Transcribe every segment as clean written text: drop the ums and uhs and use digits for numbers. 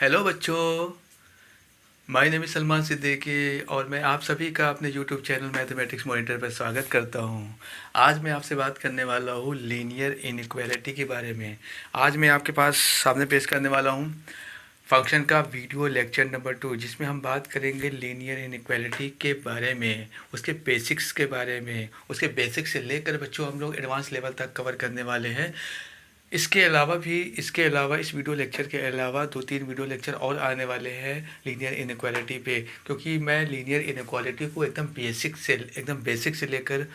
Hello बच्चों, my name is Salman Siddiqui और मैं आप सभी का अपने यूट्यूब चैनल मैथमेटिक्स मॉनिटर पर स्वागत करता हूं। आज मैं आपसे बात करने वाला हूं लीनियर इनइक्वालिटी के बारे में। आज मैं आपके पास सामने पेश करने वाला हूं फंक्शन का वीडियो लेक्चर नंबर 2, जिसमें हम बात करेंगे लीनियर इनइक्वालिटी के बारे में, उसके बेसिक्स के बारे में। उसके बेसिक्स से लेकर बच्चों हम लोग एडवांस लेवल तक कवर करने वाले हैं। इसके अलावा इस वीडियो लेक्चर के अलावा 2-3 वीडियो लेक्चर और आने वाले हैं लीनियर इनइक्वालिटी पे, क्योंकि मैं लीनियर इनइक्वालिटी को एकदम बेसिक से लेकर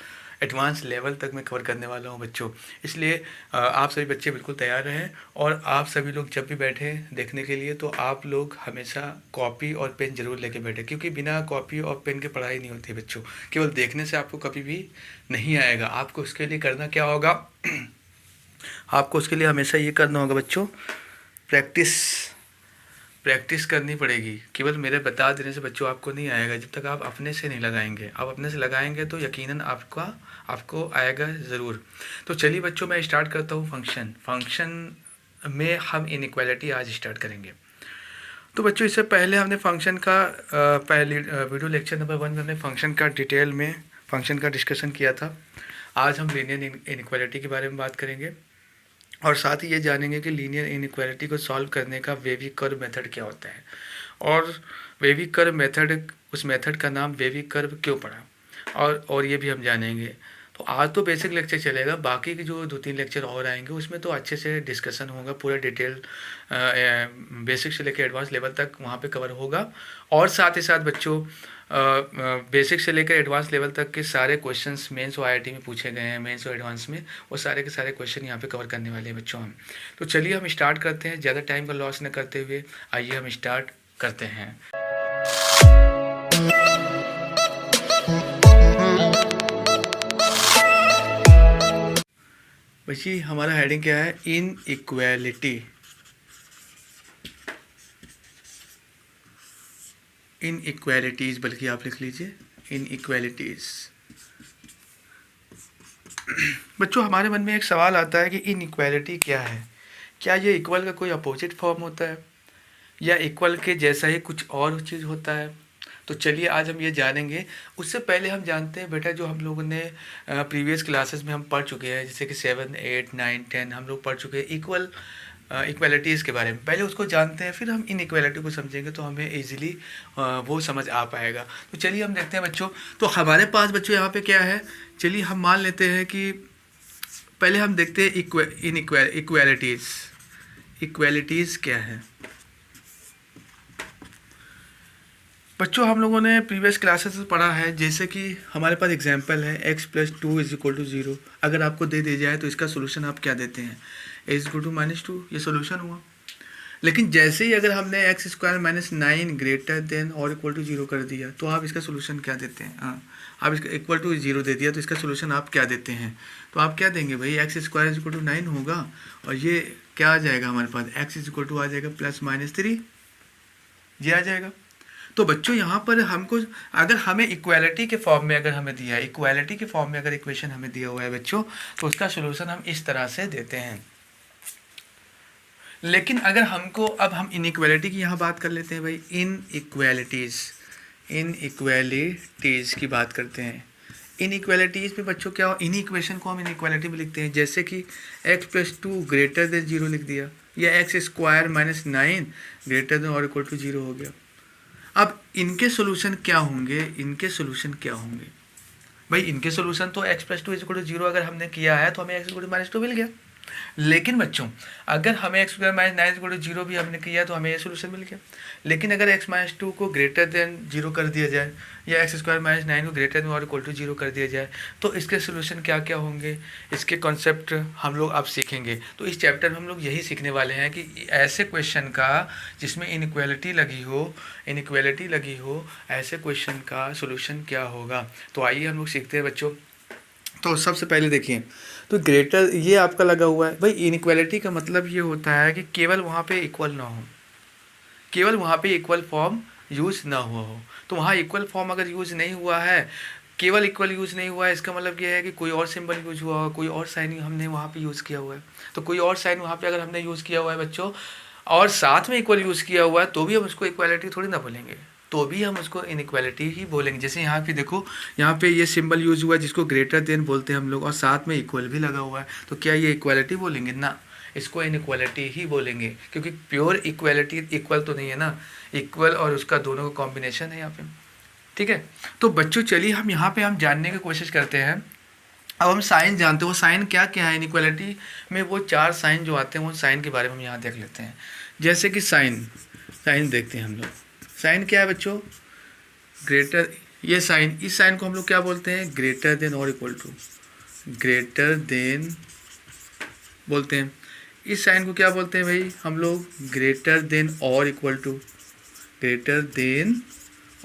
एडवांस लेवल तक मैं कवर करने वाला हूं बच्चों। इसलिए आप सभी बच्चे बिल्कुल तैयार रहें और आप सभी लोग जब भी बैठें देखने के लिए तो आप लोग हमेशा कॉपी और पेन ज़रूर लेके बैठें, क्योंकि बिना कॉपी और पेन के पढ़ाई नहीं होती बच्चों। केवल देखने से आपको कभी भी नहीं आएगा। आपको उसके लिए करना क्या होगा आपको उसके लिए हमेशा ये करना होगा बच्चों, प्रैक्टिस प्रैक्टिस करनी पड़ेगी। केवल मेरे बता देने से बच्चों आपको नहीं आएगा जब तक आप अपने से नहीं लगाएंगे। आप अपने से लगाएंगे तो यकीनन आपको आएगा ज़रूर। तो चलिए बच्चों, मैं स्टार्ट करता हूँ फंक्शन में हम इनइक्वालिटी आज स्टार्ट करेंगे। तो बच्चों, इससे पहले हमने फंक्शन का पहले वीडियो लेक्चर नंबर 1 में हमने फंक्शन का डिटेल में फंक्शन का डिस्कशन किया था। आज हम लीनियर इनइक्वालिटी के बारे में बात करेंगे और साथ ही ये जानेंगे कि लीनियर इनइक्वालिटी को सॉल्व करने का वेवी कर्व मेथड क्या होता है और वेवी कर्व मेथड, उस मेथड का नाम वेवी कर्व क्यों पड़ा, और ये भी हम जानेंगे। तो आज तो बेसिक लेक्चर चलेगा, बाकी के जो 2-3 लेक्चर और आएंगे उसमें तो अच्छे से डिस्कशन होगा, पूरा डिटेल बेसिक से लेकर एडवांस लेवल तक वहाँ पे कवर होगा। और साथ ही साथ बच्चों बेसिक से लेकर एडवांस लेवल तक के सारे क्वेश्चंस मेंस और आईआईटी में पूछे गए हैं, मेंस और एडवांस में, वो सारे के सारे क्वेश्चन यहाँ पे कवर करने वाले हैं बच्चों हम। तो चलिए हम स्टार्ट करते हैं, ज़्यादा टाइम का लॉस न करते हुए आइए हम स्टार्ट करते हैं। बच्ची, हमारा हेडिंग क्या है? इनइक्वालिटी। इनइक्वालिटीज़, बल्कि आप लिख लीजिए इनइक्वालिटीज़। बच्चों, हमारे मन में एक सवाल आता है कि इनइक्वालिटी क्या है। क्या ये इक्वल का कोई अपोजिट फॉर्म होता है या इक्वल के जैसा ही कुछ और चीज़ होता है? तो चलिए आज हम ये जानेंगे। उससे पहले हम जानते हैं बेटा, जो हम लोगों ने प्रीवियस क्लासेस में हम पढ़ चुके हैं, जैसे कि 7, 8, 9, 10 हम लोग पढ़ चुके हैं इक्वालिटीज़ के बारे में। पहले उसको जानते हैं, फिर हम इनइक्वालिटी को समझेंगे तो हमें इजीली वो समझ आ पाएगा। तो चलिए हम देखते हैं बच्चों। तो हमारे पास बच्चों यहाँ पे क्या है, चलिए हम मान लेते हैं कि पहले हम देखते हैं इक्वालिटीज़ क्या है। बच्चों, हम लोगों ने प्रीवियस क्लासेस में पढ़ा है, जैसे कि हमारे पास एग्जांपल है x + 2 = 0। अगर आपको दे दी जाए तो इसका सोल्यूशन आप क्या देते हैं? a = -2, ये सोल्यूशन हुआ। लेकिन जैसे ही अगर हमने x² - 9 > 0 कर दिया तो आप इसका सोल्यूशन क्या देते हैं? हाँ, आप इसका इक्वल टू 0 दे दिया तो इसका सोल्यूशन आप क्या देते हैं? तो आप क्या देंगे भाई? x² = 9 होगा और ये क्या आ जाएगा हमारे पास? x = आ जाएगा +-3, ये आ जाएगा। तो बच्चों, यहाँ पर हमको अगर हमें इक्वालिटी के फॉर्म में अगर हमें दिया है, इक्वालिटी के फॉर्म में अगर इक्वेशन हमें दिया हुआ है बच्चों, तो उसका सोल्यूशन हम इस तरह से देते हैं। लेकिन अगर हमको, अब हम इनइक्वालिटी की यहाँ बात कर लेते हैं भाई, इनइक्वालिटीज़ की बात करते हैं। इनइक्वालिटीज़ में बच्चों क्या हो, इन्हीं इक्वेशन को हम इनइक्वालिटी में लिखते हैं। जैसे कि x + 2 > 0 लिख दिया, या x² - 9 > 0 हो गया। अब इनके सोल्यूशन क्या होंगे? भाई इनके सोल्यूशन तो x + 2 = 0 अगर हमने किया है तो हमें x = -2 मिल गया। लेकिन बच्चों, अगर हमें x² - 9 = 0 भी हमने किया तो हमें ये सोल्यूशन मिल गया। लेकिन अगर x - 2 को > 0 कर दिया जाए या x² - 9 को > 0 कर दिया जाए तो इसके सोल्यूशन क्या क्या होंगे, इसके कॉन्सेप्ट हम लोग अब सीखेंगे। तो इस चैप्टर में हम लोग यही सीखने वाले हैं कि ऐसे क्वेश्चन का जिसमें इनइक्वालिटी लगी हो, ऐसे क्वेश्चन का सोल्यूशन क्या होगा। तो आइए हम लोग सीखते हैं बच्चों। तो सबसे पहले देखिए, तो ग्रेटर ये आपका लगा हुआ है भाई। इनइक्वालिटी का मतलब ये होता है कि केवल वहाँ पे इक्वल ना हो, केवल वहाँ पे इक्वल फॉर्म यूज़ ना हुआ हो। तो वहाँ इक्वल फॉर्म अगर यूज़ नहीं हुआ है, केवल इक्वल यूज़ नहीं हुआ है, इसका मतलब ये है कि कोई और सिंबल यूज़ हुआ हो, कोई और साइन हमने वहाँ पे यूज़ किया हुआ है। तो कोई और साइन वहाँ पे अगर हमने यूज़ किया हुआ है बच्चों, और साथ में इक्वल यूज़ किया हुआ है तो भी हम उसको इक्वालिटी थोड़ी ना बोलेंगे, तो भी हम उसको इनइक्वालिटी ही बोलेंगे। जैसे यहाँ पे देखो, यहाँ पे ये सिंबल यूज हुआ है जिसको ग्रेटर देन बोलते हैं हम लोग, और साथ में इक्वल भी लगा हुआ है, तो क्या ये इक्वालिटी बोलेंगे? ना, इसको इनइक्वालिटी ही बोलेंगे, क्योंकि प्योर इक्वालिटी इक्वल तो नहीं है ना, इक्वल और उसका दोनों का कॉम्बिनेशन है यहाँ पे। ठीक है, तो बच्चों चलिए हम यहाँ पे हम जानने की कोशिश करते हैं। अब हम साइन जानते हो, साइन क्या क्या है इनइक्वालिटी में, वो 4 साइन जो आते हैं वो साइन के बारे में हम यहाँ देख लेते हैं। जैसे कि साइन देखते हैं हम लोग। साइन क्या है बच्चों? ग्रेटर, ये साइन, इस साइन को हम लोग क्या बोलते हैं? ग्रेटर देन और इक्वल टू, ग्रेटर देन बोलते हैं। इस साइन को क्या बोलते हैं भाई हम लोग? ग्रेटर देन और इक्वल टू, ग्रेटर देन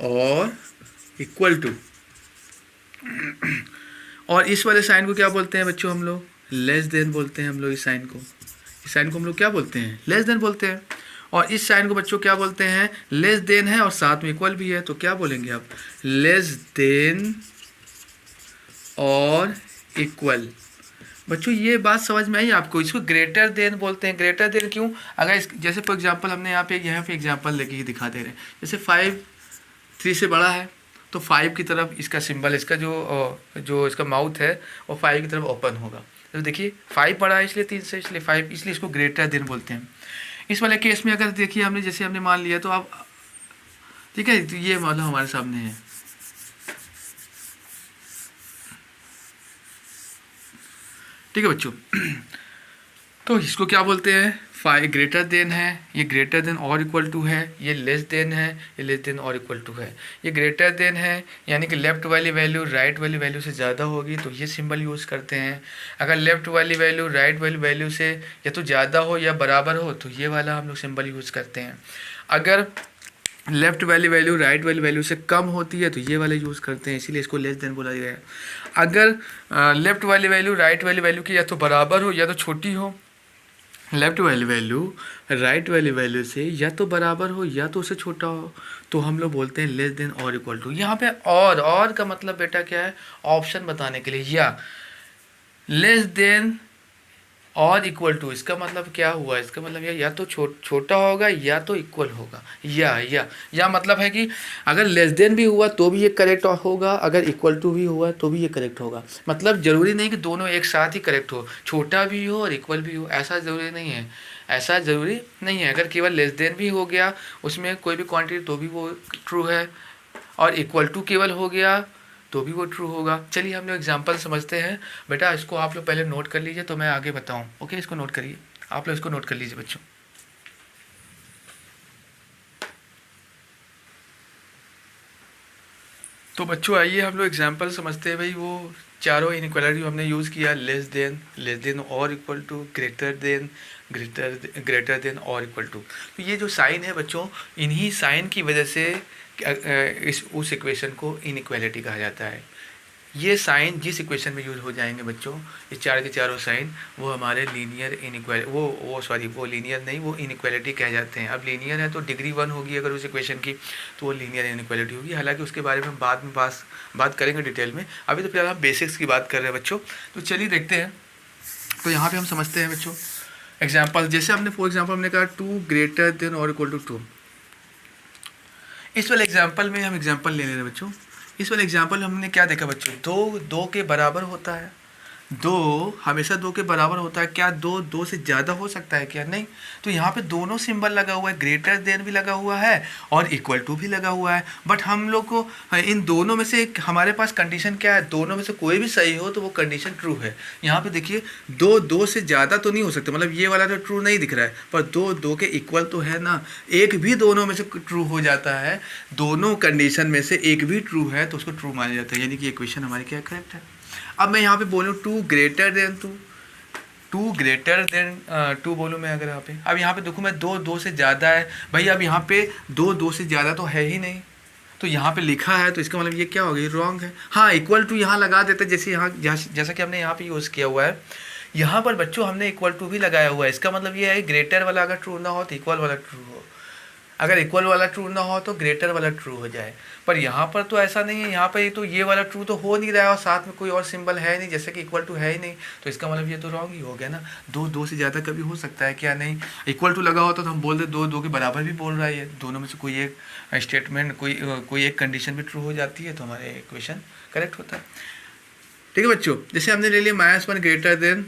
और इक्वल टू। और इस वाले साइन को क्या बोलते हैं बच्चों हम लोग? लेस देन बोलते हैं हम लोग। इस साइन को हम लोग क्या बोलते हैं? लेस देन बोलते हैं। और इस साइन को बच्चों क्या बोलते हैं? लेस देन है और साथ में इक्वल भी है, तो क्या बोलेंगे आप? लेस देन और इक्वल। बच्चों ये बात समझ में आई आपको? इसको ग्रेटर देन बोलते हैं। ग्रेटर देन क्यों? अगर इस जैसे फॉर एग्जांपल हमने यहाँ पे एग्जांपल लेके ही दिखा दे रहे हैं। जैसे 5 3 से बड़ा है, तो 5 की तरफ इसका सिंबल, इसका जो इसका माउथ है वो 5 की तरफ ओपन होगा। तो देखिए 5 बड़ा है इसलिए 3 से, इसलिए 5, इसलिए इसको ग्रेटर देन बोलते हैं। इस वाले केस में अगर देखिए हमने, जैसे हमने मान लिया तो अब ठीक है, तो ये मतलब हमारे सामने है, ठीक है बच्चों। तो इसको क्या बोलते हैं? 5 ग्रेटर देन है, ये ग्रेटर देन और इक्वल टू है, ये लेस देन है, ये लेस देन और इक्वल टू है। ये ग्रेटर देन है यानी कि लेफ्ट वाली वैल्यू राइट वाली वैल्यू से ज़्यादा होगी तो ये सिंबल यूज़ करते हैं। अगर लेफ्ट वाली वैल्यू राइट वाली वैल्यू से या तो ज़्यादा हो या बराबर हो तो ये वाला हम लोग सिंबल यूज़ करते हैं। अगर लेफ्ट वाली वैल्यू राइट वाली वैल्यू से कम होती है तो ये वाले यूज़ करते हैं, इसीलिए इसको लेस देन बोला गया है। अगर लेफ्ट वाली वैल्यू राइट वाली वैल्यू की या तो बराबर हो या तो छोटी हो, लेफ्ट वाली वैल्यू राइट वाली वैल्यू से या तो बराबर हो या तो उससे छोटा हो, तो हम लोग बोलते हैं लेस देन और इक्वल टू। यहाँ पे और का मतलब बेटा क्या है? ऑप्शन बताने के लिए। या लेस देन और इक्वल टू, इसका मतलब क्या हुआ? इसका मतलब या तो छोटा होगा या तो इक्वल होगा। या मतलब है कि अगर लेस देन भी हुआ तो भी ये करेक्ट होगा, अगर इक्वल टू भी हुआ तो भी ये करेक्ट होगा। मतलब ज़रूरी नहीं कि दोनों एक साथ ही करेक्ट हो, छोटा भी हो और इक्वल भी हो, ऐसा ज़रूरी नहीं है। ऐसा ज़रूरी नहीं है। अगर केवल लेस देन भी हो गया उसमें कोई भी क्वांटिटी तो भी वो ट्रू है, और इक्वल टू केवल हो गया तो भी वो ट्रू होगा। चलिए हम लोग एग्जांपल समझते हैं। बेटा इसको आप लोग पहले नोट कर लीजिए तो मैं आगे बताऊं। ओके, इसको नोट करिए, आप लोग इसको नोट कर लीजिए बच्चों। तो बच्चों आइए हम लोग एग्जांपल समझते हैं। भाई वो चारों इनइक्वालिटी हमने यूज़ किया, लेस देन और इक्वल टू, ग्रेटर देन और इक्वल टू। तो ये जो साइन है बच्चों, इन्हीं साइन की वजह से उस इक्वेशन को इनइक्वालिटी कहा जाता है। ये साइन जिस इक्वेशन में यूज़ हो जाएंगे बच्चों, ये चार के चारों साइन, वो हमारे लीनियर इनइक्वालिटी, वो लीनियर नहीं, वो इनइक्वालिटी कह जाते हैं। अब लीनियर है तो डिग्री 1 होगी अगर उस इक्वेशन की, तो वो लीनियर इनइक्वालिटी होगी। हालांकि उसके बारे में बाद में बात करेंगे डिटेल में। अभी तो फिलहाल हम बेसिक्स की बात कर रहे हैं बच्चों। तो चलिए देखते हैं। तो यहाँ पर हम समझते हैं बच्चों एग्जाम्पल। जैसे हमने फॉर एग्जाम्पल हमने कहा 2 ग्रेटर देन और इक्वल टू 2। इस वाले एग्जाम्पल में हम एग्जाम्पल ले ले रहे हैं बच्चों। इस वाले एग्जाम्पल हमने क्या देखा बच्चों? दो के बराबर होता है, दो हमेशा 2 के बराबर होता है। क्या 2 से ज़्यादा हो सकता है क्या? नहीं। तो यहाँ पे दोनों सिंबल लगा हुआ है, ग्रेटर देन भी लगा हुआ है और इक्वल टू भी लगा हुआ है। बट हम लोग को इन दोनों में से हमारे पास कंडीशन क्या है? दोनों में से कोई भी सही हो तो वो कंडीशन ट्रू है। यहाँ पे देखिए 2 से ज़्यादा तो नहीं हो सकता, मतलब ये वाला तो ट्रू नहीं दिख रहा है, पर 2 के इक्वल तो है ना। एक भी दोनों में से ट्रू हो जाता है, दोनों कंडीशन में से एक भी ट्रू है तो उसको ट्रू माना जाता है, यानी कि इक्वेशन हमारी क्या करेक्ट है। अब मैं यहाँ पे बोलूँ 2 ग्रेटर देन 2 बोलूँ मैं अगर यहाँ पे, अब यहाँ पे देखूँ मैं 2 से ज़्यादा है भाई। अब यहाँ पे 2 से ज़्यादा तो है ही नहीं, तो यहाँ पे लिखा है तो इसका मतलब ये क्या हो गया? रॉन्ग है। हाँ, इक्वल टू यहाँ लगा देते, जैसे यहाँ जैसा कि हमने यहाँ पे यूज़ किया हुआ है। यहाँ पर बच्चों हमने इक्वल टू भी लगाया हुआ है, इसका मतलब ये है ग्रेटर वाला अगर ट्रू ना हो तो इक्वल वाला ट्रू हो। अगर इक्वल वाला ट्रू ना हो तो ग्रेटर वाला ट्रू हो जाए। पर यहाँ पर तो ऐसा नहीं है, यहाँ पर तो ये वाला ट्रू तो हो नहीं रहा है और साथ में कोई और सिंबल है नहीं, जैसे कि इक्वल टू है ही नहीं, तो इसका मतलब ये तो रॉन्ग ही हो गया ना। दो से ज़्यादा कभी हो सकता है क्या? नहीं। इक्वल टू लगा होता तो हम बोल दे दो के बराबर भी बोल रहा है, ये दोनों में से कोई एक स्टेटमेंट, कोई एक कंडीशन भी ट्रू हो जाती है तो हमारे इक्वेशन करेक्ट होता है। ठीक है बच्चों, जैसे हमने ले लिया -1 ग्रेटर देन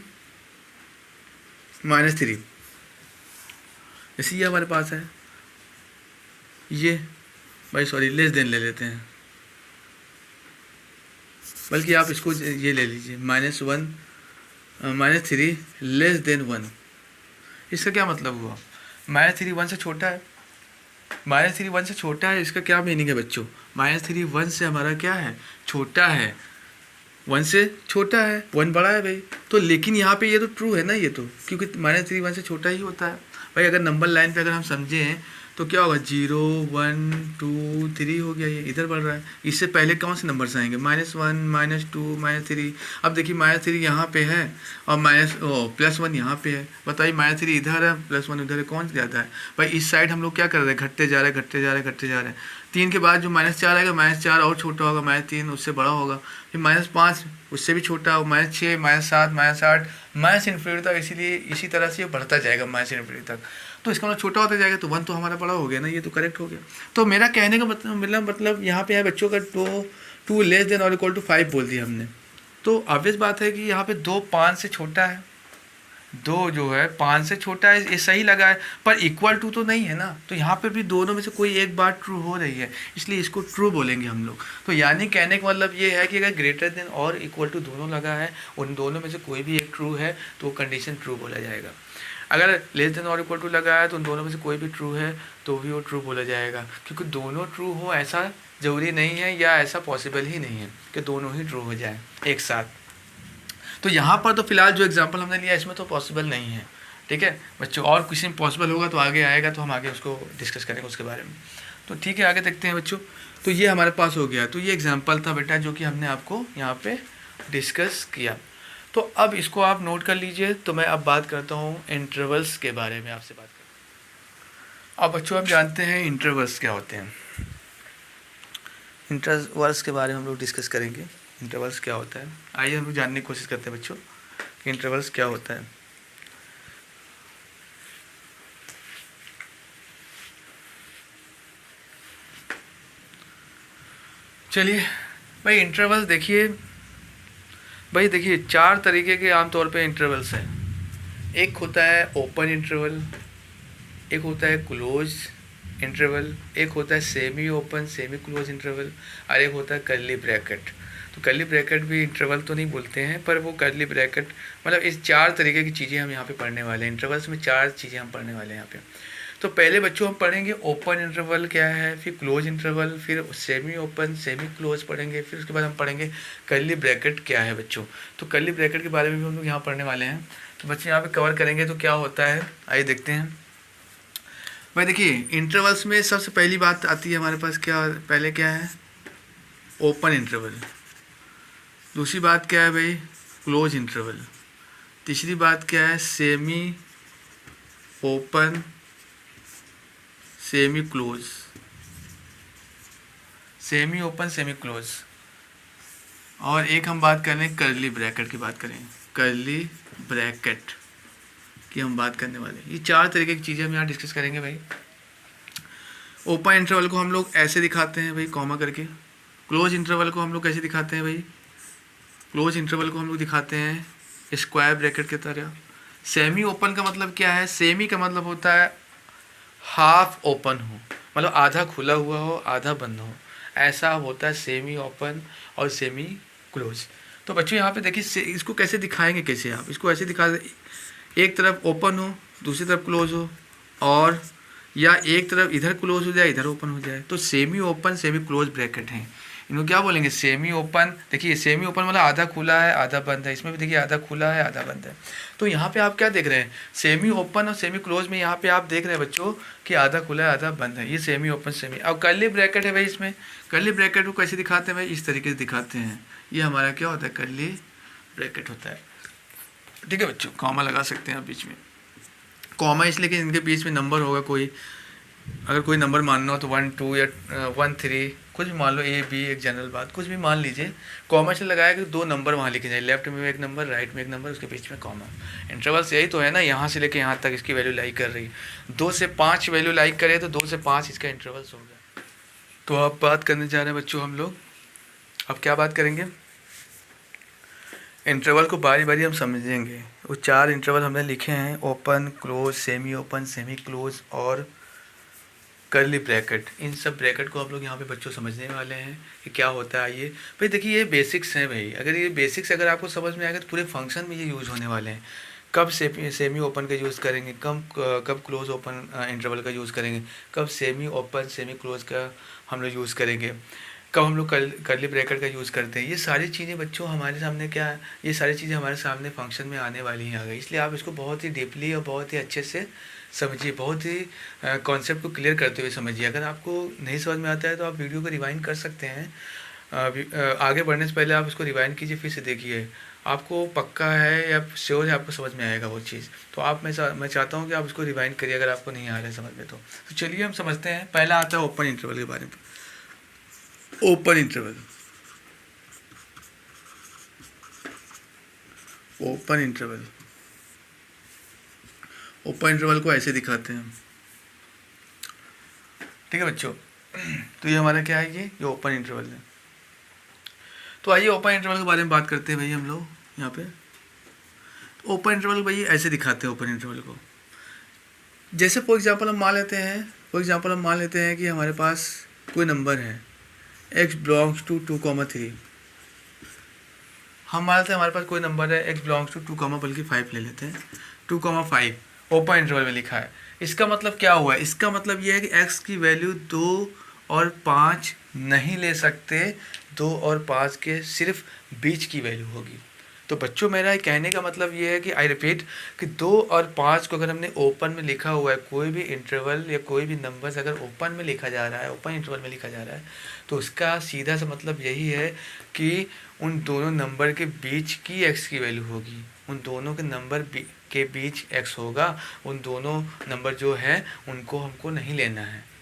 -3, जैसे ये हमारे पास है, ये भाई सॉरी लेस देन ले लेते हैं, बल्कि आप इसको ये ले लीजिए -3 लेस देन 1। इसका क्या मतलब हुआ? -3 1 से छोटा है, -3 1 से छोटा है, इसका क्या मीनिंग है बच्चों? -3 1 से हमारा क्या है? छोटा है, 1 से छोटा है, 1 बड़ा है भाई। तो लेकिन यहाँ पे ये तो ट्रू है ना, ये तो क्योंकि -3 1 से छोटा ही होता है भाई। अगर नंबर लाइन पे अगर हम समझें तो क्या होगा, 0 1 2 3 हो गया, ये इधर बढ़ रहा है। इससे पहले कौन से नंबर्स आएंगे? -1 -2 -3। अब देखिए -3 यहाँ पे है और +1 यहाँ पे है। बताइए -3 इधर है, +1 उधर है, कौन ज़्यादा है भाई? इस साइड हम लोग क्या कर रहे हैं, घटते जा रहे हैं, घटते जा रहे हैं, घटते जा रहे हैं। 3 के बाद जो -4 आएगा, -4 और छोटा होगा, -3 उससे बड़ा होगा, फिर -5 उससे भी छोटा हो, -6 -7 -8 -∞ तक, इसीलिए इसी तरह से ये बढ़ता जाएगा -∞ तक। तो इसका मतलब छोटा होता जाएगा, तो 1 तो हमारा बड़ा हो गया ना, ये तो करेक्ट हो गया। तो मेरा कहने का मतलब यहाँ पे है बच्चों का 2 लेस देन और इक्वल टू 5 बोल दिया हमने, तो ऑब्वियस बात है कि यहाँ पे 2 5 से छोटा है, 2 जो है 5 से छोटा है, ये सही लगा है, पर इक्वल टू तो नहीं है ना। तो यहाँ पे भी दोनों में से कोई एक बात ट्रू हो रही है, इसलिए इसको ट्रू बोलेंगे हम लोग। तो यानी कहने का मतलब ये है कि अगर ग्रेटर देन और इक्वल टू दोनों लगा है, उन दोनों में से कोई भी एक ट्रू है तो कंडीशन ट्रू बोला जाएगा। अगर लेस देन और इक्वल टू लगा है तो उन दोनों में से कोई भी ट्रू है तो भी वो ट्रू बोला जाएगा, क्योंकि दोनों ट्रू हो ऐसा ज़रूरी नहीं है, या ऐसा पॉसिबल ही नहीं है कि दोनों ही ट्रू हो जाए एक साथ। तो यहाँ पर तो फिलहाल जो एग्जांपल हमने लिया इसमें तो पॉसिबल नहीं है। ठीक है बच्चों, और किसी में पॉसिबल होगा तो आगे आएगा, तो हम आगे उसको डिस्कस करेंगे उसके बारे में। तो ठीक है, आगे देखते हैं बच्चों। तो ये हमारे पास हो गया, तो ये एग्जाम्पल था बेटा जो कि हमने आपको यहाँ पे डिस्कस किया। तो अब इसको आप नोट कर लीजिए। तो मैं अब बात करता हूँ इंटरवल्स के बारे में, आपसे बात करता हूँ। अब बच्चों आप जानते हैं इंटरवल्स क्या होते हैं। इंटरवल्स के बारे में हम लोग डिस्कस करेंगे, इंटरवल्स क्या होता है। आइए हम लोग जानने की कोशिश करते हैं बच्चों कि इंटरवल्स क्या होता है। चलिए भाई, इंटरवल्स देखिए भाई, देखिए 4 तरीके के आमतौर पे इंटरवल्स हैं। एक होता है ओपन इंटरवल, एक होता है क्लोज इंटरवल, एक होता है semi open semi close interval, और एक होता है कर्ली ब्रैकेट। तो कर्ली ब्रैकेट भी इंटरवल तो नहीं बोलते हैं, पर वो कर्ली ब्रैकेट मतलब इस 4 तरीके की चीज़ें हम यहाँ पे पढ़ने वाले हैं। इंटरवल्स में 4 चीज़ें हम पढ़ने वाले हैं यहाँ पे। तो पहले बच्चों हम पढ़ेंगे ओपन इंटरवल क्या है, फिर क्लोज इंटरवल, फिर सेमी ओपन सेमी क्लोज पढ़ेंगे, फिर उसके बाद हम पढ़ेंगे कर्ली ब्रैकेट क्या है बच्चों। तो कर्ली ब्रैकेट के बारे में भी हम लोग यहाँ पढ़ने वाले हैं। तो बच्चे यहाँ पे कवर करेंगे तो क्या होता है, आइए देखते हैं भाई। देखिए इंटरवल्स में सबसे पहली बात आती है हमारे पास, क्या पहले क्या है, ओपन इंटरवल। दूसरी बात क्या है भाई, क्लोज इंटरवल। तीसरी बात क्या है, semi open semi close, semi open semi close. और एक हम बात करें कर्ली ब्रैकेट की, बात करें कर्ली ब्रैकेट की हम बात करने वाले। ये 4 तरीके की चीज़ें हम यहाँ डिस्कस करेंगे भाई। ओपन इंटरवल को हम लोग ऐसे दिखाते हैं भाई, कॉमा करके। क्लोज इंटरवल को हम लोग कैसे दिखाते हैं भाई, क्लोज इंटरवल को हम लोग दिखाते हैं स्क्वायर ब्रैकेट की तरह। सेमी ओपन का मतलब क्या है, सेमी का मतलब होता है हाफ ओपन हो, मतलब आधा खुला हुआ हो आधा बंद हो, ऐसा होता है सेमी ओपन और सेमी क्लोज। तो बच्चों यहाँ पे देखिए इसको कैसे दिखाएंगे, कैसे आप इसको ऐसे दिखा, एक तरफ ओपन हो दूसरी तरफ क्लोज हो, और या एक तरफ इधर क्लोज हो जाए इधर ओपन हो जाए, तो semi open semi close bracket हैं। इनको क्या बोलेंगे, सेमी ओपन। देखिए सेमी ओपन मतलब आधा खुला है आधा बंद है, इसमें भी देखिए आधा खुला है आधा बंद है। तो यहाँ पे आप क्या देख रहे हैं, सेमी ओपन और सेमी क्लोज में यहाँ पे आप देख रहे हैं बच्चों कि आधा खुला है आधा बंद है, ये सेमी ओपन सेमी। अब कर्ली ब्रैकेट है भाई, इसमें कर्ली ब्रैकेट को कैसे दिखाते हैं भाई, इस तरीके से दिखाते हैं। ये हमारा क्या होता है, कर्ली ब्रैकेट होता है। ठीक है बच्चों, कॉमा लगा सकते हैं आप बीच में, कॉमा इसलिए कि इनके बीच में नंबर होगा कोई, अगर कोई नंबर मानना हो तो 1 2 या 1 3 कुछ भी मान लो, ए बी, एक जनरल बात कुछ भी मान लीजिए। कॉमा से लगाया कि 2 नंबर वहाँ लिखे जाए, लेफ्ट में एक नंबर, राइट में एक नंबर, उसके बीच में कॉमा। इंटरवल्स यही तो है ना, यहाँ से लेके यहाँ तक इसकी वैल्यू लाइक कर रही। 2 से 5 वैल्यू लाइक करे तो 2 से 5 इसका इंटरवल्स हो गया। तो अब बात करने जा रहे हैं बच्चों हम लोग, अब क्या बात करेंगे, इंटरवल को बारी बारी हम समझेंगे। वो 4 इंटरवल हमने लिखे हैं, ओपन, क्लोज, सेमी क्लोज और कर्ली ब्रैकेट। इन सब ब्रैकेट को आप लोग यहाँ पे बच्चों समझने वाले हैं कि क्या होता है ये। भाई देखिए, ये बेसिक्स हैं भाई, अगर ये बेसिक्स अगर आपको समझ में आएगा तो पूरे फंक्शन में ये यूज़ होने वाले हैं। कब सेमी ओपन का यूज़ करेंगे, कब क्लोज ओपन इंटरवल का यूज़ करेंगे, कब सेमी ओपन सेमी क्लोज का हम लोग यूज़ करेंगे, कब हम लोग कर्ली ब्रैकेट का यूज़ करते हैं। ये सारी चीज़ें बच्चों हमारे सामने क्या है, ये सारी चीज़ें हमारे सामने फंक्शन में आने वाली हैं आगे। इसलिए आप इसको बहुत ही डीपली और बहुत ही अच्छे से समझिए, बहुत ही कॉन्सेप्ट को क्लियर करते हुए समझिए। अगर आपको नहीं समझ में आता है तो आप वीडियो को रिवाइंड कर सकते हैं। आगे बढ़ने से पहले आप इसको रिवाइंड कीजिए, फिर से देखिए, आपको पक्का है या श्योर है आपको समझ में आएगा वो चीज़। तो मैं चाहता हूँ कि आप इसको रिवाइंड करिए अगर आपको नहीं आ रहा है समझ में। तो चलिए हम समझते हैं। पहला आता है ओपन इंटरवल के बारे में। Open interval, open interval, open interval को ऐसे दिखाते हैं, ठीक है बच्चों। तो ये हमारा क्या है, ये ओपन इंटरवल है। तो आइए ओपन इंटरवल के बारे में बात करते हैं भाई हम लोग यहाँ पे। ओपन इंटरवल भाई ऐसे दिखाते हैं ओपन इंटरवल को। जैसे फॉर एग्जांपल हम मान लेते हैं कि हमारे पास कोई नंबर है x बिलोंग्स टू 2,3। हम मान लेते हैं हमारे पास कोई नंबर है x बिलोंग्स टू 2, बल्कि 5 ले लेते हैं, 2,5 ओपन इंटरवल में लिखा है। इसका मतलब क्या हुआ, इसका मतलब ये है कि x की वैल्यू 2 और 5 नहीं ले सकते, 2 और 5 के सिर्फ बीच की वैल्यू होगी। तो बच्चों मेरा कहने का मतलब ये है कि आई रिपीट कि 2 और 5 को अगर हमने ओपन में लिखा हुआ है, कोई भी इंटरवल या कोई भी नंबर्स अगर ओपन में लिखा जा रहा है, ओपन इंटरवल में लिखा जा रहा है, तो उसका सीधा सा मतलब यही है कि उन दोनों नंबर के बीच की x की वैल्यू होगी, उन दोनों के नंबर के बीच x होगा, उन दोनों नंबर जो हैं उनको हमको नहीं लेना है,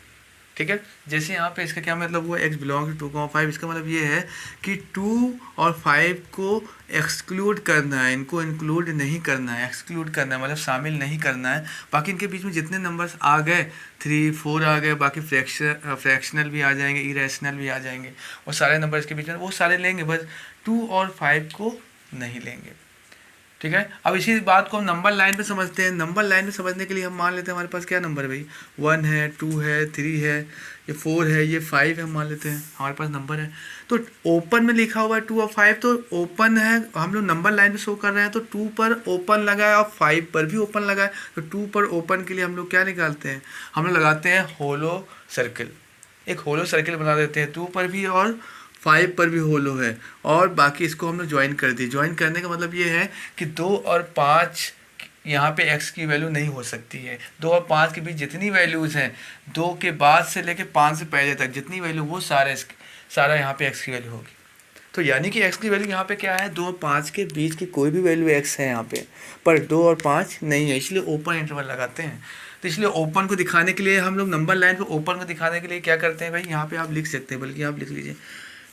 ठीक है। जैसे यहाँ पे इसका क्या मतलब हुआ, x बिलोंग टू 2,5, इसका मतलब ये है कि 2 और 5 को एक्सक्लूड करना है, इनको इंक्लूड नहीं करना है, एक्सक्लूड करना है मतलब शामिल नहीं करना है। बाकी इनके बीच में जितने नंबर्स आ गए, 3 4 आ गए, बाकी फ्रैक्शनल भी आ जाएंगे, इरेशनल भी आ जाएंगे, और सारे नंबर इसके बीच में वो सारे लेंगे, बस 2 और 5 को नहीं लेंगे, ठीक है। अब इसी बात को हम नंबर लाइन पे समझते हैं। नंबर लाइन में समझने के लिए हम मान लेते हैं हमारे पास क्या नंबर है भाई, 1 है, 2 है, 3 है, ये 4 है, ये 5 है, हम मान लेते हैं हमारे पास नंबर है। तो ओपन में लिखा हुआ है 2 और 5, तो ओपन है, हम लोग नंबर लाइन में शो कर रहे हैं, तो 2 पर ओपन लगाए और 5 पर भी ओपन लगाए। तो 2 पर ओपन के लिए हम लोग क्या निकालते हैं, हम लोग लगाते हैं होलो सर्किल, एक होलो सर्किल बना देते हैं, 2 पर भी और 5 पर भी होलो है, और बाकी इसको हम लोग ज्वाइन कर दिए। ज्वाइन करने का मतलब ये है कि 2 और 5 यहाँ पे x की वैल्यू नहीं हो सकती है। 2 और 5 के बीच जितनी वैल्यूज़ हैं, 2 के बाद से लेके 5 से पहले तक जितनी वैल्यू, वो सारा यहाँ पे x की वैल्यू होगी। तो यानी कि x की वैल्यू यहाँ पे क्या है, 2 और 5 के बीच की कोई भी वैल्यू x है यहाँ पे, पर 2 और 5 नहीं है, इसलिए ओपन इंटरवल लगाते हैं। तो इसलिए ओपन को दिखाने के लिए हम लोग नंबर लाइन पे ओपन को दिखाने के लिए क्या करते हैं भाई, यहाँ पे आप लिख सकते हैं, बल्कि आप लिख लीजिए,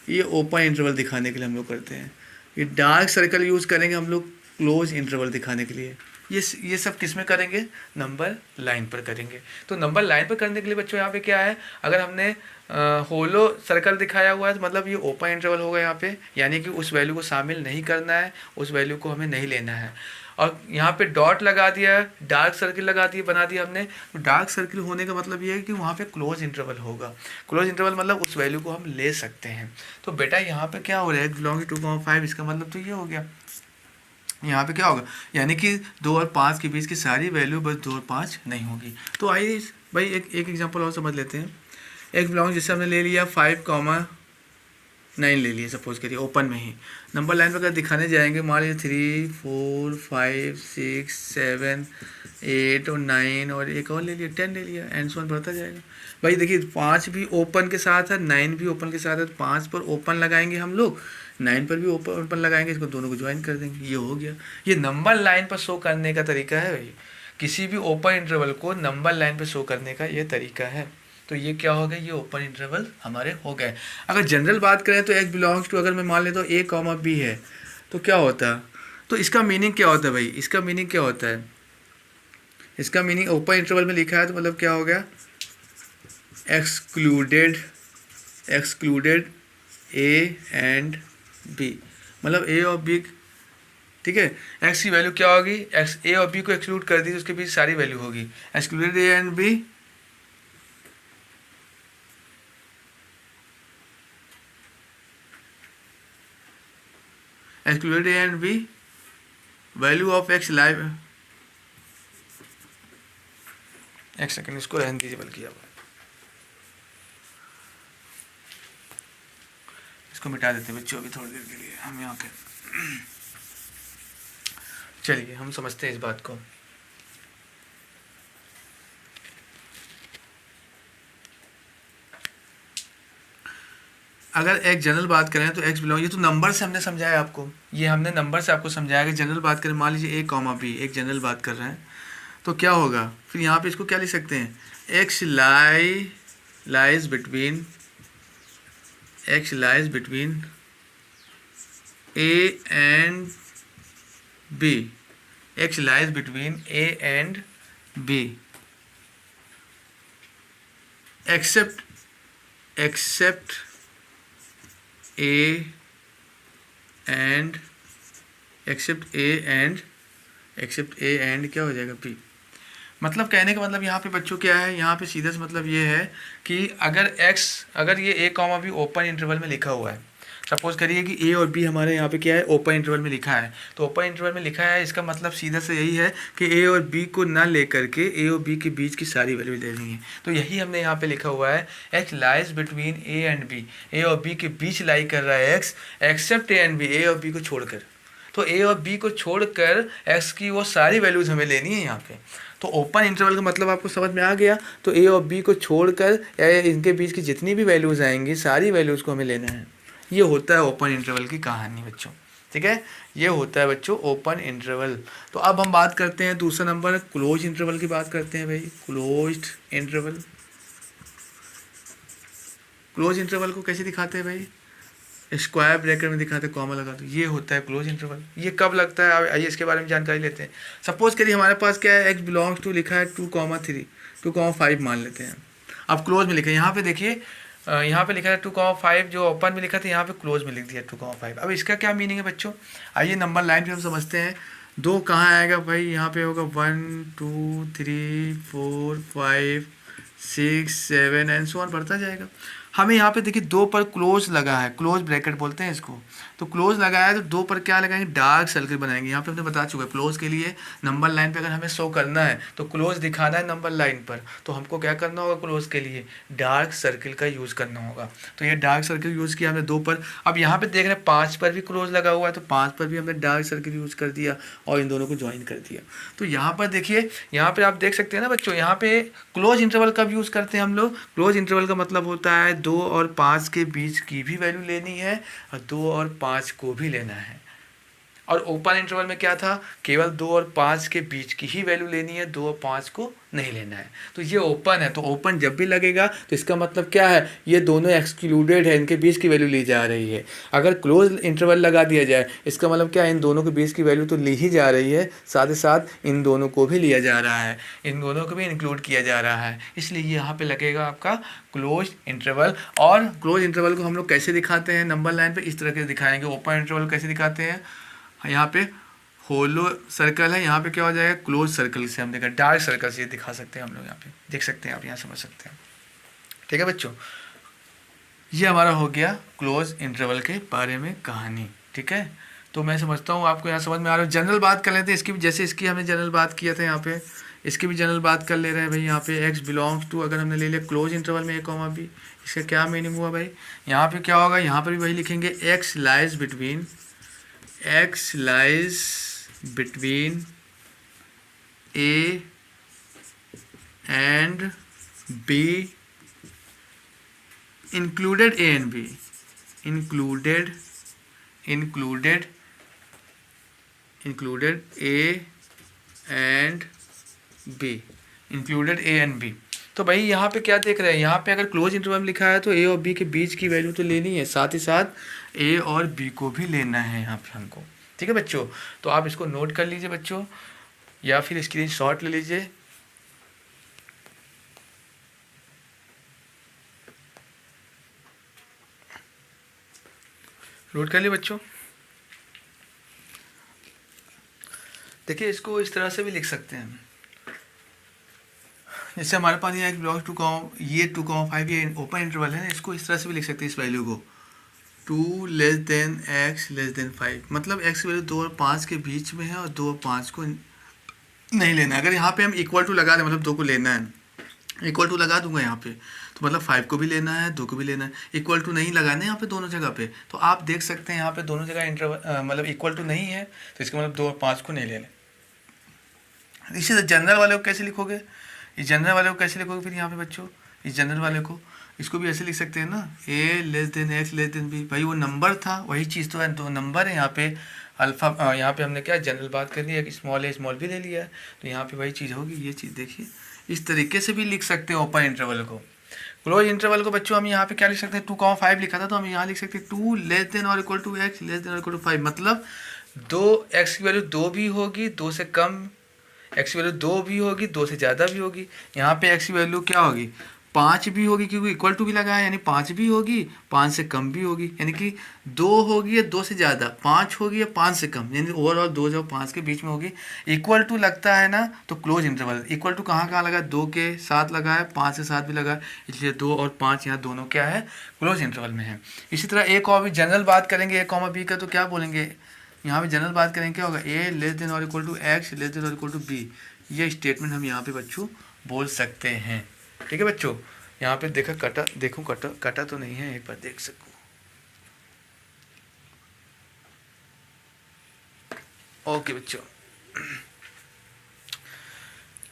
ये ओपन इंटरवल दिखाने के लिए हम लोग करते हैं। ये डार्क सर्कल यूज़ करेंगे हम लोग क्लोज इंटरवल दिखाने के लिए। ये सब किस में करेंगे, नंबर लाइन पर करेंगे। तो नंबर लाइन पर करने के लिए बच्चों यहाँ पे क्या है, अगर हमने होलो सर्कल दिखाया हुआ है तो मतलब ये ओपन इंटरवल होगा यहाँ पे, यानी कि उस वैल्यू को शामिल नहीं करना है, उस वैल्यू को हमें नहीं लेना है। और यहाँ पे डॉट लगा दिया, डार्क सर्किल लगा दिया, बना दिया हमने। तो डार्क सर्किल होने का मतलब ये है कि वहाँ पे क्लोज इंटरवल होगा। क्लोज इंटरवल मतलब उस वैल्यू को हम ले सकते हैं। तो बेटा यहाँ पे क्या हो रहा है, बिलोंग टू 2,5, इसका मतलब तो ये हो गया, यहाँ पे क्या होगा, यानी कि 2 और 5 के बीच की सारी वैल्यू बस 2 और 5 नहीं होगी। तो आइए भाई एक एग्जांपल और समझ लेते हैं। एक बिलोंग जैसे हमने ले लिया 5,9 ले लिए, सपोज करिए ओपन में ही। नंबर लाइन पर अगर दिखाने जाएंगे, मान लीजिए 3 4 5 6 7 8 और 9 और एक और ले लिया, 10 ले लिया, एंड सो ऑन बढ़ता जाएगा। भाई देखिए 5 भी ओपन के साथ है, 9 भी ओपन के साथ है, 5 पर ओपन लगाएंगे हम लोग, 9 पर भी ओपन लगाएंगे, इसको दोनों को ज्वाइन कर देंगे, ये हो गया। ये नंबर लाइन पर शो करने का तरीका है भाई, किसी भी ओपन इंटरवल को नंबर लाइन पे शो करने का ये तरीका है। तो ये क्या हो गया, ये ओपन इंटरवल हमारे हो गए। अगर जनरल बात करें तो x बिलोंग्स टू, अगर मैं मान लेता हूँ a कॉमा b है तो क्या होता है, तो इसका मीनिंग क्या होता है भाई, इसका मीनिंग क्या होता है, इसका मीनिंग ओपन इंटरवल में लिखा है तो मतलब क्या हो गया, एक्सक्लूडेड a एंड b, मतलब a और b, ठीक है। x की वैल्यू क्या होगी, x a और b को एक्सक्लूड कर दी तो उसके बीच सारी वैल्यू होगी, excluded a and b, excluded a and b, value of x live, एक सेकंड इसको रहने दीजिए, बल्कि अब इसको मिटा देते हैं बच्चों अभी थोड़ी देर के लिए हम यहाँ के। चलिए हम समझते हैं इस बात को। अगर एक जनरल बात करें तो x बिलोंग, ये तो नंबर से हमने समझाया आपको, ये हमने नंबर से आपको समझाया कि जनरल बात करें, मान लीजिए a कॉमा b, एक जनरल बात कर रहे हैं तो क्या होगा, फिर यहाँ पे इसको क्या लिख सकते हैं, x lies between a and b, x lies between a and b, except a and क्या हो जाएगा p। मतलब कहने का मतलब यहाँ पे बच्चों क्या है, यहाँ पे सीधा सा मतलब ये है कि अगर ये a comma b open interval में लिखा हुआ है, सपोज करिए कि a और b हमारे यहाँ पे क्या है, ओपन इंटरवल में लिखा है, तो ओपन इंटरवल में लिखा है इसका मतलब सीधा से यही है कि a और b को ना लेकर के a और b के बीच की सारी वैल्यू लेनी है। तो यही हमने यहाँ पे लिखा हुआ है, x lies between a and b, a और b के बीच लाई कर रहा है x, except a and b, a और b को छोड़कर, तो a और b को छोड़कर x की वो सारी वैल्यूज़ हमें लेनी है यहाँ पे। तो ओपन इंटरवल का मतलब आपको समझ में आ गया, तो a और b को छोड़कर या इनके बीच की जितनी भी वैल्यूज़ आएंगी सारी वैल्यूज़ को हमें लेना है। ये होता है ओपन इंटरवल की कहानी बच्चों, ठीक है, ये होता है बच्चों ओपन इंटरवल। तो अब हम बात करते हैं दूसरा नंबर क्लोज इंटरवल की बात करते हैं भाई, क्लोज्ड इंटरवल। क्लोज इंटरवल को कैसे दिखाते हैं भाई, स्क्वायर ब्रैकेट में दिखाते हैं, कॉमा लगा दो, ये होता है क्लोज इंटरवल। ये कब लगता है, आइए इसके बारे में जानकारी लेते हैं। सपोज करिए हमारे पास क्या है, x बिलोंग्स टू लिखा है 2,3 2,5 मान लेते हैं, अब क्लोज में लिखा है, यहाँ पे देखिए यहाँ पे लिखा है 2,5, जो ओपन में लिखा था यहाँ पे क्लोज में लिख दिया 2,5। अब इसका क्या मीनिंग है बच्चों, आइए नंबर लाइन पे हम समझते हैं। दो कहाँ आएगा भाई, यहाँ पे होगा 1 2 3 4 5 6 7 एंड सो ऑन बढ़ता जाएगा। हमें यहाँ पे देखिए 2 पर क्लोज लगा है, क्लोज ब्रैकेट बोलते हैं इसको, तो क्लोज लगाया है तो 2 पर क्या लगाएंगे, डार्क सर्कल बनाएंगे। यहाँ पे हमने बता चुका है क्लोज के लिए नंबर लाइन पे अगर हमें शो करना है तो क्लोज दिखाना है नंबर लाइन पर, तो हमको क्या करना होगा, क्लोज के लिए डार्क सर्कल का यूज़ करना होगा। तो ये डार्क सर्कल यूज़ किया हमने 2 पर। अब यहाँ पे देख रहे हैं 5 पर भी क्लोज लगा हुआ है, तो 5 पर भी हमने डार्क सर्कल यूज़ कर दिया और इन दोनों को ज्वाइन कर दिया। तो यहाँ पर देखिए, यहाँ पर आप देख सकते हैं ना बच्चों, यहाँ पे क्लोज इंटरवल कब यूज़ करते हैं हम लोग, क्लोज इंटरवल का मतलब होता है 2 और 5 के बीच की भी वैल्यू लेनी है और 2 और 5 को भी लेना है। और ओपन इंटरवल में क्या था, केवल 2 और 5 के बीच की ही वैल्यू लेनी है, 2 और 5 को नहीं लेना है। तो ये ओपन है, तो ओपन जब भी लगेगा तो इसका मतलब क्या है, ये दोनों एक्सक्लूडेड है, इनके बीच की वैल्यू ली जा रही है। अगर क्लोज इंटरवल लगा दिया जाए इसका मतलब क्या है, इन दोनों के बीच की वैल्यू तो ली ही जा रही है, साथ ही साथ इन दोनों को भी लिया जा रहा है, इन दोनों को भी इंक्लूड किया जा रहा है, इसलिए यहाँ पे लगेगा आपका क्लोज इंटरवल। और क्लोज इंटरवल को हम लोग कैसे दिखाते हैं नंबर लाइन पे, इस तरह के दिखाएंगे। ओपन इंटरवल कैसे दिखाते हैं, यहाँ पे होलो सर्कल है, यहाँ पे क्या हो जाएगा, क्लोज सर्कल से हम देखा, डार्क सर्कल से दिखा सकते हैं हम लोग, यहाँ पे देख सकते हैं आप, यहाँ समझ सकते हैं। ठीक है बच्चों, ये हमारा हो गया क्लोज इंटरवल के बारे में कहानी। ठीक है, तो मैं समझता हूँ आपको यहाँ समझ में आ रहा है। जनरल बात कर लेते हैं इसकी भी, जैसे इसकी हमने जनरल बात किया था, यहाँ पे इसकी भी जनरल बात कर ले रहे हैं भाई। यहाँ पे x बिलोंग्स टू अगर हमने ले लिया क्लोज इंटरवल में a कॉमा b, इसका क्या मीनिंग हुआ भाई, यहाँ पे क्या होगा, यहाँ पर भी वही लिखेंगे, x lies between a and b, included a and b, included a and B, included A and B. तो भाई यहाँ पे क्या देख रहे हैं, यहाँ पे अगर क्लोज इंटरवल लिखा है तो ए और बी के बीच की वैल्यू तो लेनी है, साथ ही साथ ए और बी को भी लेना है यहाँ पे हमको। ठीक है बच्चों, तो आप इसको नोट कर लीजिए बच्चों, या फिर स्क्रीनशॉट ले लीजिए। नोट कर लिए बच्चों। देखिए इसको इस तरह से भी लिख सकते हैं, जैसे हमारे पास ये एक ब्लॉक 2,5 ये ओपन इंटरवल है ना, इसको इस तरह से भी लिख सकते हैं इस वैल्यू को 2 less than x less then 5, मतलब x वैल्यू 2 और 5 के बीच में है और 2 और 5 को नहीं लेना है। अगर यहाँ पे हम इक्वल टू लगा दें, मतलब 2 को लेना है, इक्वल टू लगा दूंगा यहाँ पे, तो मतलब 5 को भी लेना है, 2 को भी लेना है। इक्वल टू नहीं लगाना है यहाँ पे दोनों जगह पे, तो आप देख सकते हैं यहाँ पे दोनों जगह इंटरवल मतलब इक्वल टू नहीं है, तो इसका मतलब 2 और 5 को नहीं लेना। इसी तरह जनरल वाले को कैसे लिखोगे, इस जनरल वाले को कैसे लिखोगे फिर यहाँ पे बच्चों, इस जनरल वाले को इसको भी ऐसे लिख सकते हैं ना, a less than x less then b। भाई वो नंबर था, वही चीज़ तो है, 2 नंबर है यहाँ पे अल्फ़ा, यहाँ पे हमने क्या जनरल बात कर ली है, स्मॉल ए स्मॉल बी ले लिया है, तो यहाँ पे वही चीज़ होगी। ये चीज़ देखिए, इस तरीके से भी लिख सकते हैं ओपन इंटरवल को। क्लोज इंटरवल को बच्चों हम यहाँ पे क्या लिख सकते हैं, 2,5 लिखा था तो हम यहाँ लिख सकते हैं 2 लेस देन और equal to x less than और इक्वल टू 5, मतलब 2x की वैल्यू 2 भी होगी, 2 से कम, x की वैल्यू 2 भी होगी, 2 से ज़्यादा भी होगी। यहाँ पे x की वैल्यू क्या होगी, 5 भी होगी, क्योंकि इक्वल टू भी लगा है, यानी 5 भी होगी, 5 से कम भी होगी, यानी कि 2 होगी या 2 से ज़्यादा, 5 होगी या 5 से कम, यानी ओवरऑल 2 जब 5 के बीच में होगी। इक्वल टू लगता है ना तो क्लोज इंटरवल, इक्वल टू कहाँ कहाँ लगा, 2 के साथ लगा है, 5 के साथ भी लगा है, इसलिए 2 और 5 यहाँ दोनों क्या है, क्लोज इंटरवल में है। इसी तरह एक और भी जनरल बात करेंगे, a, b का, तो क्या बोलेंगे यहाँ पे जनरल बात करेंगे, क्या होगा, a लेस देन और equal to x less than और इक्वल टू b। ये स्टेटमेंट हम यहाँ पे बच्चों बोल सकते हैं। ठीक है बच्चों, यहाँ पे देखा कटा, देखो कटा तो नहीं है, एक बार देख सकूँ। ओके बच्चों,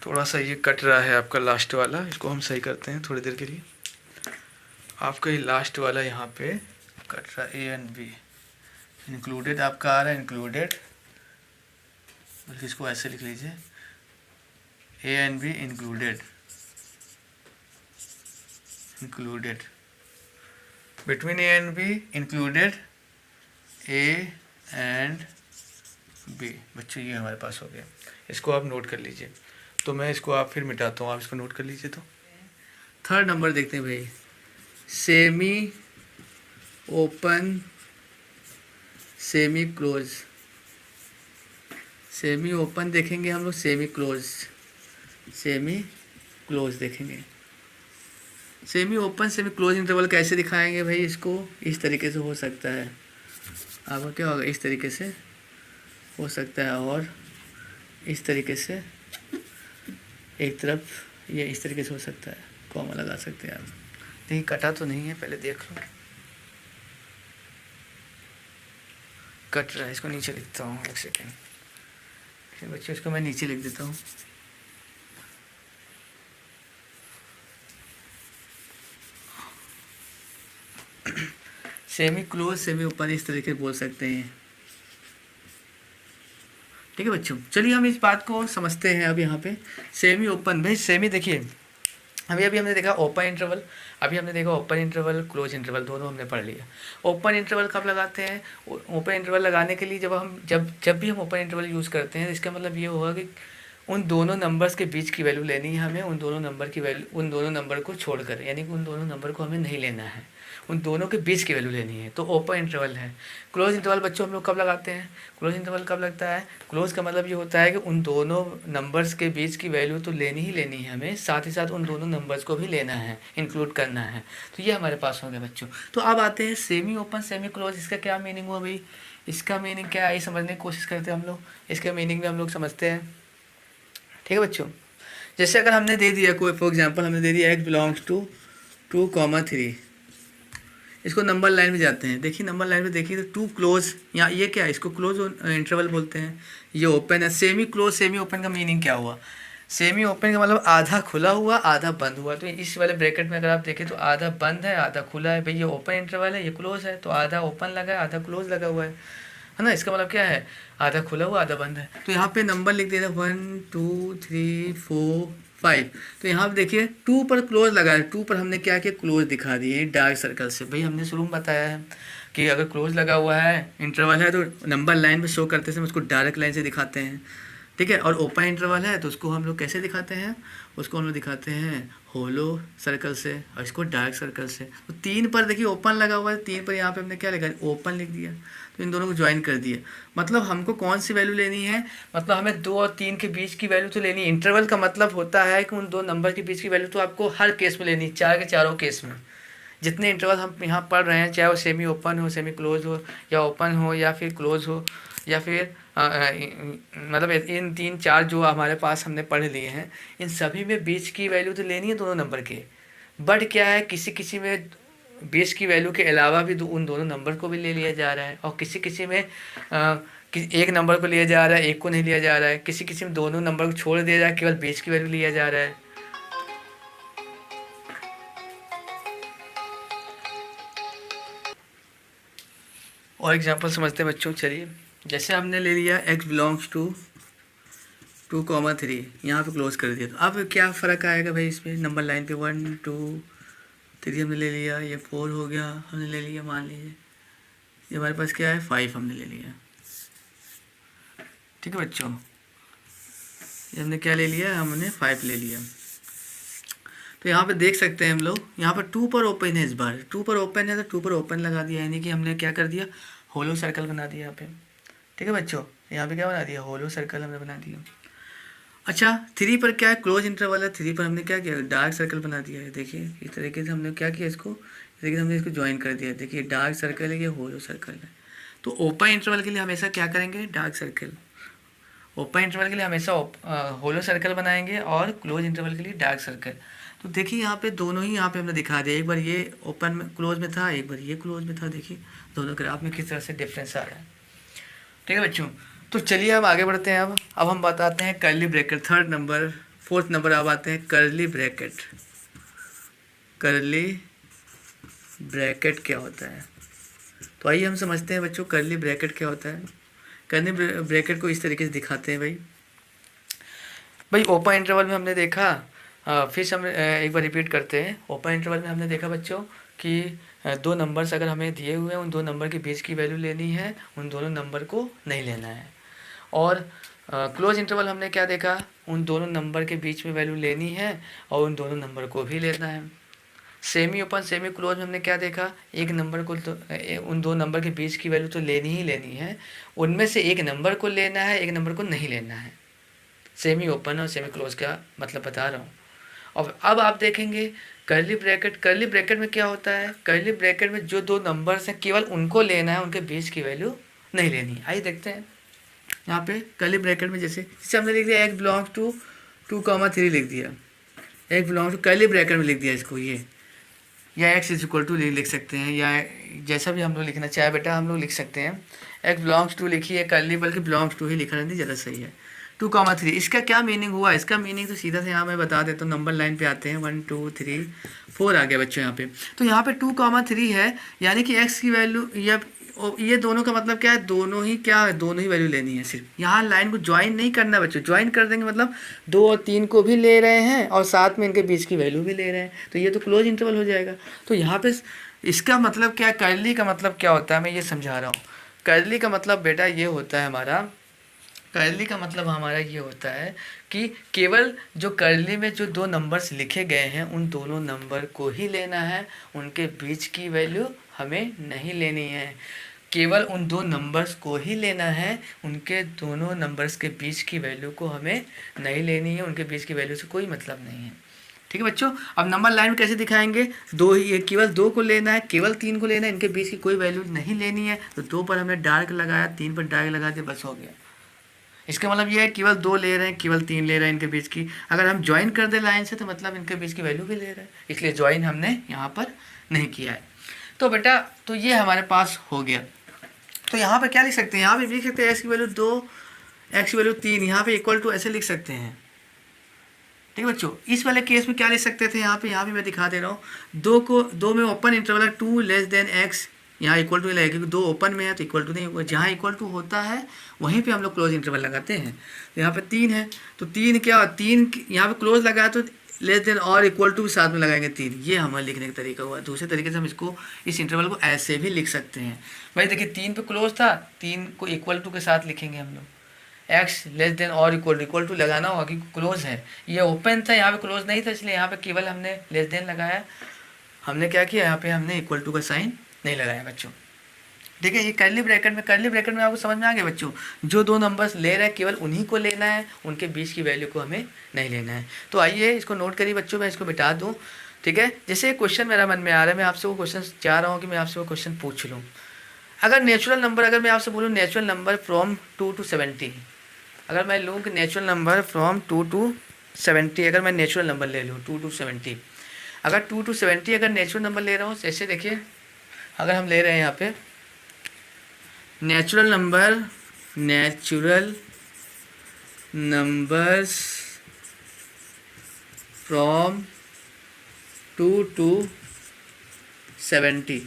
थोड़ा सा ये कट रहा है आपका लास्ट वाला, इसको हम सही करते हैं थोड़ी देर के लिए। आपका ये लास्ट वाला यहाँ पे कट रहा है, ए एंड बी इंक्लूडेड आपका आ रहा है, इंक्लूडेड, बल्कि इसको ऐसे लिख लीजिए, A and B included, included between A and B, included A and B. बच्चों ये हमारे पास हो गया, इसको आप नोट कर लीजिए। तो मैं इसको आप फिर मिटाता हूँ, आप इसको नोट कर लीजिए। तो थर्ड नंबर देखते हैं भाई, semi open semi close. Semi open देखेंगे हम लोग, सेमी क्लोज देखेंगे। Semi open semi close interval कैसे दिखाएंगे भाई, इसको इस तरीके से हो सकता है, आपका क्या होगा, इस तरीके से हो सकता है, और इस तरीके से एक तरफ ये इस तरीके से हो सकता है, कॉमा लगा सकते हैं आप। नहीं कटा तो नहीं है, पहले देख लो, कट रहा है, इसको नीचे लिखता हूँ, एक सेकेंड बच्चों, इसको मैं नीचे लिख देता हूँ। सेमी क्लोज सेमी ओपन इस तरीके बोल सकते हैं। ठीक है बच्चों, चलिए हम इस बात को समझते हैं। अब यहाँ पे सेमी ओपन, भाई सेमी देखिए, अभी हमने देखा ओपन इंटरवल, अभी हमने देखा ओपन इंटरवल क्लोज इंटरवल, दोनों हमने पढ़ लिया। ओपन इंटरवल कब लगाते हैं, ओपन इंटरवल लगाने के लिए जब भी हम ओपन इंटरवल यूज़ करते हैं, इसका मतलब ये होगा कि उन दोनों नंबर्स के बीच की वैल्यू लेनी है हमें, उन दोनों नंबर को छोड़कर, यानी कि उन दोनों नंबर को हमें नहीं लेना है, उन दोनों के बीच की वैल्यू लेनी है, तो ओपन इंटरवल है। क्लोज इंटरवल बच्चों हम लोग कब लगाते हैं, क्लोज इंटरवल कब लगता है, क्लोज का मतलब ये होता है कि उन दोनों नंबर्स के बीच की वैल्यू तो लेनी ही लेनी है हमें, साथ ही साथ उन दोनों नंबर्स को भी लेना है, इंक्लूड करना है। तो ये हमारे पास हो गया बच्चों। तो अब आते हैं सेमी ओपन सेमी क्लोज, इसका क्या मीनिंग हुआ भाई, इसका मीनिंग क्या है ये समझने की कोशिश करते हैं हम लोग, इसका मीनिंग भी हम लोग समझते हैं। ठीक है बच्चों, जैसे अगर हमने दे दिया कोई, फॉर एग्जांपल हमने दे दिया x बिलोंग्स टू 2,3, इसको नंबर लाइन में जाते हैं, देखिए नंबर लाइन में देखिए तो 2 क्लोज, यहाँ ये क्या है, इसको क्लोज इंटरवल बोलते हैं, ये ओपन है। सेमी क्लोज सेमी ओपन का मीनिंग क्या हुआ, सेमी ओपन का मतलब आधा खुला हुआ आधा बंद हुआ। तो इस वाले ब्रैकेट में अगर आप देखें तो आधा बंद है आधा खुला है, भाई ये ओपन इंटरवल है, ये क्लोज है, तो आधा ओपन लगा है आधा क्लोज लगा हुआ है। है ना। इसका मतलब क्या है, आधा खुला हुआ आधा बंद है। तो यहाँ पे नंबर लिख देना 1 2 3 4 5। तो यहाँ पे देखिए 2 पर क्लोज लगा है, 2 पर हमने क्या किया, क्लोज दिखा दिए डार्क सर्कल से। भाई हमने शुरू में बताया है कि अगर क्लोज लगा हुआ है, इंटरवल है, तो नंबर लाइन पे शो करते समय उसको डार्क लाइन से दिखाते हैं, ठीक है। और ओपन इंटरवल है तो उसको हम लोग कैसे दिखाते हैं, उसको हम लोग दिखाते हैं होलो सर्कल से, और इसको डार्क सर्कल से। तो 3 पर देखिए ओपन लगा हुआ है, 3 पर यहाँ पे हमने क्या लिखा, ओपन लिख दिया। तो इन दोनों को ज्वाइन कर दिया। मतलब हमको कौन सी वैल्यू लेनी है, मतलब हमें 2 और 3 के बीच की वैल्यू तो लेनी है। इंटरवल का मतलब होता है कि उन दो नंबर के बीच की वैल्यू तो आपको हर केस में लेनी है, 4 के चारों केस में। जितने इंटरवल हम यहाँ पढ़ रहे हैं, चाहे वो सेमी ओपन हो, सेमी क्लोज हो, या ओपन हो या फिर क्लोज हो, या फिर मतलब इन 3 4 जो हमारे पास हमने पढ़ लिए हैं, इन सभी में बीच की वैल्यू तो लेनी है दोनों नंबर के। बट क्या है, किसी किसी में बीच की वैल्यू के अलावा भी उन दोनों नंबर को भी ले लिया जा रहा है, और किसी किसी में एक नंबर को लिया जा रहा है, एक को नहीं लिया जा रहा है। किसी किसी में दोनों नंबर को छोड़ दिया जा रहा है, केवल बीच की वैल्यू लिया जा रहा है। और एग्जांपल समझते हैं बच्चों, चलिए। जैसे हमने ले लिया x बिलोंग्स टू 2,3, यहाँ पे क्लोज कर दिया। तो अब क्या फ़र्क आएगा भाई इसमें, नंबर लाइन पे 1 2 3 हमने ले लिया, ये 4 हो गया, हमने ले लिया, मान लीजिए ये हमारे पास क्या है 5 हमने ले लिया, ठीक है बच्चों। ये हमने क्या ले लिया, हमने 5 ले लिया। तो यहाँ पे देख सकते हैं हम लोग, यहाँ पर 2 पर ओपन है, इस बार 2 पर ओपन है तो 2 पर ओपन लगा दिया, यानी कि हमने क्या कर दिया, होलो सर्कल बना दिया यहाँ पे, ठीक है बच्चों। यहाँ पे क्या बना दिया, होलो सर्कल हमने बना दिया। अच्छा 3 पर क्या है, क्लोज इंटरवल है, 3 पर हमने क्या किया, डार्क सर्कल बना दिया है। देखिए इस तरीके से हमने क्या किया, इसको इस तरीके से हमने इसको ज्वाइन कर दिया। देखिए डार्क सर्कल है, ये होलो सर्कल है। तो ओपन इंटरवल के लिए हमेशा क्या करेंगे, डार्क सर्कल। ओपन इंटरवल के लिए हमेशा होलो सर्कल बनाएंगे, और क्लोज इंटरवल के लिए डार्क सर्कल। तो देखिए यहाँ पे दोनों ही यहाँ पे हमने दिखा दिया, एक बार ये ओपन में क्लोज में था, एक बार ये क्लोज में था। देखिए दोनों ग्राफ में किस तरह से डिफरेंस आ रहा है, ठीक है बच्चों। तो चलिए अब आगे बढ़ते हैं। अब हम बताते हैं कर्ली ब्रैकेट। फोर्थ नंबर अब आते हैं कर्ली ब्रैकेट। कर्ली ब्रैकेट क्या होता है, तो आइए हम समझते हैं बच्चों कर्ली ब्रैकेट क्या होता है। कर्ली ब्रैकेट को इस तरीके से दिखाते हैं भाई ओपन इंटरवल में हमने देखा, फिर से हम एक बार रिपीट करते हैं। ओपन इंटरवल में हमने देखा बच्चों कि 2 नंबर्स अगर हमें दिए हुए हैं, उन 2 नंबर के बीच की वैल्यू लेनी है, उन दोनों नंबर को नहीं लेना है। और क्लोज इंटरवल हमने क्या देखा, उन दोनों नंबर के बीच में वैल्यू लेनी है और उन दोनों नंबर को भी लेना है। सेमी ओपन सेमी क्लोज में हमने क्या देखा, एक नंबर को तो उन 2 नंबर के बीच की वैल्यू तो लेनी ही लेनी है, उनमें से एक नंबर को लेना है, एक नंबर को नहीं लेना है। सेमी ओपन और सेमी क्लोज का मतलब बता रहा हूँ। और अब आप देखेंगे कर्ली ब्रैकेट। कर्ली ब्रैकेट में क्या होता है, कर्ली ब्रैकेट में जो 2 नंबर्स हैं केवल उनको लेना है, उनके बीच की वैल्यू नहीं लेनी है। आइए देखते हैं यहाँ पे कर्ली ब्रैकेट में। जैसे हमने लिख दिया x बिलोंग्स टू 2,3 लिख दिया, x belongs to curly bracket में लिख दिया इसको, ये या x इज इक्वल टू लिख सकते हैं, या जैसा भी हम लोग लिखना चाहे बेटा हम लोग लिख सकते हैं। x बिलोंग्स टू लिखिए कर्ली, बल्कि बिलोंग्स टू ही लिखना नहीं ज़्यादा सही है। 2,3 इसका क्या मीनिंग हुआ, इसका मीनिंग तो सीधा से यहाँ मैं बता देता हूँ। नंबर लाइन पे आते हैं 1 2 3 4 आ गया बच्चों यहाँ पे। तो यहाँ पे 2,3 है, यानी कि x की वैल्यू या ये दोनों का मतलब क्या है, दोनों ही वैल्यू लेनी है। सिर्फ यहाँ लाइन को ज्वाइन नहीं करना बच्चों, ज्वाइन कर देंगे मतलब 2 और 3 को भी ले रहे हैं और साथ में इनके बीच की वैल्यू भी ले रहे हैं, तो ये तो क्लोज इंटरवल हो जाएगा। तो यहाँ पे इसका मतलब क्या है, कर्ली का मतलब क्या होता है, मैं ये समझा रहा हूँ। कर्ली का मतलब बेटा ये होता है हमारा, कर्ली का मतलब हमारा ये होता है कि केवल जो कर्ली में जो 2 नंबर्स लिखे गए हैं उन दोनों नंबर को ही लेना है, उनके बीच की वैल्यू हमें नहीं लेनी है। केवल उन 2 नंबर्स को ही लेना है, उनके दोनों नंबर्स के बीच की वैल्यू को हमें नहीं लेनी है, उनके बीच की वैल्यू से कोई मतलब नहीं है, ठीक है बच्चों। अब नंबर लाइन में कैसे दिखाएंगे, 2 ही, केवल 2 को लेना है, केवल 3 को लेना है, इनके बीच की कोई वैल्यू नहीं लेनी है। तो 2 पर हमने डार्क लगाया, 3 पर डार्क लगा दिया, बस हो गया। इसका मतलब ये है केवल 2 ले रहे हैं, केवल 3 ले रहे हैं इनके बीच की। अगर हम ज्वाइन कर दें लाइन से तो मतलब इनके बीच की वैल्यू भी ले रहे हैं, इसलिए ज्वाइन हमने यहाँ पर नहीं किया है। तो बेटा तो ये हमारे पास हो गया। तो यहाँ पे क्या लिख सकते हैं, यहाँ पे लिख सकते हैं x की वैल्यू 2 x की वैल्यू 3, यहाँ पे इक्वल टू ऐसे लिख सकते हैं, ठीक है बच्चों। इस वाले केस में क्या लिख सकते थे, यहाँ पे मैं दिखा दे रहा हूँ। 2 में ओपन इंटरवल है 2 लेस देन x यहाँ इक्वल टू लगेगा, क्योंकि 2 ओपन में है तो इक्वल टू नहीं होगा। जहाँ इक्वल टू होता है वहीं पे हम लोग क्लोज इंटरवल लगाते हैं। तो यहाँ पे 3 है तो 3 क्या, 3 यहाँ पे क्लोज लगाया तो लेस देन और इक्वल टू भी साथ में लगाएंगे 3। ये हमारे लिखने का तरीका हुआ। दूसरे तरीके से हम इसको, इस इंटरवल को ऐसे भी लिख सकते हैं भाई। देखिए 3 पे क्लोज था, 3 को इक्वल टू के साथ लिखेंगे हम लोग। एक्स लेस देन और इक्वल टू लगाना होगा क्योंकि क्लोज है। ये ओपन था, यहाँ पे क्लोज नहीं था, इसलिए यहाँ पे केवल हमने लेस देन लगाया। हमने क्या किया, यहाँ पे हमने इक्वल टू का साइन नहीं लगाया बच्चों। ठीक है, ये कर्ली ब्रैकेट में आपको समझ में आ गया बच्चों। जो 2 नंबर्स ले रहे हैं केवल उन्हीं को लेना है, उनके बीच की वैल्यू को हमें नहीं लेना है। तो आइए इसको नोट करिए बच्चों, मैं इसको मिटा दूँ। ठीक है, जैसे क्वेश्चन मेरा मन में आ रहा है, मैं आपसे वो क्वेश्चन चाह रहा हूँ कि मैं आपसे वो क्वेश्चन पूछ लूँ। अगर नेचुरल नंबर, अगर मैं आपसे बोलूँ नेचुरल नंबर फ्रॉम 2 to 70, अगर मैं लूँ कि नेचुरल नंबर फ्रॉम 2 to 70, अगर मैं नेचुरल नंबर ले लूँ 2 to 70, अगर 2 to 70 अगर नेचुरल नंबर ले रहा हूँ, जैसे देखिए अगर हम ले रहे हैं यहाँ पे नेचुरल नंबर्स फ्रॉम 2 to 70,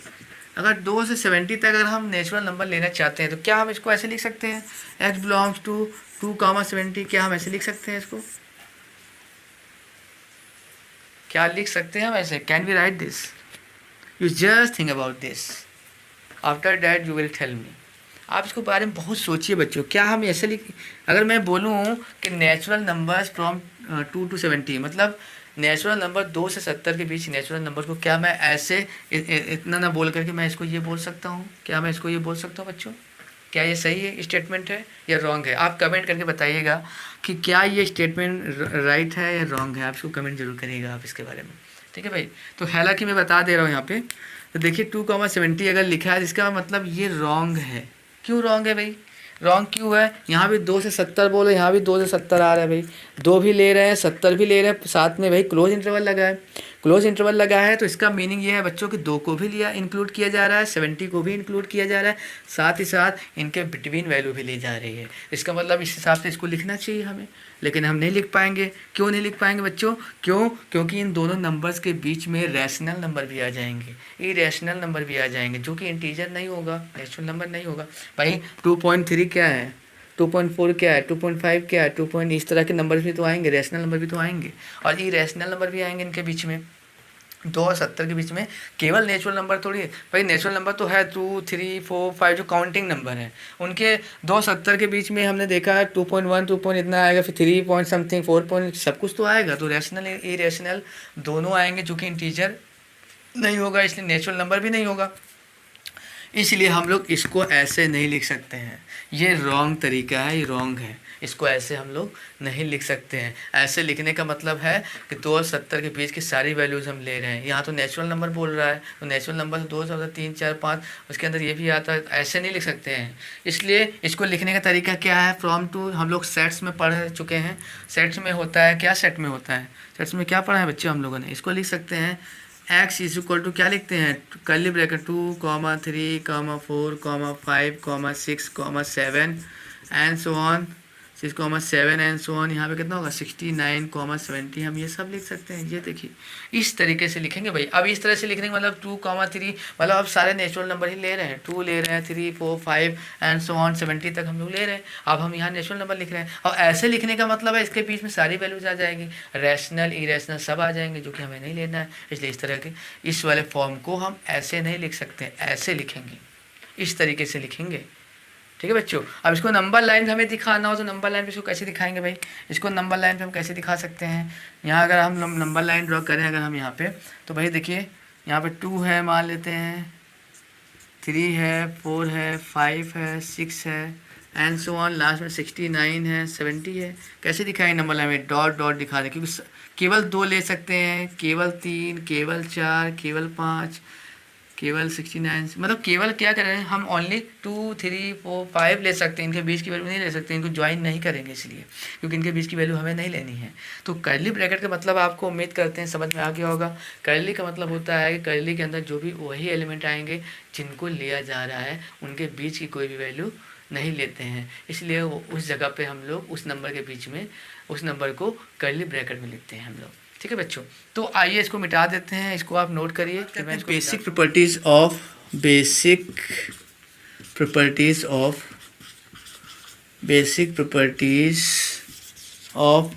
अगर 2 से 70 तक अगर हम नेचुरल नंबर लेना चाहते हैं तो क्या हम इसको ऐसे लिख सकते हैं, x बिलोंग्स टू 2, 70, क्या हम ऐसे लिख सकते हैं इसको, क्या लिख सकते हैं हम ऐसे? Can we write this? You just think about this, after that you will tell me. आप इसको बारे में बहुत सोचिए बच्चों। क्या हम ऐसे लिख, अगर मैं बोलूँ कि नेचुरल नंबर्स फ्रॉम 2 to 70, मतलब नेचुरल नंबर 2 से 70 के बीच नेचुरल नंबर को, क्या मैं ऐसे इतना ना बोल करके मैं इसको ये बोल सकता हूँ? क्या मैं इसको ये बोल सकता हूँ बच्चों? क्या ये सही है स्टेटमेंट है या रॉन्ग है? आप कमेंट करके बताइएगा कि क्या ये स्टेटमेंट राइट है या रॉन्ग है। आप इसको कमेंट जरूर करिएगा आप इसके बारे में। ठीक है भाई, तो हालांकि मैं बता दे रहा हूँ यहाँ पे, तो देखिए 2, 70 अगर लिखा है इसका मतलब ये रॉन्ग है। क्यों रॉन्ग है भाई? रॉन्ग क्यों है? यहाँ भी 2 से 70 बोले, यहाँ भी 2 से 70 आ रहा है भाई। 2 भी ले रहे हैं, 70 भी ले रहे हैं, साथ में भाई क्लोज इंटरवल लगा है। क्लोज इंटरवल लगा है तो इसका मीनिंग ये है बच्चों कि 2 को भी लिया इंक्लूड किया जा रहा है, 70 को भी इंक्लूड किया जा रहा है, साथ ही साथ इनके बिटवीन वैल्यू भी ली जा रही है। इसका मतलब इस हिसाब से इसको लिखना चाहिए हमें, लेकिन हम नहीं लिख पाएंगे। क्यों नहीं लिख पाएंगे बच्चों? क्योंकि इन दोनों नंबर्स के बीच में रैशनल नंबर भी आ जाएंगे, इरेशनल नंबर भी आ जाएंगे, जो कि इंटीजर नहीं होगा, नेचुरल नंबर नहीं होगा भाई। 2.3 क्या है, 2.4 क्या है, 2.5 क्या है, 2. इस तरह के नंबर भी तो आएंगे, रैशनल नंबर भी तो आएंगे और इरेशनल नंबर भी आएंगे इनके बीच में। 2 और 70 के बीच में केवल नेचुरल नंबर थोड़ी है भाई। नेचुरल नंबर तो है 2, 3, 4, 5 जो काउंटिंग नंबर है, उनके 2, 70 के बीच में हमने देखा है 2.1, 2. इतना आएगा, फिर 3 पॉइंट समथिंग, 4 सब कुछ तो आएगा। तो रैशनल इरेशनल दोनों आएंगे, जो कि इंटीजर नहीं होगा, इसलिए नेचुरल नंबर भी नहीं होगा। इसलिए हम लोग इसको ऐसे नहीं लिख सकते हैं, ये रॉन्ग तरीका है, ये रॉन्ग है। इसको ऐसे हम लोग नहीं लिख सकते हैं। ऐसे लिखने का मतलब है कि 2 और 70 के बीच की सारी वैल्यूज़ हम ले रहे हैं। यहाँ तो नेचुरल नंबर बोल रहा है, तो नेचुरल नंबर 2, 3, 4, 5 उसके अंदर ये भी आता है, ऐसे नहीं लिख सकते हैं। इसलिए इसको लिखने का तरीका क्या है? फ्रॉम टू हम लोग सेट्स में पढ़ चुके हैं। सेट्स में होता है क्या? सेट में होता है, सेट्स में क्या पढ़ा है बच्चे हम लोगों ने? इसको लिख सकते हैं x इज इक्वल टू, क्या लिखते हैं, curly bracket 2, 3, 4, 5, 6, 7 and so on, 6, 7 and so on. यहाँ पे कितना होगा 69, 70। हम ये सब लिख सकते हैं। ये देखिए इस तरीके से लिखेंगे भाई। अब इस तरह से लिखने का मतलब 2, 3 मतलब अब सारे नेचुरल नंबर ही ले रहे हैं, 2 ले रहे हैं, 3, 4, 5 एंड सो ऑन 70 तक हम लोग ले रहे हैं। अब हम यहाँ नेचुरल नंबर लिख रहे हैं और ऐसे लिखने का मतलब है इसके बीच में सारी वैल्यूज आ जाएंगी, रैशनल इरेशनल सब आ जाएंगे, जो कि हमें नहीं लेना है। इसलिए इस तरह के इस वाले फॉर्म को हम ऐसे नहीं लिख सकते, ऐसे लिखेंगे, इस तरीके से लिखेंगे। ठीक है बच्चों। अब इसको नंबर लाइन हमें दिखाना हो तो नंबर लाइन पे इसको कैसे दिखाएंगे भाई? इसको नंबर लाइन पे हम कैसे दिखा सकते हैं? यहाँ अगर हम नंबर लाइन ड्रॉ करें अगर हम यहाँ पे, तो भाई देखिए यहाँ पे 2 है मान लेते हैं, 3 है, 4 है, 5 है, 6 है एंड सो ऑन, लास्ट में 69 है, 70 है। कैसे दिखाएंगे नंबर लाइन में? डॉट डॉट दिखा दें, क्योंकि केवल 2 ले सकते हैं, केवल 3, केवल 4, केवल 5, केवल 69, मतलब केवल क्या करें हम? ओनली 2, 3, 4, 5 ले सकते हैं, इनके बीच की वैल्यू नहीं ले सकते, इनको ज्वाइन नहीं करेंगे इसलिए, क्योंकि इनके बीच की वैल्यू हमें नहीं लेनी है। तो कर्ली ब्रैकेट का मतलब आपको उम्मीद करते हैं समझ में आ गया होगा। कर्ली का मतलब होता है कि कर्ली के अंदर जो भी वही एलिमेंट आएंगे जिनको लिया जा रहा है, उनके बीच की कोई भी वैल्यू नहीं लेते हैं। इसलिए उस जगह पे हम लोग उस नंबर के बीच में उस नंबर को कर्ली ब्रैकेट में लिखते हैं हम लोग। ठीक है बच्चों, तो आइए इसको मिटा देते हैं, इसको आप नोट करिए। Basic properties of basic properties of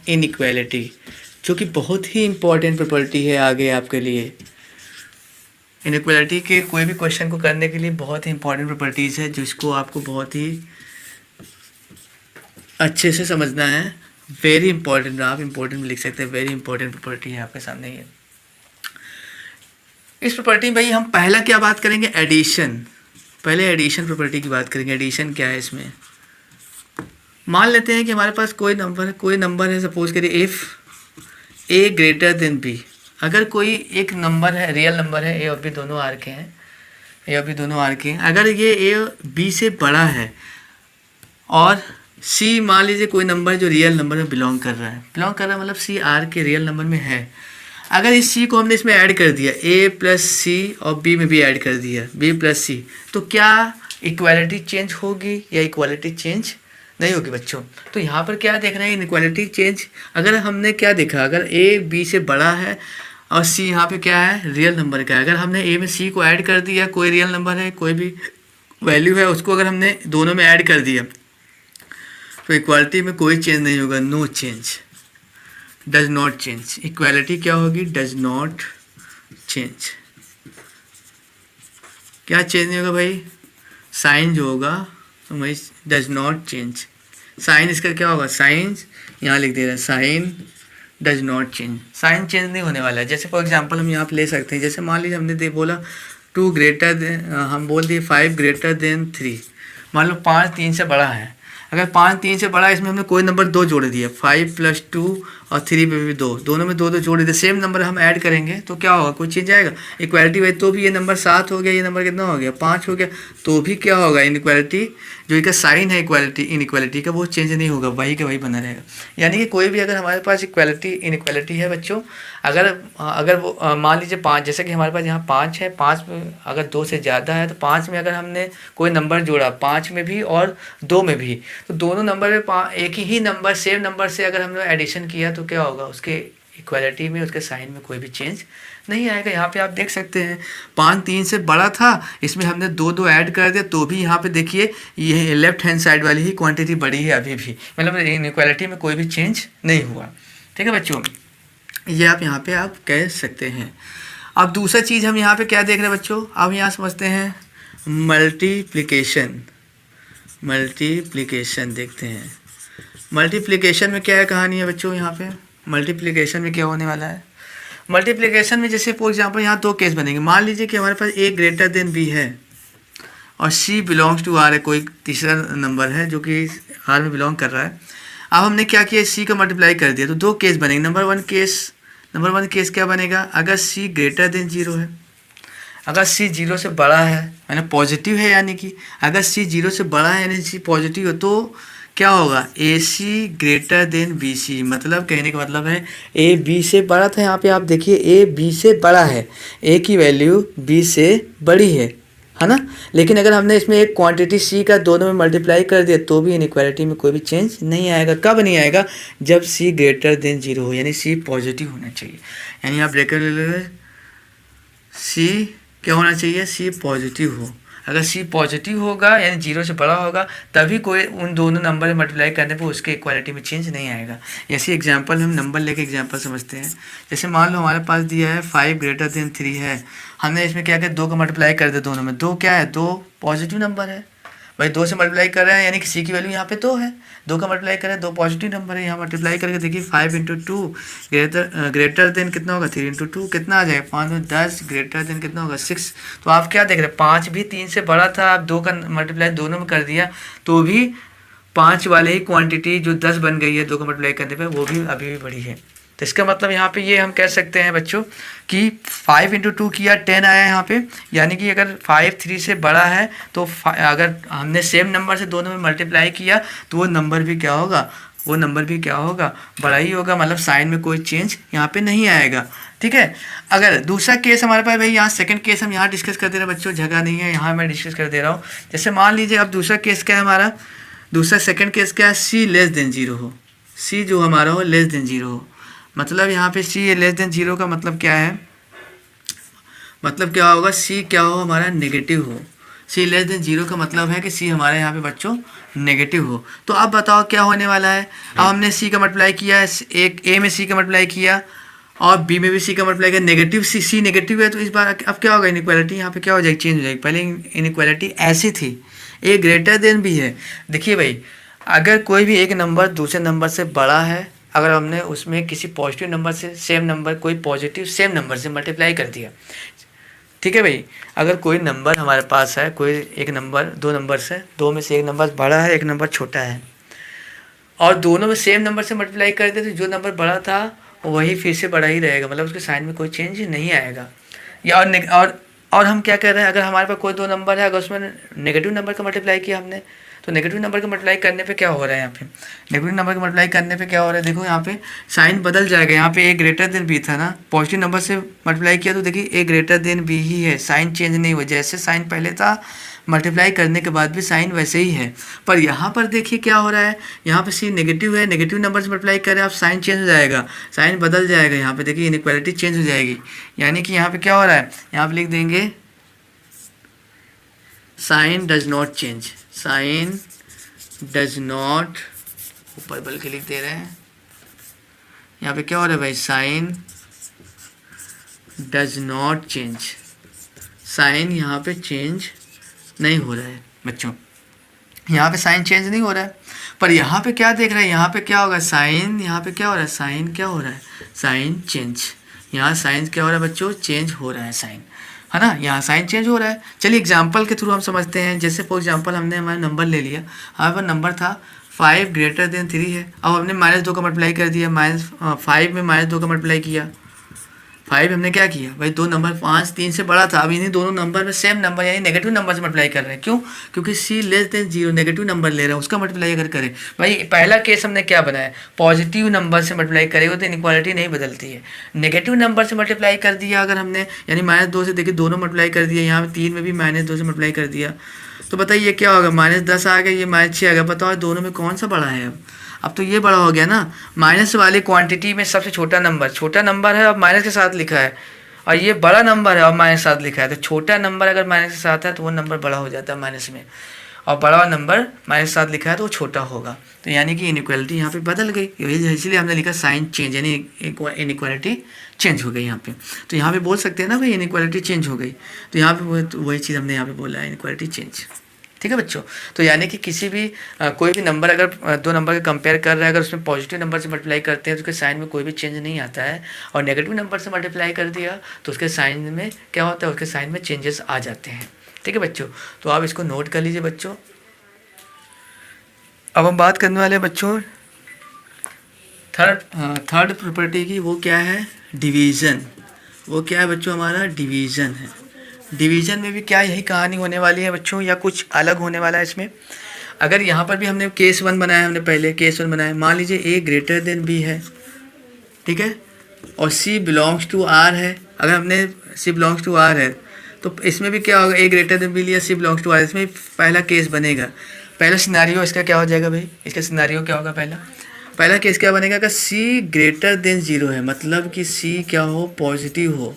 inequality, जो कि बहुत ही इम्पोर्टेंट प्रॉपर्टी है आगे आपके लिए। इनइक्वालिटी के कोई भी क्वेश्चन को करने के लिए बहुत ही इंपॉर्टेंट प्रॉपर्टीज़ है, जिसको आपको बहुत ही अच्छे से समझना है। वेरी इंपॉर्टेंट, आप इंपॉर्टेंट में लिख सकते हैं, वेरी इंपॉर्टेंट प्रॉपर्टी है आपके सामने ही है। इस प्रॉपर्टी में भाई हम पहला क्या बात करेंगे, एडिशन। पहले एडिशन प्रॉपर्टी की बात करेंगे। एडिशन क्या है इसमें, मान लेते हैं कि हमारे पास कोई नंबर है, सपोज करिए if A greater than B. अगर कोई एक नंबर है, रियल नंबर है, ए और बी दोनों आर के हैं, अगर ये ए बी से बड़ा है और सी मान लीजिए कोई नंबर जो रियल नंबर में बिलोंग कर रहा है मतलब सी आर के रियल नंबर में है। अगर इस सी को हमने इसमें ऐड कर दिया, ए प्लस सी और बी में भी ऐड कर दिया, बी प्लस सी, तो क्या इक्वालिटी चेंज होगी या इक्वालिटी चेंज नहीं होगी बच्चों? तो यहाँ पर क्या देख रहे हैं, इनइक्वालिटी चेंज। अगर हमने क्या देखा, अगर ए बी से बड़ा है और सी यहाँ पे क्या है, रियल नंबर का है। अगर हमने ए में सी को ऐड कर दिया, कोई रियल नंबर है, कोई भी वैल्यू है, उसको अगर हमने दोनों में ऐड कर दिया, तो इक्वालिटी में कोई चेंज नहीं होगा। No change, does not change. Equality क्या होगी, डज नॉट चेंज। क्या चेंज नहीं होगा भाई, साइन जो होगा तो भाई डज नॉट चेंज। साइन इसका क्या होगा, साइन यहाँ लिख दे रहे हैं, sign does not change. Sign change नहीं होने वाला है। जैसे फॉर एग्जांपल हम यहाँ पे ले सकते हैं, जैसे मान लीजिए हमने बोला 2 ग्रेटर देन, हम बोल दिए 5 ग्रेटर देन 3। मान लो 5 3 से बड़ा है। अगर 5 3 से बड़ा है, इसमें हमने कोई नंबर 2 जोड़ दिया, 5 + 2 और 3 पे भी 2, दोनों में 2 2 जोड़ दिए, सेम नंबर हम ऐड करेंगे तो क्या होगा, कोई चेंज आएगा? इक्वालिटी भाई तो भी ये नंबर 7 हो गया, ये नंबर कितना हो गया, 5 हो गया, तो भी क्या होगा, इनइक्वालिटी जो इसका साइन है इनइक्वालिटी का, वो चेंज नहीं होगा, वही का वही बना रहेगा। यानी कि कोई भी अगर हमारे पास इनइक्वालिटी है बच्चों, अगर वो मान लीजिए 5, जैसे कि हमारे पास यहाँ 5 है, 5 में अगर 2 से ज़्यादा है, तो 5 में अगर हमने कोई नंबर जोड़ा, 5 में भी और 2 में भी, तो दोनों नंबर में एक ही नंबर, सेम नंबर से अगर हमने एडिशन किया तो क्या होगा, उसके इक्वालिटी में, उसके साइन में कोई भी चेंज नहीं आएगा। यहाँ पे आप देख सकते हैं 5 3 से बड़ा था, इसमें हमने 2 2 ऐड कर दिया, तो भी यहाँ पे देखिए ये लेफ्ट हैंड साइड वाली ही क्वांटिटी बड़ी है अभी भी, मतलब इनइक्वालिटी में कोई भी चेंज नहीं हुआ। ठीक है बच्चों, ये आप यहाँ पे आप कह सकते हैं। अब दूसरा चीज़ हम यहाँ पे क्या देख रहे हैं बच्चों, अब यहाँ समझते हैं मल्टीप्लिकेशन देखते हैं। मल्टीप्लिकेशन में क्या है कहानी है बच्चों, यहाँ पे मल्टीप्लिकेशन में क्या होने वाला है, मल्टीप्लिकेशन में जैसे फॉर एग्जांपल यहाँ 2 केस बनेंगे। मान लीजिए कि हमारे पास ए ग्रेटर देन बी है और सी बिलोंग्स टू आर है, कोई तीसरा नंबर है जो कि आर में बिलोंग कर रहा है। अब हमने क्या किया, सी का मल्टीप्लाई कर दिया, तो 2 केस बनेंगे। नंबर वन केस क्या बनेगा, अगर सी ग्रेटर देन 0 है, अगर सी 0 से बड़ा है, यानी पॉजिटिव है, यानी कि अगर सी 0 से बड़ा है यानी सी पॉजिटिव है, तो क्या होगा, ए सी ग्रेटर देन बी सी। मतलब कहने का मतलब है ए बी से बड़ा था, यहाँ पे आप देखिए ए बी से बड़ा है, ए की वैल्यू बी से बड़ी है ना। लेकिन अगर हमने इसमें एक क्वांटिटी सी का दोनों में मल्टीप्लाई कर दिया, तो भी इनइक्वालिटी में कोई भी चेंज नहीं आएगा। कब नहीं आएगा, जब सी ग्रेटर देन 0 हो, यानी सी पॉजिटिव होना चाहिए। यानी आप ब्रैकेट ले लीजिए, सी क्या होना चाहिए, सी पॉजिटिव हो। अगर सी पॉजिटिव होगा यानी 0 से बड़ा होगा, तभी कोई उन दोनों नंबर में मल्टीप्लाई करने पर उसके इक्वालिटी में चेंज नहीं आएगा। ऐसे एग्जांपल हम नंबर लेके एग्जांपल समझते हैं। जैसे मान लो हमारे पास दिया है 5 ग्रेटर देन 3 है, हमने इसमें क्या किया, 2 का मल्टीप्लाई कर दिया दोनों में। 2 क्या है, 2 पॉजिटिव नंबर है भाई, 2 से मल्टीप्लाई कर रहे हैं यानी कि सी की वैल्यू यहाँ पे 2 है, 2 का मल्टीप्लाई कर रहे हैं, 2 पॉजिटिव नंबर है। यहाँ मल्टीप्लाई करके देखिए 5 × 2 ग्रेटर देन कितना होगा, 3 × 2 कितना आ जाएगा, 5 में 10 ग्रेटर देन कितना होगा, 6। तो आप क्या देख रहे हैं, 5 भी 3 से बड़ा था, आप 2 का मल्टीप्लाई दोनों में कर दिया, तो भी 5 वाले ही क्वान्टिटी जो 10 बन गई है 2 का मल्टीप्लाई करने पर, वो भी अभी भी बड़ी है। तो इसका मतलब यहाँ पे ये हम कह सकते हैं बच्चों कि 5 × 2 किया 10 आया यहाँ पे, यानी कि अगर 5 3 से बड़ा है तो अगर हमने सेम नंबर से दोनों में मल्टीप्लाई किया तो वो नंबर भी क्या होगा, बड़ा ही होगा। मतलब साइन में कोई चेंज यहाँ पे नहीं आएगा। ठीक है, अगर दूसरा केस हमारे पास भाई, यहाँ सेकंड केस हम यहाँ डिस्कस कर दे रहे हैं बच्चों, जगह नहीं है, यहाँ मैं डिस्कस कर दे रहा हूँ। जैसे मान लीजिए अब दूसरा केस क्या है हमारा, दूसरा सेकंड केस क्या है, सी लेस देन 0 हो, सी जो हमारा हो लेस देन 0 हो। मतलब यहाँ पे सी लेस देन 0 का मतलब क्या है, मतलब क्या होगा, सी क्या हो हमारा नेगेटिव हो। सी लेस देन जीरो का मतलब है कि सी हमारे यहाँ पे बच्चों नेगेटिव हो। तो अब बताओ क्या होने वाला है। अब हमने सी का मल्टीप्लाई किया, एक ए में सी का मल्टीप्लाई किया और बी में भी सी का मल्टीप्लाई किया, नेगेटिव सी नेगेटिव है, तो इस बार अब क्या होगा, इनइक्वालिटी यहाँ पे क्या हो जाएगी, चेंज हो जाएगी। पहले इनइक्वालिटी ऐसी थी, ए ग्रेटर देन बी है। देखिए भाई, अगर कोई भी एक नंबर दूसरे नंबर से बड़ा है, अगर हमने उसमें किसी पॉजिटिव नंबर से सेम नंबर, कोई पॉजिटिव सेम नंबर से मल्टीप्लाई कर दिया, ठीक है भाई। अगर कोई नंबर हमारे पास है, कोई एक नंबर दो नंबर से, दो में से एक नंबर बड़ा है, एक नंबर छोटा है, और दोनों में सेम नंबर से मल्टीप्लाई कर दे, तो जो नंबर बड़ा था वही फिर से बड़ा ही रहेगा, मतलब उसके साइन में कोई चेंज नहीं आएगा। या और हम क्या कर रहे हैं, अगर हमारे पास कोई दो नंबर है, अगर उसमें नेगेटिव नंबर का मल्टीप्लाई किया हमने, तो नेगेटिव नंबर का मल्टीप्लाई करने पे क्या हो रहा है, यहाँ पे नेगेटिव नंबर का मल्टीप्लाई करने पे क्या हो रहा है, देखो यहाँ पे साइन बदल जाएगा। यहाँ पे ए ग्रेटर देन बी था ना, पॉजिटिव नंबर से मल्टीप्लाई किया तो देखिए ए ग्रेटर देन बी ही है, साइन चेंज नहीं हुआ, जैसे साइन पहले था मल्टीप्लाई करने के बाद भी साइन वैसे ही है। पर यहाँ पर देखिए क्या हो रहा है, यहाँ पे सी नेगेटिव है, नेगेटिव नंबर से मल्टीप्लाई करें आप, साइन चेंज हो जाएगा, साइन बदल जाएगा, यहाँ पे देखिए इनइक्वालिटी चेंज हो जाएगी। यानी कि यहाँ पे क्या हो रहा है, यहाँ पे लिख देंगे sign does not change, sign does not, ऊपर बल के लिख दे रहे हैं, यहाँ पे क्या हो रहा है भाई, sign does not change, sign यहाँ पे चेंज नहीं हो रहा है बच्चों, यहाँ पे साइन चेंज नहीं हो रहा है। पर यहाँ पे क्या देख रहे हैं, यहाँ पे क्या होगा, साइन, यहाँ पे क्या हो रहा है, साइन क्या हो रहा है, साइन चेंज, यहाँ साइन क्या हो रहा है बच्चों, चेंज हो रहा है साइन, है ना, यहाँ साइन चेंज हो रहा है। चलिए एग्जाम्पल के थ्रू हम समझते हैं। जैसे फॉर एग्जाम्पल हमने हमारा नंबर ले लिया, हमारे पास नंबर था 5 ग्रेटर देन 3 है, अब हमने -2 का मल्टीप्लाई कर दिया, -5 में -2 का मल्टीप्लाई किया, 5 हमने क्या किया भाई, दो नंबर 5 3 से बड़ा था, अब इन्हीं दोनों नंबर में सेम नंबर यानी नेगेटिव नंबर से मल्टीप्लाई कर रहे हैं। क्यों, क्योंकि C less than zero negative number ले रहे हैं, उसका मल्टीप्लाई अगर करें भाई, पहला केस हमने क्या बनाया, पॉजिटिव नंबर से मल्टीप्लाई करेगा तो इनइक्वालिटी नहीं बदलती है। नेगेटिव नंबर से मल्टीप्लाई कर दिया अगर हमने, यानी -2 से देखिए दोनों मल्टीप्लाई कर दिया, यहाँ 3 में भी -2 से मल्टीप्लाई कर दिया, तो बताइए क्या होगा, -10 आ गया, ये -6 आ गया। बताओ दोनों में कौन सा बड़ा है, अब तो ये बड़ा हो गया ना। माइनस वाली क्वांटिटी में सबसे छोटा नंबर है और माइनस के साथ लिखा है, और ये बड़ा नंबर है और माइनस के साथ लिखा है, तो छोटा नंबर अगर माइनस के साथ है तो वो नंबर बड़ा हो जाता है माइनस में, और बड़ा नंबर माइनस के साथ लिखा है तो वो छोटा होगा। तो यानी कि इनइक्वालिटी यहाँ पे बदल गई, इसलिए हमने लिखा साइन चेंज, यानी इनइक्वालिटी चेंज हो गई यहाँ पे। तो यहाँ पे बोल सकते हैं ना भाई इनइक्वालिटी चेंज हो गई, तो यहाँ पे वही चीज़ हमने यहाँ पे बोला है, इनइक्वालिटी चेंज। ठीक है बच्चों, तो यानी कि किसी भी कोई भी नंबर अगर दो नंबर का कंपेयर कर रहा है, अगर उसमें पॉजिटिव नंबर से मल्टीप्लाई करते हैं तो उसके साइन में कोई भी चेंज नहीं आता है, और नेगेटिव नंबर से मल्टीप्लाई कर दिया तो उसके साइन में क्या होता है, उसके साइन में चेंजेस आ जाते हैं। ठीक है बच्चों, तो आप इसको नोट कर लीजिए बच्चों। अब हम बात करने वाले हैं बच्चों थर्ड प्रॉपर्टी की, वो क्या है, डिवीज़न। वो क्या है बच्चों, हमारा डिवीज़न है। डिवीज़न में भी क्या यही कहानी होने वाली है बच्चों, या कुछ अलग होने वाला है इसमें। अगर यहाँ पर भी हमने केस 1 बनाया, हमने पहले केस 1 बनाया, मान लीजिए ए ग्रेटर देन बी है, ठीक है, और सी बिलोंग्स टू आर है। अगर हमने सी बिलोंग्स टू आर है तो इसमें भी क्या होगा, ए ग्रेटर देन बी लिया, सी बिलोंग्स टू आर, इसमें पहला केस बनेगा। पहला सिनारियो इसका क्या हो जाएगा भाई, इसका सिनारियो क्या होगा, पहला केस क्या बनेगा, अगर सी ग्रेटर देन 0 है, मतलब कि सी क्या हो, पॉजिटिव हो,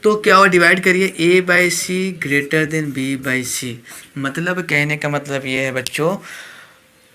तो क्या हो, डिवाइड करिए a by C greater than b by C. मतलब कहने का मतलब ये है बच्चों,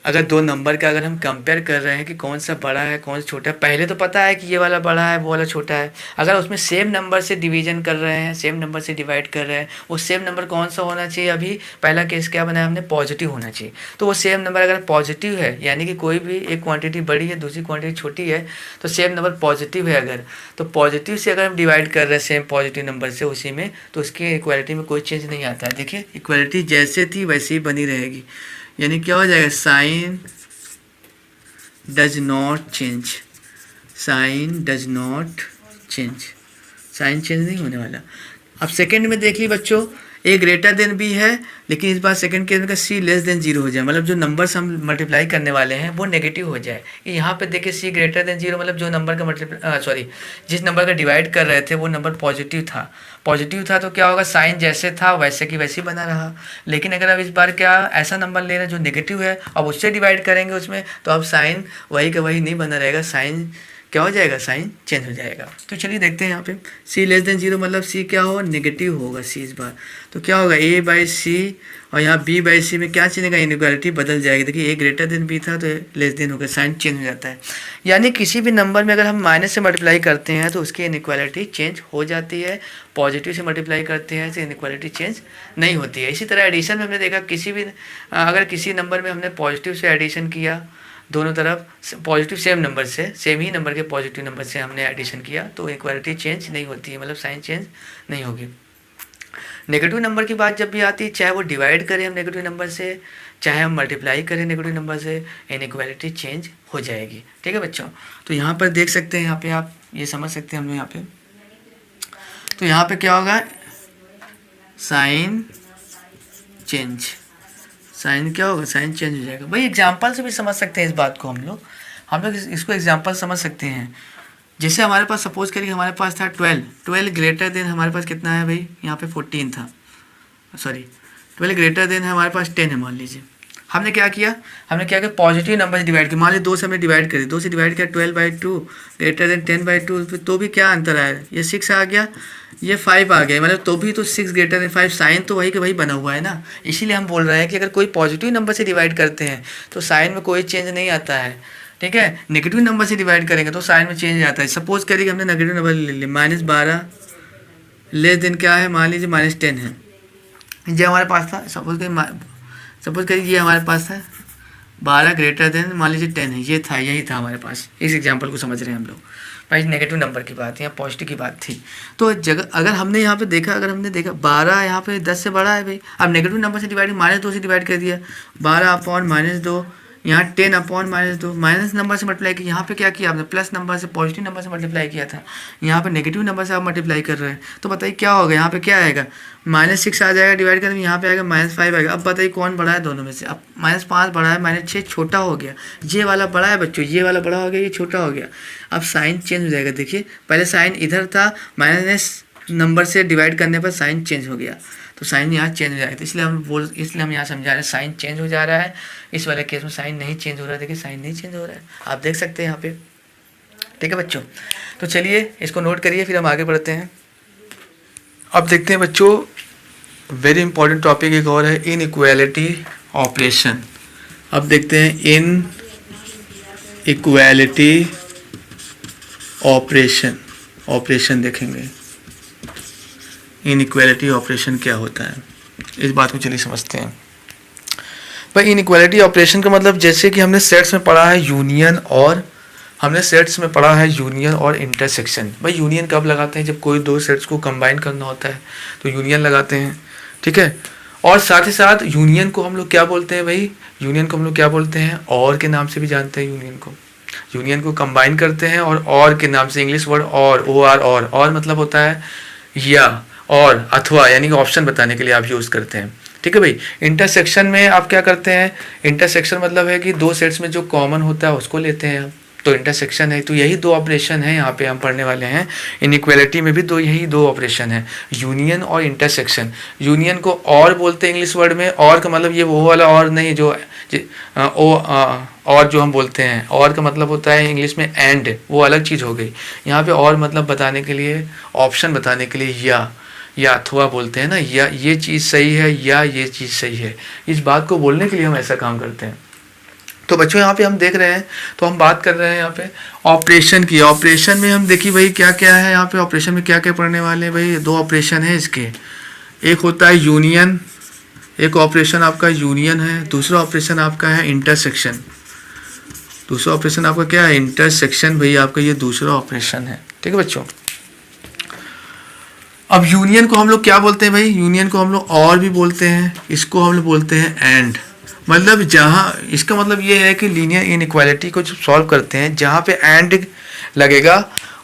अगर दो नंबर का अगर हम कंपेयर कर रहे हैं कि कौन सा बड़ा है कौन सा छोटा है, पहले तो पता है कि ये वाला बड़ा है वो वाला छोटा है, अगर उसमें सेम नंबर से डिवीजन कर रहे हैं, सेम नंबर से डिवाइड कर रहे हैं, वो सेम नंबर कौन सा होना चाहिए, अभी पहला केस क्या बनाया हमने, पॉजिटिव होना चाहिए। तो वो सेम नंबर अगर पॉजिटिव है, यानी कि कोई भी एक क्वांटिटी बड़ी है दूसरी क्वांटिटी छोटी है, तो सेम नंबर पॉजिटिव है अगर, तो पॉजिटिव से अगर हम डिवाइड कर रहे हैं सेम पॉजिटिव नंबर से उसी में, तो उसकी इक्वालिटी में कोई चेंज नहीं आता है। देखिए इक्वालिटी जैसे थी वैसे ही बनी रहेगी, यानी क्या हो जाएगा, sign does not change, sign does not change, sign change नहीं होने वाला। अब सेकंड में देख ली बच्चों, ए ग्रेटर देन बी है, लेकिन इस बार सेकंड केस में सी लेस देन 0 हो जाए, मतलब जो नंबर्स हम मल्टीप्लाई करने वाले हैं वो नेगेटिव हो जाए। यहाँ पे देखिए सी ग्रेटर देन 0 मतलब जो नंबर का जिस नंबर का डिवाइड कर रहे थे वो नंबर पॉजिटिव था, तो क्या होगा, साइन जैसे था वैसे की वैसे बना रहा। लेकिन अगर अब इस बार क्या ऐसा नंबर ले रहे हैं जो नेगेटिव है, अब उससे डिवाइड करेंगे उसमें, तो अब साइन वही का वही नहीं बना रहेगा, साइन क्या हो जाएगा, साइन चेंज हो जाएगा। तो चलिए देखते हैं यहाँ पे c लेस देन 0 मतलब c क्या हो, नेगेटिव होगा c इस बार। तो क्या होगा a बाई सी और यहाँ b बाई सी में क्या चेंज होगा, इनइक्वालिटी बदल जाएगी। देखिए a ग्रेटर देन b था तो लेस देन होगा, साइन चेंज हो जाता है। यानी किसी भी नंबर में अगर हम माइनस से मल्टीप्लाई करते हैं तो उसकी इनइक्वालिटी चेंज हो जाती है, पॉजिटिव से मल्टीप्लाई करते हैं तो इनइक्वालिटी चेंज नहीं होती है। इसी तरह एडिशन में हमने देखा किसी भी अगर किसी नंबर में हमने पॉजिटिव से एडिशन किया, दोनों तरफ पॉजिटिव सेम नंबर से, सेम ही नंबर के पॉजिटिव नंबर से हमने एडिशन किया तो इक्वालिटी चेंज नहीं होती है, मतलब साइन चेंज नहीं होगी। नेगेटिव नंबर की बात जब भी आती है, चाहे वो डिवाइड करें हम नेगेटिव नंबर से, चाहे हम मल्टीप्लाई करें नेगेटिव नंबर से, इनइक्वालिटी चेंज हो जाएगी। ठीक है बच्चों, तो यहाँ पर देख सकते हैं, यहाँ पे आप ये समझ सकते हैं हम लोग यहाँ पे। तो यहाँ पे क्या होगा, साइन चेंज, साइन क्या होगा, साइन चेंज हो जाएगा। भाई एग्जाम्पल से भी समझ सकते हैं इस बात को, हम लोग इसको एग्जाम्पल समझ सकते हैं। जैसे हमारे पास सपोज करिए हमारे पास था 12 ग्रेटर देन हमारे पास कितना है भाई, यहाँ पे 14 था, सॉरी 12 ग्रेटर देन है हमारे पास 10 है मान लीजिए। हमने क्या किया पॉजिटिव नंबर से डिवाइड किया, मान लीजिए 2 से हमने डिवाइड करी, 2 से डिवाइड किया 12/2 ग्रेटर देन 10/2, तो भी क्या अंतर आया, ये 6 आ गया, ये 5 आ गया, मतलब तो भी तो 6 ग्रेटर देन 5, साइन तो वही के वही बना हुआ है ना। इसीलिए हम बोल रहे हैं कि अगर कोई पॉजिटिव नंबर से डिवाइड करते हैं तो साइन में कोई चेंज नहीं आता है। ठीक है, नेगेटिव नंबर से डिवाइड करेंगे तो साइन में चेंज आता है। सपोज करिए हमने नेगेटिव नंबर ले लिया, -12 लेस देन क्या है, मान लीजिए -10 है, ये हमारे पास था। सपोज करिए ये हमारे पास था 12 ग्रेटर देन मान लीजिए 10 है, ये था, यही था हमारे पास। इस एग्जाम्पल को समझ रहे हैं हम लोग भाई, नेगेटिव नंबर की बात है या पॉजिटिव की बात थी। तो जगह अगर हमने यहाँ पे देखा, 12 यहाँ पे 10 से बड़ा है भाई, अब नेगेटिव नंबर से डिवाइड -2 से डिवाइड कर दिया, 12/-2, यहाँ 10/-2, माइनस नंबर से मल्टीप्लाई किया, यहाँ पे क्या किया आपने, प्लस नंबर से पॉजिटिव नंबर से मल्टीप्लाई किया था, यहाँ पे नेगेटिव नंबर से आप मल्टीप्लाई कर रहे हैं। तो बताइए क्या होगा, यहाँ पे क्या आएगा, -6 आ जाएगा डिवाइड करने में, यहाँ पे आएगा -5 आएगा। अब बताइए कौन बड़ा है दोनों में से, अब -5 बड़ा है, -6 छोटा हो गया, ये वाला बड़ा है बच्चों, ये वाला बड़ा हो गया, ये छोटा हो गया। अब साइन चेंज हो जाएगा। देखिए पहले साइन इधर था, माइनस नंबर से डिवाइड करने पर साइन चेंज हो गया, तो साइन यहाँ चेंज हो जाएगा। तो इसलिए हम यहाँ समझा रहे हैं साइन चेंज हो जा रहा है। इस वाले केस में साइन नहीं चेंज हो रहा है, देखिए साइन नहीं चेंज हो रहा है, आप देख सकते हैं यहाँ पे। ठीक है बच्चों, तो चलिए इसको नोट करिए, फिर हम आगे बढ़ते हैं। अब देखते हैं बच्चों, वेरी इंपॉर्टेंट टॉपिक एक और है, इनइक्वालिटी ऑपरेशन। अब देखते हैं इनइक्वालिटी ऑपरेशन देखेंगे, इनइक्वालिटी ऑपरेशन क्या होता है, इस बात को चलिए समझते हैं। भाई इनइक्वालिटी ऑपरेशन का मतलब, जैसे कि हमने सेट्स में पढ़ा है यूनियन और इंटरसेक्शन। भाई यूनियन कब लगाते हैं, जब कोई दो सेट्स को कंबाइन करना होता है तो यूनियन लगाते हैं। ठीक है, और साथ ही साथ यूनियन को हम लोग क्या बोलते हैं भाई, यूनियन को हम लोग क्या बोलते हैं, और के नाम से भी जानते हैं। यूनियन को कंबाइन करते हैं और के नाम से, इंग्लिश वर्ड और मतलब होता है या और अथवा, यानी कि ऑप्शन बताने के लिए आप यूज़ करते हैं। ठीक है भाई, इंटरसेक्शन में आप क्या करते हैं, इंटरसेक्शन मतलब है कि दो सेट्स में जो कॉमन होता है उसको लेते हैं, तो इंटरसेक्शन है। तो यही दो ऑपरेशन है यहाँ पे हम पढ़ने वाले हैं। इनइक्वालिटी में भी यही दो ऑपरेशन है, यूनियन और इंटरसेक्शन। यूनियन को और बोलते हैं इंग्लिश वर्ड में, और का मतलब ये वो वाला और नहीं जो और जो हम बोलते हैं, और का मतलब होता है इंग्लिश में एंड, वो अलग चीज़ हो गई। यहाँ पे और मतलब बताने के लिए, ऑप्शन बताने के लिए या अथवा बोलते हैं ना, या ये चीज़ सही है या ये चीज़ सही है, इस बात को बोलने के लिए हम ऐसा काम करते हैं। तो बच्चों यहाँ पे हम देख रहे हैं, तो हम बात कर रहे हैं यहाँ पे ऑपरेशन की। ऑपरेशन में हम देखिए भाई क्या क्या है यहाँ पे, ऑपरेशन में क्या क्या पढ़ने वाले हैं भाई, दो ऑपरेशन है इसके। एक होता है यूनियन, एक ऑपरेशन आपका यूनियन है, दूसरा ऑपरेशन आपका है इंटरसेक्शन। दूसरा ऑपरेशन आपका क्या है, इंटरसेक्शन भाई, आपका ये दूसरा ऑपरेशन है। ठीक है बच्चों, अब यूनियन को हम लोग क्या बोलते हैं भाई, यूनियन को हम लोग और भी बोलते हैं, इसको हम लोग बोलते हैं एंड। मतलब जहाँ, इसका मतलब ये है कि लीनियर इनइक्वालिटी को जब सॉल्व करते हैं, जहाँ पे एंड लगेगा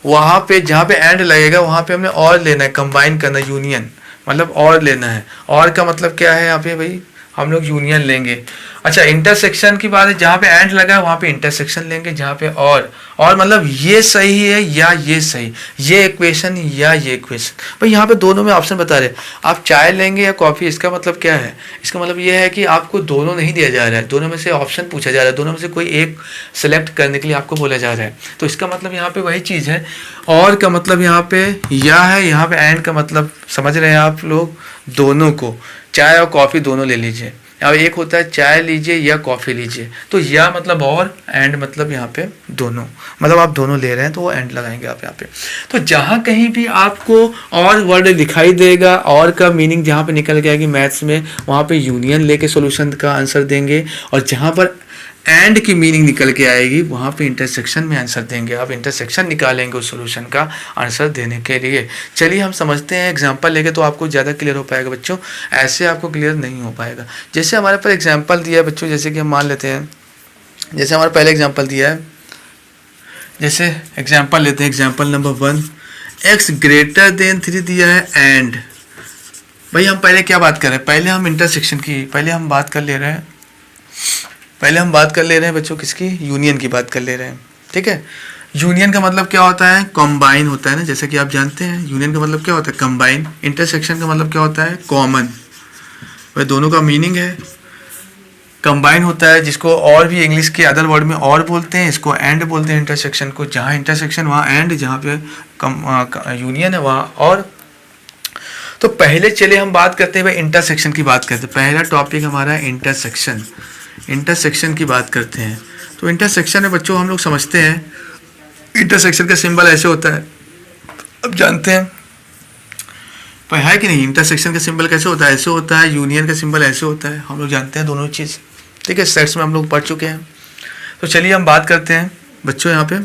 वहाँ पे, जहाँ पे एंड लगेगा वहाँ पे हमने और लेना है, कंबाइन करना, यूनियन मतलब और लेना है। और का मतलब क्या है यहाँ पे भाई, हम लोग यूनियन लेंगे। अच्छा, इंटरसेक्शन की बात है, जहाँ पे एंड लगा है वहाँ पे इंटरसेक्शन लेंगे, जहाँ पे और मतलब ये सही है या ये सही, ये इक्वेशन या ये इक्वेशन। भाई यहाँ पे दोनों में ऑप्शन बता रहे, आप चाय लेंगे या कॉफ़ी, इसका मतलब क्या है? इसका मतलब ये है कि आपको दोनों नहीं दिया जा रहा है, दोनों में से ऑप्शन पूछा जा रहा है, दोनों में से कोई एक सेलेक्ट करने के लिए आपको बोला जा रहा है। तो इसका मतलब यहाँ पे वही चीज़ है। और का मतलब यहाँ पे या है, यहाँ पे एंड का मतलब समझ रहे हैं आप लोग, दोनों को, चाय और कॉफ़ी दोनों ले लीजिए। अब एक होता है चाय लीजिए या कॉफ़ी लीजिए, तो या मतलब और, एंड मतलब यहाँ पे दोनों, मतलब आप दोनों ले रहे हैं तो वो एंड लगाएंगे आप यहाँ पे। तो जहाँ कहीं भी आपको और वर्ड दिखाई देगा, और का मीनिंग जहाँ पे निकल के आएगी मैथ्स में, वहाँ पे यूनियन लेके सॉल्यूशन का आंसर देंगे, और जहाँ पर एंड की मीनिंग निकल के आएगी वहाँ पे इंटरसेक्शन में आंसर देंगे। आप इंटरसेक्शन निकालेंगे उस सॉल्यूशन का आंसर देने के लिए। चलिए हम समझते हैं एग्जांपल लेके, तो आपको ज़्यादा क्लियर हो पाएगा बच्चों, ऐसे आपको क्लियर नहीं हो पाएगा। जैसे हमारे पास एग्जांपल दिया है बच्चों, जैसे कि हम मान लेते हैं, जैसे हमारा पहले एग्जाम्पल दिया है, जैसे एग्जाम्पल लेते हैं, example number 1, x greater then 3 दिया है एंड। भाई हम पहले क्या बात कर रहे हैं, पहले हम इंटरसेक्शन की, पहले हम बात कर ले रहे हैं बच्चों, किसकी? यूनियन की बात कर ले रहे हैं, ठीक है। यूनियन का मतलब क्या होता है? कंबाइन होता है ना, जैसे कि आप जानते हैं यूनियन का मतलब क्या होता है? कंबाइन। इंटरसेक्शन का मतलब क्या होता है? कॉमन। वह दोनों का मीनिंग है, कंबाइन होता है, जिसको और भी इंग्लिश के अदर वर्ड में और बोलते हैं, इसको एंड बोलते हैं इंटरसेक्शन को। जहाँ इंटरसेक्शन वहाँ एंड, जहाँ पे यूनियन है वहाँ और। तो पहले चले हम बात करते हैं भाई इंटरसेक्शन की बात करते हैं। पहला टॉपिक हमारा है इंटरसेक्शन, इंटरसेक्शन की बात करते हैं। तो इंटरसेक्शन में बच्चों हम लोग समझते हैं, इंटरसेक्शन का सिंबल ऐसे होता है, अब जानते हैं पर है कि नहीं, इंटरसेक्शन का सिंबल कैसे होता है? ऐसे होता है। यूनियन का सिंबल ऐसे होता है, हम लोग जानते हैं दोनों चीज़, ठीक है, सेट्स में हम लोग पढ़ चुके हैं। तो चलिए हम बात करते हैं बच्चों यहाँ पे।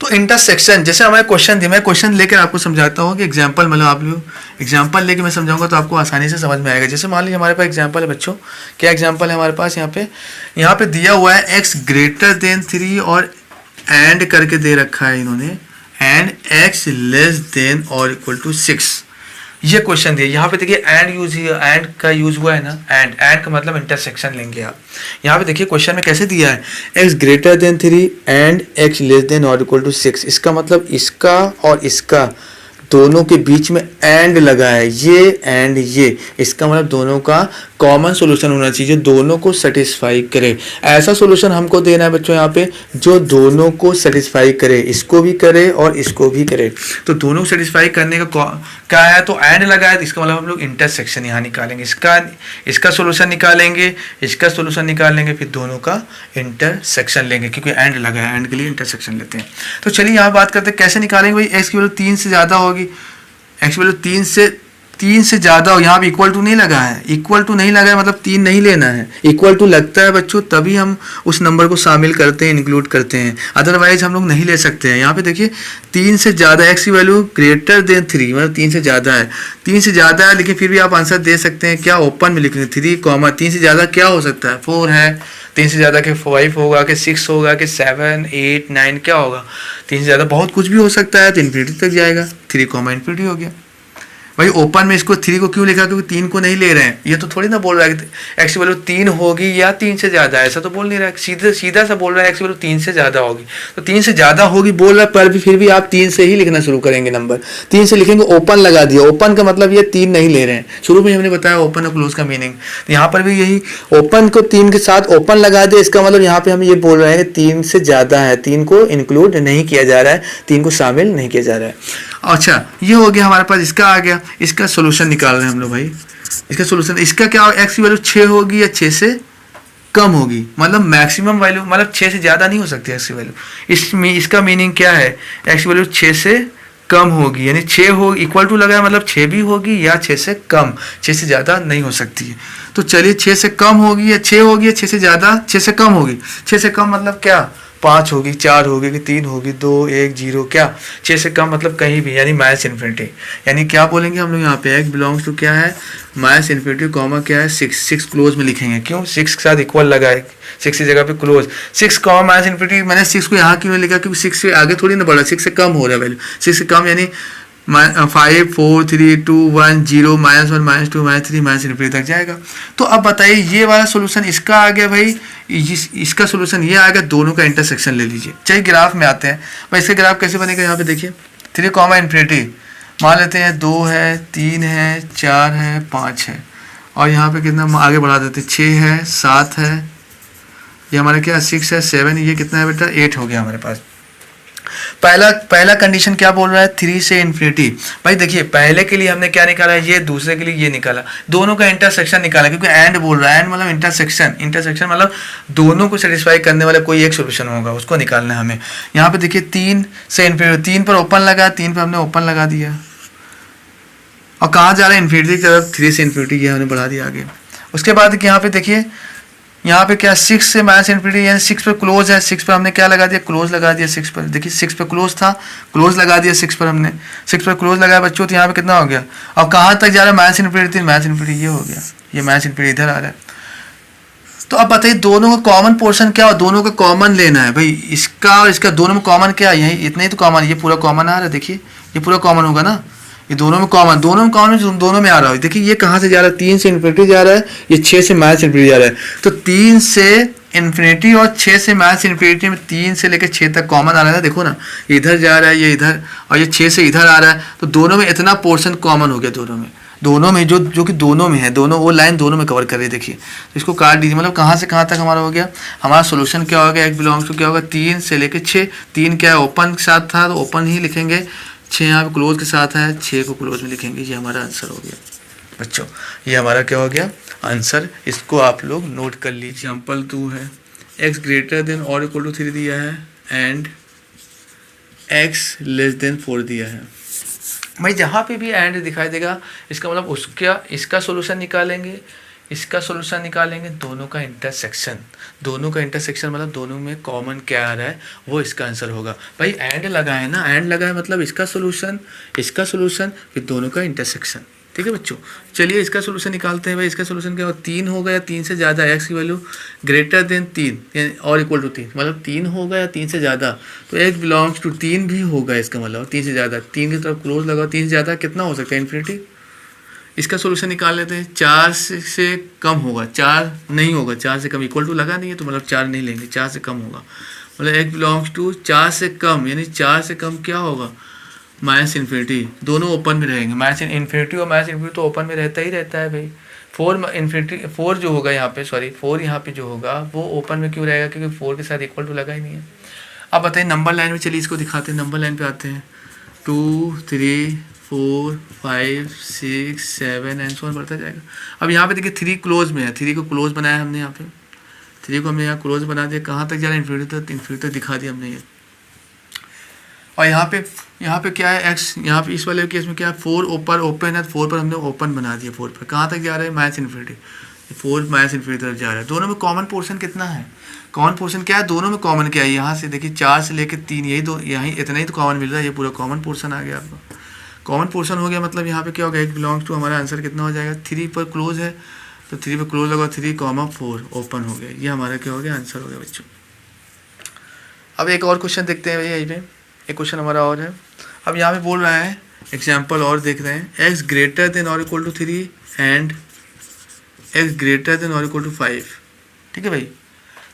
तो इंटरसेक्शन, जैसे हमारे क्वेश्चन दिए, मैं क्वेश्चन लेकर आपको समझाता हूँ कि एग्जांपल, मतलब आप लोग एग्जांपल लेके मैं समझाऊंगा तो आपको आसानी से समझ में आएगा। जैसे मान लीजिए हमारे पास एग्जांपल है बच्चों, क्या एग्जांपल है हमारे पास? यहाँ पे दिया हुआ है x ग्रेटर देन 3 और एंड करके दे रखा है इन्होंने, एंड x लेस देन और इक्वल टू 6। ये क्वेश्चन दिया, यहाँ पे देखिए एंड यूज, एंड का यूज हुआ है ना, एंड का मतलब इंटरसेक्शन लेंगे आप। यहाँ पे देखिए क्वेश्चन में कैसे दिया है, x greater then 3 and x less than और इक्वल टू 6। इसका मतलब इसका और इसका दोनों के बीच में एंड लगा है, ये एंड ये, इसका मतलब दोनों का कॉमन सॉल्यूशन होना चाहिए, दोनों को सेटिस्फाई करे। ऐसा सॉल्यूशन हमको देना है बच्चों यहाँ पे जो दोनों को सेटिस्फाई करे, इसको भी करे और इसको भी करे। तो दोनों को सेटिस्फाई करने का क्या है? तो एंड लगा है, तो इसका मतलब हम लोग इंटरसेक्शन यहाँ निकालेंगे, इसका सॉल्यूशन निकालेंगे, इसका सॉल्यूशन निकालेंगे, फिर दोनों का इंटरसेक्शन लेंगे, क्योंकि एंड लगा है, एंड के लिए इंटरसेक्शन लेते हैं। तो चलिए यहाँ बात करते हैं कैसे निकालेंगे। भाई एक्स की वैल्यू 3 से ज़्यादा होगी, एक्स की वैल्यू 3 से ज़्यादा हो, यहाँ पे इक्वल टू नहीं लगा है, इक्वल टू नहीं लगा है मतलब 3 नहीं लेना है। इक्वल टू लगता है बच्चों तभी हम उस नंबर को शामिल करते हैं, इंक्लूड करते हैं, अदरवाइज हम लोग नहीं ले सकते हैं। यहाँ पे देखिए 3 से ज़्यादा, एक्स की वैल्यू ग्रेटर देन 3 मतलब 3 से ज़्यादा है, 3 से ज़्यादा है, लेकिन फिर भी आप आंसर दे सकते हैं। क्या? ओपन में लिखेंगे 3 कॉमा 3 से ज़्यादा क्या हो सकता है? 4 है, 3 से ज़्यादा के 5 होगा, कि 6 होगा, कि 7 8 9 क्या होगा? 3 से ज़्यादा बहुत कुछ भी हो सकता है, तो इन्फिनिटी तक जाएगा, 3 कॉमा इन्फिनिटी हो गया। भाई ओपन में इसको 3 को क्यों लिखा? क्योंकि 3 को नहीं ले रहे हैं, ये तो थोड़ी ना बोल रहा है कि एक्स की वैल्यू 3 होगी या 3 से ज़्यादा, ऐसा तो बोल नहीं रहा है, सीधा सा बोल रहा है एक्स की वैल्यू 3 से ज़्यादा होगी। तो 3 से ज़्यादा होगी बोल रहा है, पर भी फिर भी आप 3 से ही लिखना शुरू करेंगे, नंबर 3 से लिखेंगे। ओपन लगा दिया, ओपन का मतलब ये 3 नहीं ले रहे हैं, शुरू में हमने बताया ओपन और क्लोज का मीनिंग। तो यहाँ पर भी यही, ओपन को 3 के साथ ओपन लगा दिया, इसका मतलब यहाँ पे हम ये बोल रहे हैं कि 3 से ज़्यादा है, 3 को इंक्लूड नहीं किया जा रहा है, 3 को शामिल नहीं किया जा रहा है। अच्छा ये हो गया हमारे पास, इसका आ गया, इसका सोल्यूशन निकाल रहे हैं हम लोग भाई। इसका सोल्यूशन, इसका क्या, एक्स की वैल्यू 6 होगी या 6 से कम होगी, मतलब मैक्सिमम वैल्यू, मतलब 6 से ज़्यादा नहीं हो सकती एक्स की वैल्यू। इसका मीनिंग क्या है? एक्स की वैल्यू 6 से कम होगी, यानी 6 हो, इक्वल टू लगा है मतलब 6 भी होगी या 6 से कम, 6 से ज़्यादा नहीं हो सकती है। तो चलिए 6 से कम होगी या 6 होगी या 6 से ज़्यादा, 6 से कम होगी। 6 से कम मतलब क्या? 5 होगी, 4 होगी, कि 3 होगी, 2 1 0, क्या? 6 से कम मतलब कहीं भी, यानी माइनस इन्फिनिटी। यानी क्या बोलेंगे हम लोग यहाँ पे, एक्स बिलोंग्स टू क्या है? माइनस इन्फिनिटी कॉमा क्या है? 6 क्लोज में लिखेंगे। क्यों? 6 के साथ इक्वल लगा है, 6 की जगह पे क्लोज, 6 कॉमा माइनस इन्फिनिटी। मैंने 6 को यहाँ क्यों लिखा? क्योंकि 6 से आगे थोड़ी ना बढ़ा, 6 से कम हो रहा है वैल्यू, 6 से कम यानी 5 4 3 2 1 0 -1 -2 -3 -∞ तक जाएगा। तो अब बताइए ये वाला सोल्यूशन इसका आ गया भाई, इसका सोल्यूशन ये आ गया, दोनों का इंटरसेक्शन ले लीजिए। चलिए ग्राफ में आते हैं भाई, इसका ग्राफ कैसे बनेगा, यहाँ पे देखिए 3, ∞ मान लेते हैं 2 है, 3 है, 4 है, 5 है, और यहाँ पे कितना आगे बढ़ा देते हैं, 6 है, 7 है, ये हमारे क्या 6 है, 7, ये कितना है बेटा 8 हो गया हमारे पास। पहला कंडीशन क्या बोल रहा है, 3 से इन्फिनिटी। भाई देखिए पहले के लिए हमने क्या निकाला है, ये, दूसरे के लिए ये निकाला, दोनों का इंटरसेक्शन निकाला, क्योंकि एंड बोल रहा है, एंड मतलब इंटरसेक्शन मतलब दोनों को सेटिस्फाई करने वाला कोई एक सोल्यूशन होगा, उसको निकालना है हमें। यहाँ पे देखिए 3 से इन्फिनिटी, 3 पर ओपन लगा, 3 पर हमने ओपन लगा दिया, और कहाँ जा रहा है इन्फिनिटी की तरफ, 3 से इन्फिनिटी, ये हमने बढ़ा दिया आगे। उसके बाद यहाँ पे देखिए, यहाँ पे क्या 6 से -∞, यानी 6 पर क्लोज है, 6 पर हमने क्या लगा दिया, क्लोज लगा दिया 6 पर। देखिए 6 पर क्लोज था, क्लोज लगा दिया 6 पर हमने, 6 पर क्लोज लगाया बच्चों, तो यहाँ पे कितना हो गया, और कहाँ तक जा रहा है, -∞, ये हो गया, ये -∞ इधर आ रहा है। तो अब बताइए दोनों का कॉमन पोर्शन क्या हो, दोनों का कॉमन लेना है भाई, इसका और इसका दोनों में कॉमन क्या है, यही इतना ही तो कॉमन, ये पूरा कॉमन आ रहा है, देखिए ये पूरा कॉमन होगा ना, ये दोनों में कॉमन दोनों में आ रहा है। देखिए ये कहाँ से जा रहा है, 3 से इन्फिनिटी जा रहा है, ये 6 से -∞ जा रहा है। तो 3 से इन्फिनिटी और 6 से -∞ में 3 से लेकर 6 तक कॉमन आ रहा है, देखो ना, इधर जा रहा है, ये इधर, और ये 6 से इधर आ रहा है, तो दोनों में इतना पोर्शन कॉमन हो गया, दोनों में जो कि दोनों में है, दोनों वो लाइन दोनों में कवर कर रही है। देखिए तो इसको काट दीजिए, मतलब कहाँ से कहाँ तक हमारा हो गया, हमारा सोल्यूशन क्या होगा, x बिलोंग्स टू क्या होगा, 3 से लेकर 6, 3 क्या है ओपन के साथ था, तो ओपन ही लिखेंगे, 6 यहाँ पे क्लोज के साथ है, 6 को क्लोज में लिखेंगे, ये हमारा आंसर हो गया बच्चों, ये हमारा क्या हो गया आंसर। इसको आप लोग नोट कर लीजिए। एग्जाम्पल 2 है, x ग्रेटर देन और इक्वल टू 3 दिया है, एंड x लेस देन 4 दिया है। भाई जहाँ पे भी एंड दिखाई देगा, इसका मतलब इसका सोल्यूशन निकालेंगे, इसका सोल्यूशन निकालेंगे, दोनों का इंटरसेक्शन मतलब दोनों में कॉमन क्या आ रहा है, वो इसका आंसर होगा। भाई एंड लगा है ना, एंड लगा है मतलब इसका सोल्यूशन, फिर दोनों का इंटरसेक्शन। ठीक है बच्चों, चलिए इसका सोल्यूशन निकालते हैं। भाई इसका सोल्यूशन क्या होगा, 3 होगा या 3 से ज़्यादा, एक्स की वैल्यू ग्रेटर देन 3 और इक्वल टू 3, मतलब 3 होगा या 3 से ज़्यादा, तो एक्स बिलोंग्स टू 3 भी होगा, इसका मतलब 3 से ज़्यादा, 3 की तरफ क्लोज लगाओ, 3 से ज़्यादा कितना हो सकता है, इन्फिनिटी। इसका सोल्यूशन निकाल लेते हैं, 4 से कम होगा, 4 नहीं होगा, 4 से कम, इक्वल टू लगा नहीं है तो मतलब 4 नहीं लेंगे, 4 से कम होगा, मतलब एक्स बिलोंग्स टू 4 से कम, यानी 4 से कम क्या होगा, -∞, दोनों ओपन में रहेंगे, -∞ और -∞ तो ओपन में रहता ही रहता है भाई। 4 जो होगा यहाँ पे, 4 यहाँ पे जो होगा वो ओपन में क्यों रहेगा, क्योंकि 4 के साथ इक्वल टू लगा ही नहीं है। अब बताइए नंबर लाइन में, चलिए इसको दिखाते हैं, नंबर लाइन पे आते हैं, 2 3 4 5 6 7 एंड सो ऑन बढ़ता जाएगा। अब यहाँ पे देखिए 3 क्लोज में है, 3 को क्लोज बनाया हमने, यहाँ पे 3 को हमने यहाँ क्लोज बना दिया, कहाँ तक जा रहा है, इन्फिनिटी तक दिखा दिया हमने ये। और यहाँ पे क्या है, x यहाँ पे इस वाले केस में क्या है, 4 ऊपर ओपन है, 4 पर हमने ओपन बना दिया, 4 पर कहाँ तक जा रहा है, -∞, 4 -∞ तरफ जा रहा है। दोनों में कॉमन पोर्शन कितना है, कॉमन पोर्शन क्या है, दोनों में कॉमन क्या है, यहाँ से देखिए 4 से लेकर 3, यही दो, यहीं इतना ही तो कॉमन मिल रहा है, ये पूरा कॉमन पोर्शन आ गया आपका। कॉमन पोर्शन हो गया, मतलब यहाँ पे क्या होगा, x बिलोंग्स टू, हमारा आंसर कितना हो जाएगा, 3 पर क्लोज है तो 3 पर क्लोज लगा, 3, 4 ओपन हो गया, ये हमारा क्या हो गया, आंसर हो गया बच्चों। अब एक और क्वेश्चन देखते हैं भैया, यहीं पे एक क्वेश्चन हमारा और है। अब यहाँ पे बोल रहा है, एग्जाम्पल और देख रहे हैं, x ग्रेटर देन और equal to 3 and x greater than और इक्वल टू 5। ठीक है भाई,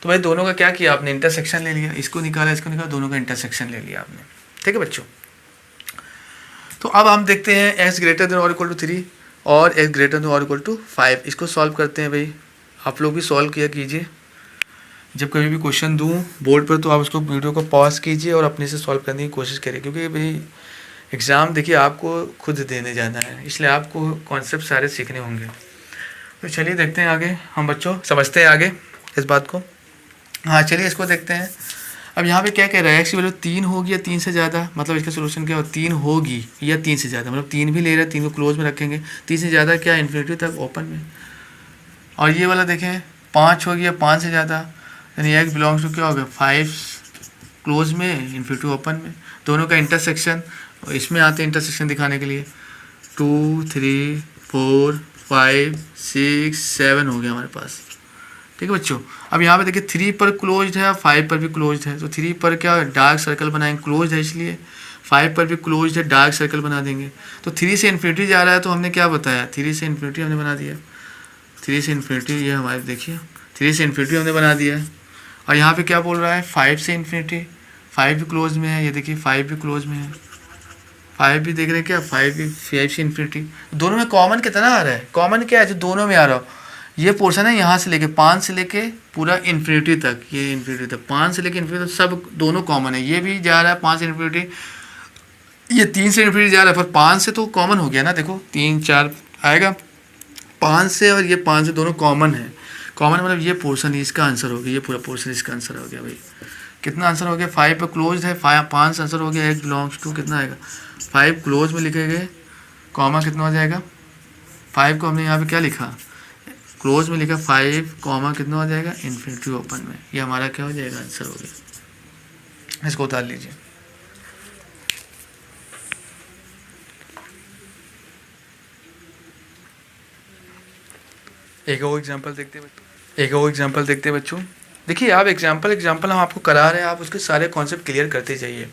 तो भाई दोनों का क्या किया आपने, इंटरसेक्शन ले लिया, इसको निकाला, दोनों का इंटरसेक्शन ले लिया आपने। ठीक है बच्चों, तो अब हम देखते हैं x ग्रेटर देन और इक्वल टू 3 और x ग्रेटर देन और इक्वल टू 5, इसको सॉल्व करते हैं। भाई आप लोग भी सॉल्व किया कीजिए, जब कभी भी क्वेश्चन दूं बोर्ड पर तो आप उसको वीडियो को पॉज कीजिए और अपने से सॉल्व करने की कोशिश करिए, क्योंकि भाई एग्ज़ाम देखिए आपको खुद देने जाना है, इसलिए आपको कॉन्सेप्ट सारे सीखने होंगे। तो चलिए देखते हैं आगे, हम बच्चों समझते हैं आगे इस बात को। हाँ चलिए इसको देखते हैं। अब यहाँ पे क्या कह रहा है, एक्स की वैल्यू 3 होगी या 3 से ज़्यादा, मतलब इसका सोल्यूशन क्या हो, 3 होगी या 3 से ज़्यादा, मतलब 3 भी ले रहा है, 3 को क्लोज में रखेंगे, 3 से ज़्यादा क्या, इन्फिनिटी तक ओपन में। और ये वाला देखें 5 होगी या 5 से ज़्यादा, यानी एक्स बिलोंग्स टू क्या होगा, 5 क्लोज में, इन्फिनिटी ओपन में। दोनों का इंटरसेक्शन, इसमें आते हैं इंटरसेक्शन दिखाने के लिए, 2 3 4 5 6 7 हो गया हमारे पास। ठीक है बच्चों, अब यहाँ पे देखिए 3 पर क्लोज्ड है, 5 पर भी क्लोज्ड है, तो 3 पर क्या डार्क सर्कल बनाएंगे, क्लोज्ड है इसलिए, 5 पर भी क्लोज है, डार्क सर्कल बना देंगे। तो 3 से इन्फिनिटी जा रहा है, तो हमने क्या बताया, 3 से इन्फिनिटी हमने बना दिया, 3 से इन्फिनिटी, ये हमारे देखिए 3 से इन्फिनिटी हमने बना दिया है। और यहाँ पे क्या बोल रहा है, 5 से इन्फिनिटी, 5 भी क्लोज में है, ये देखिए 5 भी क्लोज में है, 5 भी देख रहे हैं क्या, 5 से इन्फिनिटी। दोनों में कॉमन कितना आ रहा है, कॉमन क्या है जो दोनों में आ रहा हो, ये पोर्शन है यहाँ से लेके 5 से लेके पूरा इन्फिनिटी तक, ये इन्फिनिटी तक 5 से लेके इन्फिनिटी तक सब दोनों कॉमन है। ये भी जा रहा है 5 से इन्फिनिटी, ये 3 से इन्फिनिटी जा रहा है, पर 5 से तो कॉमन हो गया ना, देखो 3 4 आएगा 5 से, और ये 5 से दोनों कॉमन है। कॉमन मतलब ये पोर्शन इसका आंसर हो गया, ये पूरा पोर्शन इसका आंसर हो गया भाई। कितना आंसर हो गया, 5 पे क्लोज है, 5 आंसर हो गया, एक बिलोंग्स टू कितना आएगा, 5 क्लोज में लिखे गए, कॉमा कितना हो जाएगा, 5 को हमने यहाँ पे क्या लिखा, क्लोज में लिखा 5 कॉमा कितना हो जाएगा, इन्फिनिटी ओपन में, ये हमारा क्या हो जाएगा, आंसर हो गया। इसको उतार लीजिए। एक और एग्जांपल देखते हैं बच्चों। देखिए आप एग्जांपल हम आपको करा रहे हैं, आप उसके सारे कॉन्सेप्ट क्लियर करते जाइए।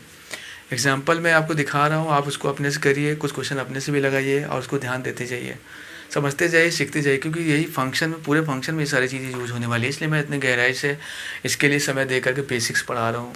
एग्जांपल मैं आपको दिखा रहा हूँ, आप उसको अपने से करिए, कुछ क्वेश्चन अपने से भी लगाइए और उसको ध्यान देते जाइए, समझते जाइए, सीखते जाइए, क्योंकि यही फंक्शन में, पूरे फंक्शन में ये सारी चीज़ें यूज होने वाली है। इसलिए मैं इतने गहराई से इसके लिए समय दे करके बेसिक्स पढ़ा रहा हूँ।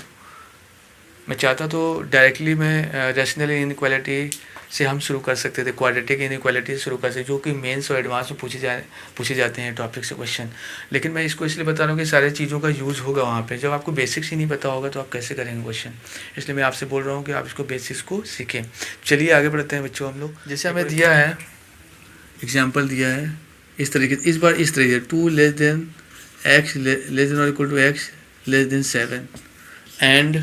मैं चाहता तो डायरेक्टली मैं रैशनल इनइक्वालिटी से हम शुरू कर सकते थे, क्वाड्रेटिक इनइक्वालिटी से शुरू कर सकते, जो कि मेंस और एडवांस में पूछे जाते हैं टॉपिक से क्वेश्चन। लेकिन मैं इसको इसलिए बता रहा हूँ कि सारी चीज़ों का यूज़ होगा वहाँ पे। जब आपको बेसिक्स ही नहीं पता होगा तो आप कैसे करेंगे क्वेश्चन, इसलिए मैं आपसे बोल रहा हूँ कि आप इसको बेसिक्स को सीखें। चलिए आगे बढ़ते हैं बच्चों हम लोग। जैसे हमें दिया है, एग्जाम्पल दिया है इस तरीके, इस बार इस तरीके 2 less than x less than और equal to x less than 7 and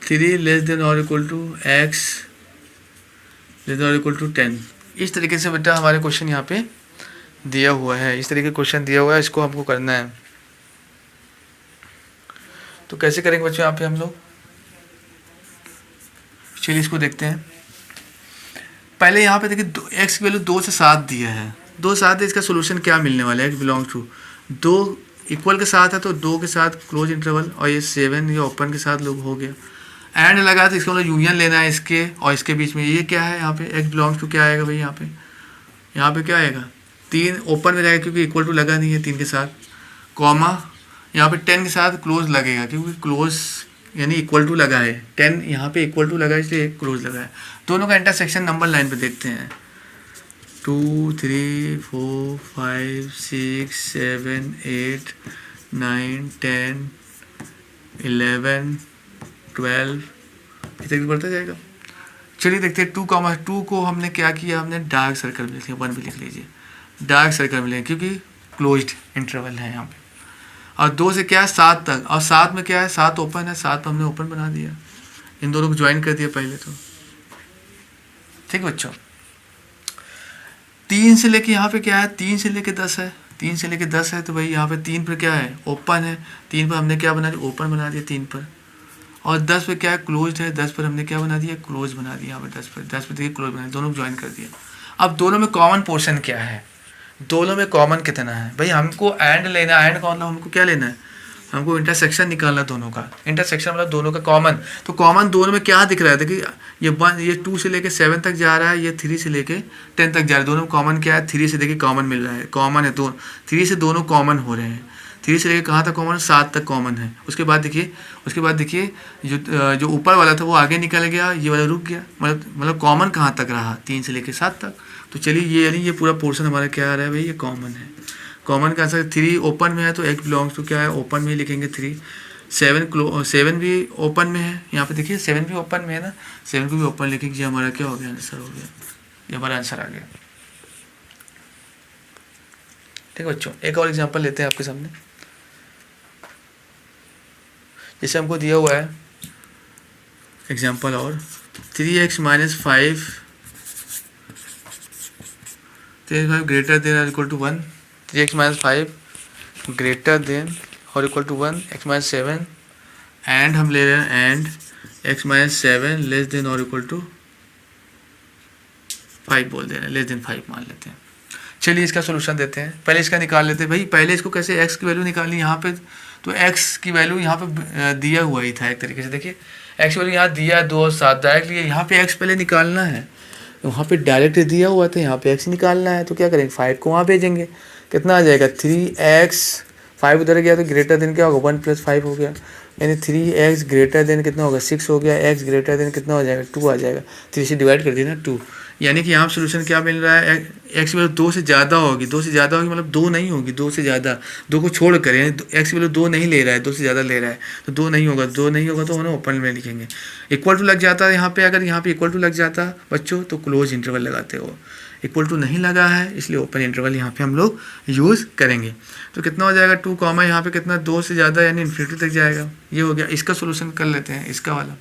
3 less than और equal to x less than और इक्वल टू 10। इस तरीके से बेटा हमारे क्वेश्चन यहाँ पे दिया हुआ है, इस तरीके क्वेश्चन दिया हुआ है, इसको हमको करना है। तो कैसे करेंगे बच्चों यहाँ पे हम लोग, चलिए इसको देखते हैं। पहले यहाँ पे देखिए x की वैल्यू 2 से 7 दिया है, 2 7 है, इसका सोल्यूशन क्या मिलने वाला है, x बिलोंग टू 2 इक्वल के साथ है तो 2 के साथ क्लोज इंटरवल, और ये 7 ये ओपन के साथ लोग हो गया, एंड लगा तो इसका मतलब यूनियन लेना है इसके और इसके बीच में। ये क्या है यहाँ पे, x बिलोंग्स टू क्या आएगा भाई, यहाँ पे क्या आएगा, 3 ओपन में जाएगा क्योंकि इक्वल टू लगा नहीं है 3 के साथ, कॉमा यहाँ पे 10 के साथ क्लोज लगेगा क्योंकि क्लोज यानी इक्वल टू लगा है, 10 यहाँ पे इक्वल टू लगा है इसलिए क्लोज लगा है। दोनों का इंटरसेक्शन नंबर लाइन पे देखते हैं, 2 3 4 5 6 7 8 9 10 11 12 इस तक बढ़ता जाएगा। चलिए देखते हैं 2 को हमने क्या किया, हमने डार्क सर्कल में लिख लिया, 1 भी लिख लीजिए, डार्क सर्कल में लें क्योंकि क्लोज्ड इंटरवल है यहाँ पे। और 2 से क्या है 7 तक, और 7 में क्या है 7 ओपन है, 7 हमने ओपन बना दिया, इन दोनों को ज्वाइन कर दिया पहले तो, ठीक बच्चों। 3 से लेके यहाँ पे क्या है, 3 से लेके 10 है, 3 से लेके 10 है तो भाई यहाँ पे 3 पर क्या है ओपन है, 3 पर हमने क्या बना दिया ओपन बना दिया 3 पर, और 10 पे क्या है क्लोज है, 10 पर हमने क्या बना दिया क्लोज बना दिया, यहाँ पर 10 पर देखिए क्लोज बना दिया, दोनों ज्वाइन कर दिया। अब दोनों में कॉमन पोर्शन क्या है, दोनों में कॉमन कितना है भाई, हमको एंड लेना, एंड का मतलब हमको क्या लेना है, हमको इंटरसेक्शन निकालना दोनों का, इंटरसेक्शन मतलब दोनों का कॉमन। तो कॉमन दोनों में क्या दिख रहा है, देखिए ये 2 से लेके 7 तक जा रहा है, ये 3 से लेके 10 तक जा रहा है, दोनों में कॉमन क्या है, 3 से देखिए कॉमन मिल रहा है, कॉमन है, 3 से दोनों कॉमन हो रहे हैं, 3 से लेके कहाँ तक कॉमन है 7 तक कॉमन है। उसके बाद देखिए जो ऊपर वाला था वो आगे निकल गया, ये वाला रुक गया, मतलब कॉमन कहाँ तक रहा 3 से लेके 7 तक। तो चलिए ये यानी ये पूरा पोर्शन हमारा क्या आ रहा है भाई, ये कॉमन है, कॉमन का आंसर 3 ओपन में है तो x बिलोंग्स टू क्या है ओपन में ही लिखेंगे 3, 7 भी ओपन में है, यहाँ पे देखिए 7 भी ओपन में है ना, 7 को भी ओपन लिखेंगे, ये हमारा क्या हो गया आंसर हो गया, ये हमारा आंसर आ गया। ठीक है बच्चों, एक और एग्जांपल लेते हैं आपके सामने। जैसे हमको दिया हुआ है एग्जांपल और 3x - 5 ग्रेटर देन और equal to 1, 3x - 5 greater than और इक्वल टू 1, x - 7 एंड हम ले रहे हैं एंड x - 7 लेस देन और इक्वल टू 5 बोल दे रहे हैं, लेस देन 5 मान लेते हैं। चलिए इसका सोल्यूशन देते हैं। पहले इसका निकाल लेते हैं भाई। पहले इसको कैसे x की वैल्यू निकालनी यहाँ पे, तो x की वैल्यू यहाँ पे दिया हुआ ही था एक तरीके से। देखिए x की वैल्यू यहाँ दिया है 2 और 7 डायरेक्टली, यहाँ पे x पहले निकालना है, वहाँ पे डायरेक्ट दिया हुआ था, यहाँ पे x निकालना है। तो क्या करेंगे, 5 को वहाँ भेजेंगे, कितना आ जाएगा 3x, 5 उधर गया तो ग्रेटर देन क्या होगा 1 + 5 हो गया, यानी 3x ग्रेटर देन कितना होगा 6 हो गया, x ग्रेटर देन कितना हो जाएगा 2 आ जाएगा। 3 से डिवाइड कर दिया ना 2, यानी कि यहाँ सोल्यूशन क्या मिल रहा है, x की वैल्यू 2 से ज़्यादा होगी, 2 से ज़्यादा होगी मतलब 2 नहीं होगी, 2 से ज़्यादा, 2 को छोड़ कर, यानी x की वैल्यू 2 नहीं ले रहा है, 2 से ज़्यादा ले रहा है, तो 2 नहीं होगा, 2 नहीं होगा तो हम ओपन में लिखेंगे। इक्वल टू लग जाता है यहाँ पे, अगर यहाँ पे इक्वल टू लग जाता बच्चों तो क्लोज इंटरवल लगाते हो, इक्वल टू नहीं लगा है इसलिए ओपन इंटरवल यहाँ पे हम लोग यूज़ करेंगे। तो कितना हो जाएगा 2 कॉमा यहाँ पे कितना 2 से ज़्यादा यानी इन्फिनिटी तक जाएगा। ये हो गया, इसका सोल्यूशन कर लेते हैं, इसका वाला।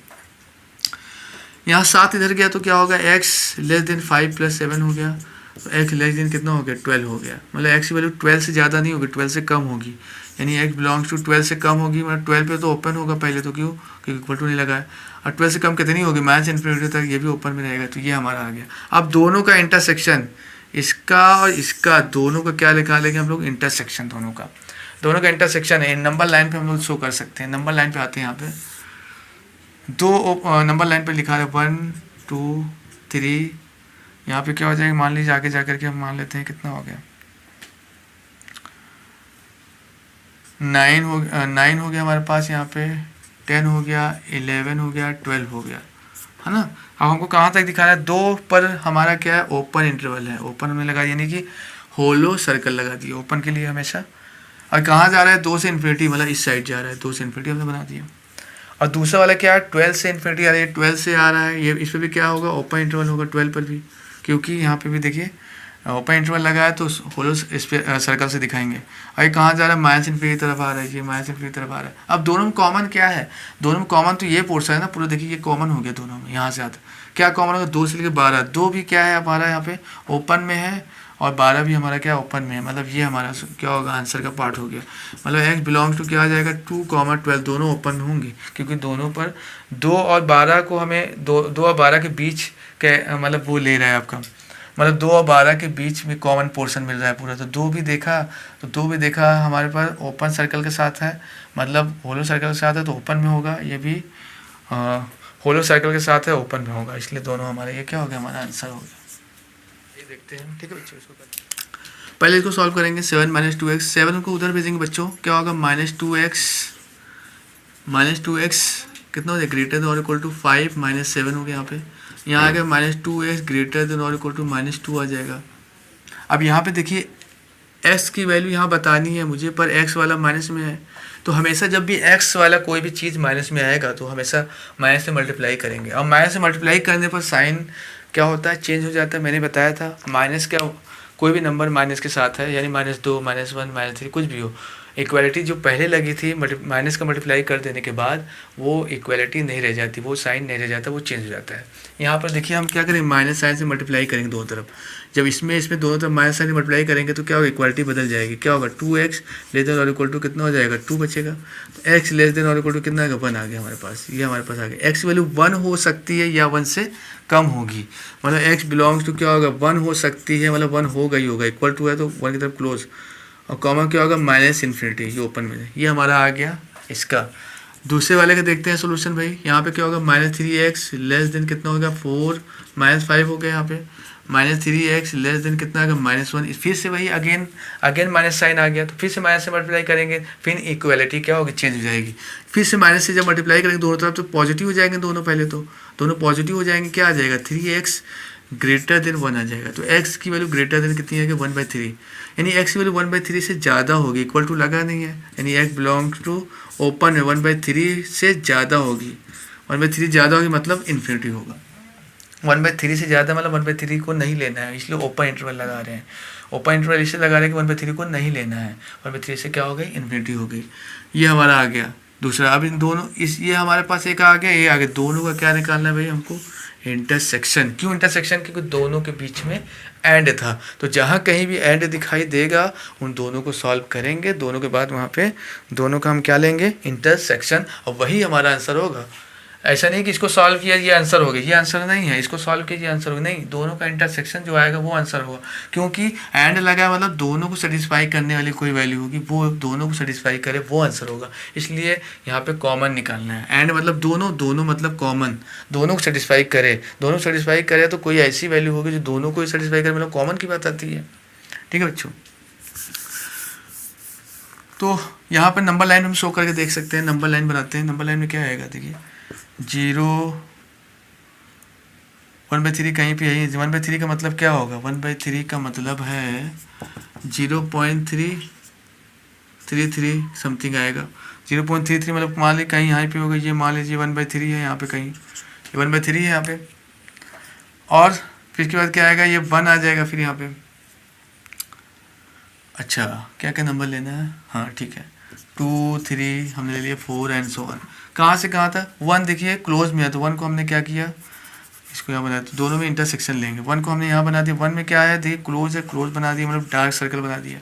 यहाँ 7 इधर गया तो क्या होगा, x लेस देन 5 + 7 हो गया, तो x लेस देन कितना हो गया 12 हो गया, मतलब x की वैल्यू 12 से ज़्यादा नहीं होगी, 12 से कम होगी, यानी x बिलोंग्स टू 12 से कम होगी, मतलब 12 पे तो ओपन होगा पहले तो, क्यों, क्योंकि इक्वल टू नहीं लगा है, और 12 से कम कितनी होगी -इन्फिनिटी तक, ये भी ओपन में रहेगा। तो ये हमारा आ गया। अब दोनों का इंटरसेक्शन, इसका और इसका दोनों का क्या निकालेंगे हम लोग, इंटरसेक्शन दोनों का इंटरसेक्शन है। नंबर लाइन पे हम लोग शो कर सकते हैं, नंबर लाइन पे आते हैं, यहाँ पे 2 नंबर लाइन पे लिखा है 1 2 3, यहाँ पे क्या हो जाएगा, मान लीजिए आगे जाकर के हम मान लेते हैं कितना हो गया 9 हो गया हमारे पास, यहाँ पे 10 हो गया, 11 हो गया, 12 हो गया, है ना। अब हमको कहाँ तक दिखाना है, 2 पर हमारा क्या है ओपन इंटरवल है, ओपन हमने लगा यानी कि होलो सर्कल लगा दिया ओपन के लिए हमेशा। और कहाँ जा रहा है 2 से इन्फिनिटी, मतलब इस साइड जा रहा है, 2 से इन्फिनिटी हमने बना दिया। और दूसरा वाला क्या है 12 से इन्फिनिटी आ रही है, 12 से आ रहा है, ये इस पर भी क्या होगा ओपन इंटरवल होगा 12 पर भी, क्योंकि यहाँ पे भी देखिए ओपन इंटरवल लगा है तो होलो इस पे सर्कल से दिखाएंगे। और ये कहाँ जा रहा है -इन्फिनिटी तरफ आ रहा है, ये -इन्फिनिटी तरफ आ रहा है। अब दोनों में कॉमन क्या है, दोनों में कॉमन तो ये पोर्शन है ना पूरा, देखिए ये कॉमन हो गया दोनों में, यहाँ से आता क्या कॉमन होगा 2 से लेकर 12, 2 भी क्या है हमारा यहाँ पे ओपन में है, और 12 भी हमारा क्या ओपन में है, मतलब ये हमारा क्या होगा आंसर का पार्ट हो गया। मतलब x बिलोंग्स टू क्या आ जाएगा 2, 12 दोनों ओपन में होंगे, क्योंकि दोनों पर 2 और 12 को हमें 2 और 12 के बीच के मतलब वो ले रहा है आपका, मतलब 2 और 12 के बीच में कॉमन पोर्शन मिल रहा है पूरा। तो 2 भी देखा हमारे पास ओपन सर्कल के साथ है, मतलब होलो सर्कल के साथ है तो ओपन में होगा, ये भी होलो सर्कल के साथ है ओपन में होगा, इसलिए दोनों हमारे ये क्या हो गया हमारा आंसर हो गया। ये देखते हैं, ठीक है बच्चों, इसको पहले इसको सॉल्व करेंगे। 7 - 2x, 7 को उधर भेजेंगे बच्चों, क्या होगा -2x कितना हो जाएगा ग्रेटर देन और इक्वल टू 5 - 7 हो गया यहाँ आ गया -2x ग्रेटर देन और इक्वल टू -2 आ जाएगा। अब यहाँ पे देखिए x की वैल्यू यहाँ बतानी है मुझे, पर x वाला माइनस में है, तो हमेशा जब भी x वाला कोई भी चीज़ माइनस में आएगा तो हमेशा माइनस से मल्टीप्लाई करेंगे, और माइनस से मल्टीप्लाई करने पर साइन क्या होता है चेंज हो जाता है। मैंने बताया था माइनस क्या, कोई भी नंबर माइनस के साथ है, यानी -2 -1 -3 कुछ भी हो, इक्वालिटी जो पहले लगी थी माइनस का मल्टीप्लाई कर देने के बाद वो इक्वालिटी नहीं रह जाती, वो साइन नहीं रह जाता, वो चेंज हो जाता है। यहाँ पर देखिए हम क्या करेंगे, माइनस साइन से मल्टीप्लाई करेंगे दोनों तरफ, जब इसमें दोनों तरफ माइनस साइन मल्टीप्लाई करेंगे तो क्या होगा इक्वालिटी बदल जाएगी, क्या होगा 2x लेस देन और इक्वल टू कितना हो जाएगा 2 बचेगा, तो x लेस देन और इक्वल टू कितना आएगा 1 आ गया हमारे पास, ये हमारे पास आ गया। x वैल्यू 1 हो सकती है या 1 से कम होगी, मतलब x बिलोंग्स टू क्या होगा 1 हो सकती है, मतलब 1 होगा ही होगा, इक्वल टू है तो 1 की तरफ क्लोज, और कॉमन क्या होगा -इन्फिनिटी, ये ओपन में, ये हमारा आ गया इसका। दूसरे वाले का देखते हैं सोल्यूशन भाई, यहाँ पे क्या होगा -3x लेस देन कितना होगा 4 -5 हो गया, यहाँ पे -3x लेस देन कितना आ गया -1, फिर से वही अगेन माइनस साइन आ गया, तो फिर से माइनस से मल्टीप्लाई करेंगे, फिर इक्वालिटी क्या होगी चेंज हो जाएगी, फिर से माइनस से जब मल्टीप्लाई करेंगे दोनों तरफ तो पॉजिटिव हो जाएंगे दोनों, पहले तो दोनों पॉजिटिव हो जाएंगे, क्या आ जाएगा 3x ग्रेटर देन 1 आ जाएगा, तो x की वैल्यू ग्रेटर देन कितनी है 1/3, यानी x की वैल्यू 1/3 से ज़्यादा होगी, इक्वल टू लगा नहीं है, यानी x बिलोंग्स टू ओपन में 1/3 से ज़्यादा होगी, 1/3 ज़्यादा होगी मतलब इन्फिनिटी होगा, 1/3 से ज़्यादा मतलब 1/3 को नहीं लेना है, इसलिए ओपन इंटरवल लगा रहे हैं, ओपन इंटरवल इससे लगा रहे हैं कि 1/3 को नहीं लेना है, 1/3 से क्या हो गई इन्फिनिटी हो गई, ये हमारा आ गया दूसरा। अब इन दोनों ये हमारे पास एक आ गया, ये आ गया, दोनों का क्या निकालना है भाई हमको इंटरसेक्शन। क्यों इंटरसेक्शन, क्योंकि दोनों के बीच में एंड था, तो जहाँ कहीं भी एंड दिखाई देगा उन दोनों को सॉल्व करेंगे, दोनों के बाद वहाँ पे दोनों का हम क्या लेंगे इंटरसेक्शन, और वही हमारा आंसर होगा। ऐसा नहीं कि इसको सॉल्व किया ये आंसर हो गया, ये आंसर नहीं है, इसको सॉल्व किया ये आंसर होगा, नहीं, दोनों का इंटरसेक्शन जो आएगा वो आंसर होगा, क्योंकि एंड लगा है मतलब दोनों को सेटिस्फाई करने वाली कोई वैल्यू होगी, वो दोनों को सेटिस्फाई करे वो आंसर होगा, इसलिए यहाँ पे कॉमन निकालना है। एंड मतलब दोनों, दोनों मतलब कॉमन, दोनों को सेटिस्फाई करे, दोनों सेटिस्फाई करे तो कोई ऐसी वैल्यू होगी जो दोनों को सेटिस्फाई करे, मतलब कॉमन की बात आती है। ठीक है बच्चों, तो यहाँ पर नंबर लाइन हम शो करके देख सकते हैं, नंबर लाइन बनाते हैं। नंबर लाइन में क्या आएगा, देखिए 0 1/3 कहीं पे यही, 1/3 का मतलब क्या होगा, 1/3 का मतलब है 0.333 समथिंग आएगा। 0.33 मतलब मान लीजिए कहीं यहाँ पे होगा, ये मान लीजिए 1/3 है यहाँ पे, कहीं ये 1/3 है यहाँ पे, और फिर इसके बाद क्या आएगा, ये 1 आ जाएगा फिर यहाँ पे। अच्छा, क्या क्या नंबर लेना है, हाँ ठीक है, 2 3 हमने ले लिया, 4 एंड सो ऑन। कहाँ से कहाँ था, 1 देखिए क्लोज में है, तो 1 को हमने क्या किया, इसको यहाँ बनाया, तो दोनों में इंटर सेक्शन लेंगे। 1 को हमने यहाँ बना दिया, 1 में क्या है, देखिए क्लोज है, क्लोज बना दिया मतलब डार्क सर्कल बना दिया।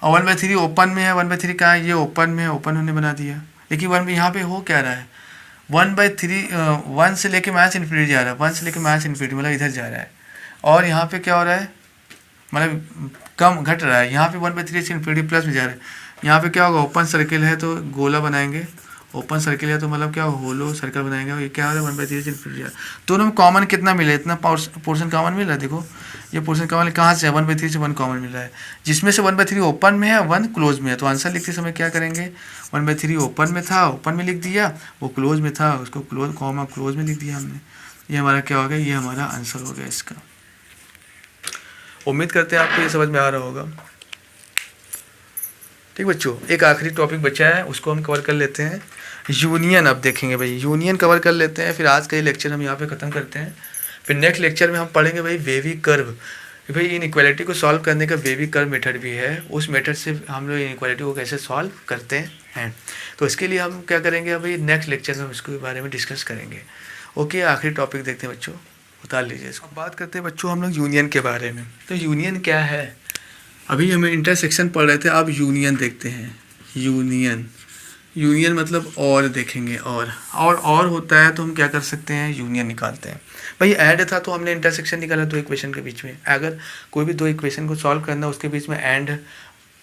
और 1/3 ओपन में है, 1/3 कहाँ है, ये ओपन में है, ओपन हमने बना दिया। लेकिन 1 में यहाँ पे हो क्या रहा है, 1/3 1 से लेके माइनस इन्फिनिटी जा रहा है, 1 से लेके माइनस इन्फिनिटी मतलब इधर जा रहा है, और यहाँ पे क्या हो रहा है, मतलब कम घट रहा है, यहाँ पे 1/3 से इन्फिनिटी प्लस में जा रहा है। यहाँ पे क्या होगा, ओपन सर्किल है तो गोला बनाएंगे, ओपन सर्किल है तो मतलब क्या होलो सर्कल बनाएंगे, और ये क्या हो रहा है 1/3 से इन्फिनिटी। दोनों में कॉमन कितना मिला, इतना पोर्शन कॉमन मिल रहा है, देखो ये पोर्शन कॉमन कहाँ से है, 1/3 से 1 कॉमन मिल रहा है, जिसमें से 1/3 ओपन में है, 1 क्लोज में है। तो आंसर लिखते समय क्या करेंगे, 1/3 ओपन में था, ओपन में लिख दिया, वो क्लोज में था, उसको क्लोज कॉमा क्लोज में लिख दिया हमने। ये हमारा क्या हो गया, ये हमारा आंसर हो गया इसका। उम्मीद करते हैं आपको ये समझ में आ रहा होगा। ठीक बच्चों, एक आखिरी टॉपिक बचा है, उसको हम कवर कर लेते हैं, यूनियन। अब देखेंगे भाई, यूनियन कवर कर लेते हैं, फिर आज का ये लेक्चर हम यहाँ पे ख़त्म करते हैं। फिर नेक्स्ट लेक्चर में हम पढ़ेंगे भाई वेवी कर्व, भाई इनइक्वालिटी को सॉल्व करने का वेवी कर्व मेथड भी है, उस मेथड से हम लोग इनइक्वालिटी को कैसे सॉल्व करते हैं। तो इसके लिए हम क्या करेंगे भाई, नेक्स्ट लेक्चर में हम इसके बारे में डिस्कस करेंगे। ओके, आखिरी टॉपिक देखते हैं बच्चों, उतार लीजिए इसको। बात करते हैं बच्चों हम लोग यूनियन के बारे में। तो यूनियन क्या है, अभी हमें इंटरसेक्शन पढ़ रहे थे, अब यूनियन देखते हैं। यूनियन, यूनियन मतलब और देखेंगे, और होता है तो हम क्या कर सकते हैं, यूनियन निकालते हैं। भाई ऐड था तो हमने इंटरसेक्शन निकाला दो इक्वेशन के बीच में, अगर कोई भी दो इक्वेशन को सॉल्व करना उसके बीच में एंड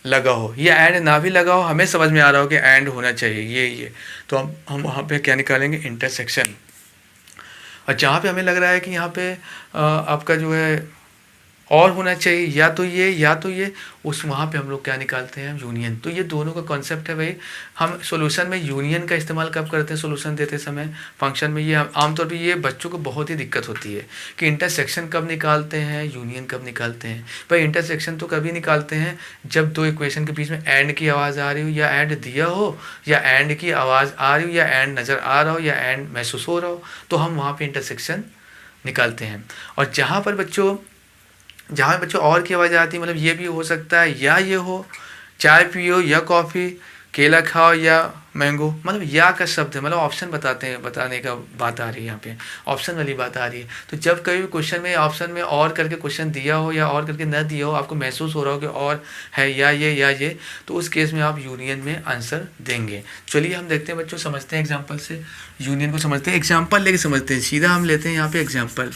लगा हो या एंड ना भी लगा हो, हमें समझ में आ रहा हो कि एंड होना चाहिए ये, तो हम वहाँ पे क्या निकालेंगे, इंटरसेक्शन। और जहाँ पे हमें लग रहा है कि यहाँ पे आपका जो है और होना चाहिए, या तो ये, उस वहाँ पे हम लोग क्या निकालते हैं, यूनियन। तो ये दोनों का कॉन्सेप्ट है भाई। हम सॉल्यूशन में यूनियन का इस्तेमाल कब करते हैं, सॉल्यूशन देते समय फंक्शन में। ये आमतौर पे ये बच्चों को बहुत ही दिक्कत होती है कि इंटरसेक्शन कब निकालते हैं, यूनियन कब निकालते हैं। भाई इंटरसेक्शन तो कभी निकालते हैं जब दो इक्वेशन के बीच में एंड की आवाज़ आ रही हो, या एंड दिया हो, या एंड की आवाज़ आ रही हो, या एंड नज़र आ रहा हो, या एंड महसूस हो रहा हो, तो हम वहाँ पर इंटरसेक्शन निकालते हैं। और जहाँ बच्चों और की आवाज़ आती है, मतलब ये भी हो सकता है या ये हो, चाय पियो या कॉफ़ी, केला खाओ या मैंगो, मतलब या का शब्द है, मतलब ऑप्शन बताने का बात आ रही है, यहाँ पे ऑप्शन वाली बात आ रही है। तो जब कभी भी क्वेश्चन में ऑप्शन में और करके क्वेश्चन दिया हो या और करके न दिया हो, आपको महसूस हो रहा हो कि और है या ये, तो उस केस में आप यूनियन में आंसर देंगे। चलिए हम देखते हैं बच्चों, समझते हैं एग्जाम्पल से, यूनियन को समझते हैं, एग्जाम्पल लेके समझते हैं। सीधा हम लेते हैं यहाँ पे एग्जाम्पल,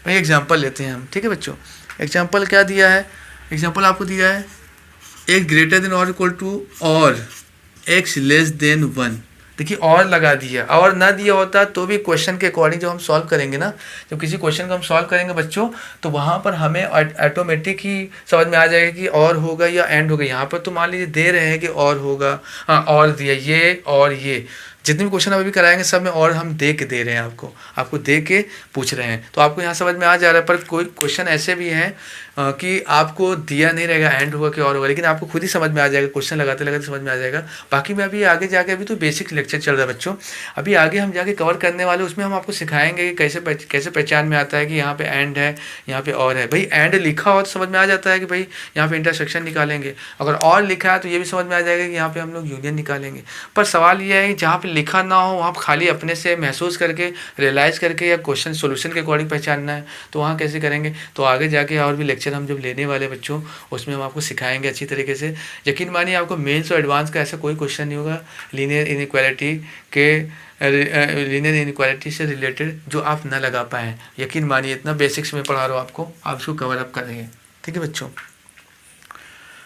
भाई एग्जाम्पल लेते हैं हम। ठीक है बच्चों, एग्जाम्पल क्या दिया है, एग्जाम्पल आपको दिया है x ग्रेटर देन और इक्वल टू और x लेस देन 1। देखिए और लगा दिया, और ना दिया होता तो भी क्वेश्चन के अकॉर्डिंग जब हम सॉल्व करेंगे ना, जब किसी क्वेश्चन को हम सॉल्व करेंगे बच्चों, तो वहाँ पर हमें ऑटोमेटिक ही समझ में आ जाएगा कि और होगा या एंड होगा। यहाँ पर तो मान लीजिए दे रहे हैं कि और होगा, हाँ और दिया ये और ये, जितने भी क्वेश्चन अभी कराएंगे सब में और हम दे के दे रहे हैं, आपको दे के पूछ रहे हैं, तो आपको यहाँ समझ में आ जा रहा है। पर कोई क्वेश्चन ऐसे भी हैं कि आपको दिया नहीं रहेगा एंड होगा कि और होगा, लेकिन आपको खुद ही समझ में आ जाएगा, क्वेश्चन लगाते लगाते समझ में आ जाएगा। बाकी मैं अभी आगे जाके, अभी तो बेसिक लेक्चर चल रहा है बच्चों, अभी आगे हम जाके कवर करने वाले, उसमें हम आपको सिखाएंगे कि कैसे पहचान में आता है कि यहाँ पे एंड है, यहाँ पे और है। भाई एंड लिखा हो तो समझ में आ जाता है कि भाई यहाँ पे इंटरसेक्शन निकालेंगे, अगर और लिखा है तो ये भी समझ में आ जाएगा कि यहाँ पे हम लोग यूनियन निकालेंगे। पर सवाल ये है कि जहाँ पे लिखा ना हो, आप खाली अपने से महसूस करके, रियलाइज़ करके या क्वेश्चन सॉल्यूशन के अकॉर्डिंग पहचानना है, तो वहाँ कैसे करेंगे? तो आगे जाके और भी लेक्चर हम जब लेने वाले बच्चों, उसमें हम आपको सिखाएंगे अच्छी तरीके से। यकीन मानिए आपको मेंस और एडवांस का ऐसा कोई क्वेश्चन नहीं होगा लीनियर इनइक्वालिटी के लीनियर इनइक्वालिटी से रिलेटेड जो आप ना लगा पाएँ। यकीन मानिए इतना बेसिक्स में पढ़ा रहा हूँ आपको, आप इसको कवर अप करेंगे। ठीक है बच्चों,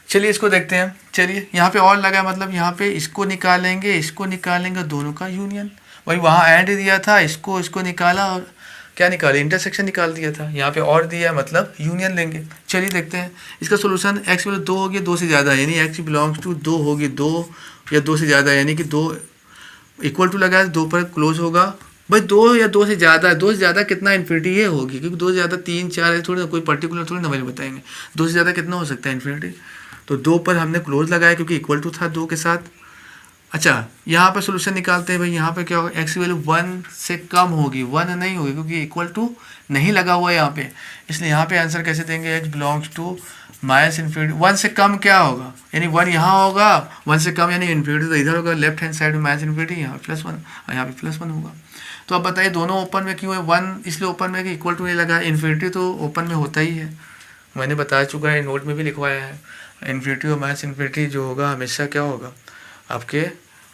चलिए इसको देखते हैं। चलिए यहाँ पे और लगा, मतलब यहाँ पे इसको निकालेंगे दोनों का यूनियन। वही वहाँ एंड दिया था, इसको निकाला और क्या निकाले, इंटरसेक्शन निकाल दिया था। यहाँ पे और दिया मतलब यूनियन लेंगे। चलिए देखते हैं इसका सोल्यूशन। एक्स वैल्यू 2 होगी 2 से ज़्यादा, यानी एक्स बिलोंग्स टू 2 होगी 2 या 2 से ज़्यादा, यानी कि 2 इक्वल टू लगा 2 पर क्लोज होगा। भाई 2 या 2 से ज़्यादा, 2 से ज़्यादा कितना इन्फिनिटी ये होगी, क्योंकि 2 से ज़्यादा 3 4 है, थोड़ी कोई पर्टिकुलर थोड़ी ना वैल्यू बताएंगे। 2 से ज़्यादा कितना हो सकता है इन्फिनिटी, तो 2 पर हमने क्लोज लगाया क्योंकि इक्वल टू था 2 के साथ। अच्छा यहाँ पर सोल्यूशन निकालते हैं भाई। यहाँ पे क्या होगा, एक्स की वैल्यू 1 से कम होगी, 1 नहीं होगी क्योंकि इक्वल टू नहीं लगा हुआ है यहाँ पे, इसलिए यहाँ पे आंसर कैसे देंगे, x belongs to minus infinity. 1 से कम क्या होगा, यानी 1 यहाँ होगा, 1 से कम यानी इन्फिनिटी तो इधर होगा, लेफ्ट हैंड साइड में माइनस इन्फिनिटी, यहाँ +1 और यहाँ पे +1 होगा। तो अब बताइए दोनों ओपन में क्यों है, 1 इसलिए ओपन में कि इक्वल टू नहीं लगा, इन्फिनिटी तो ओपन में होता ही है, मैंने बता चुका है, नोट में भी लिखवाया है। इन्फिनिटी और माइनस इन्फिनिटी जो होगा हमेशा क्या होगा, आपके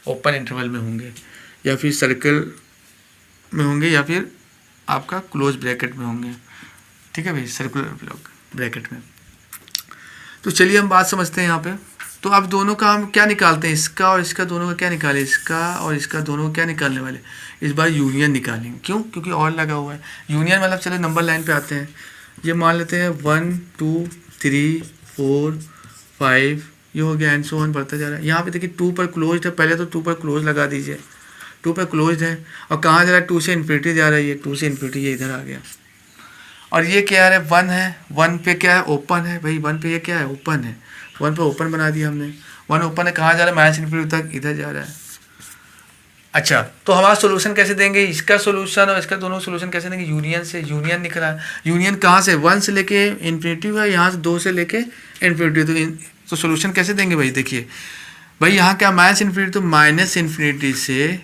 ओपन इंटरवल में होंगे, या फिर सर्कल में होंगे, या फिर आपका क्लोज ब्रैकेट में होंगे। ठीक है भाई, सर्कुलर ब्रैकेट में। तो चलिए हम बात समझते हैं यहाँ पे। तो अब दोनों का हम क्या निकालते हैं, इसका और इसका दोनों का क्या निकाले, इसका और इसका दोनों का क्या निकालने वाले, इस बार यूनियन निकालेंगे। क्यों, क्योंकि और लगा हुआ है यूनियन, मतलब चलो नंबर लाइन पे आते हैं। ये मान लेते हैं 1 2 3 4 5 ये हो गया, एंड सो ऑन बढ़ता जा रहा है। यहाँ पे देखिए 2 पर क्लोज है, पहले तो 2 पर क्लोज लगा दीजिए, 2 पर क्लोज है, और कहाँ जा रहा है, 2 से इन्फिनिटी जा रहा है, ये 2 से इन्फिनिटी ये इधर आ गया। और ये क्या है, 1 है, 1 पे क्या है, ओपन है भाई, 1 पे ये क्या है, ओपन है, 1 पे ओपन बना दिया हमने। 1 ओपन है, कहाँ जा रहा है, माइनस इन्फिनिटी तक इधर जा रहा है। अच्छा तो हमारा सोल्यूशन कैसे देंगे, इसका सोल्यूशन और इसका दोनों सोल्यूशन कैसे देंगे, यूनियन से। यूनियन निकला, यूनियन कहाँ से, 1 से लेके इन्फिनिटी है, यहाँ से 2 से लेके इन्फिनिटी, तो सोल्यूशन कैसे देंगे भाई। देखिए भाई यहाँ क्या माइनस इन्फिनिटी, तो माइनस इन्फिनिटी से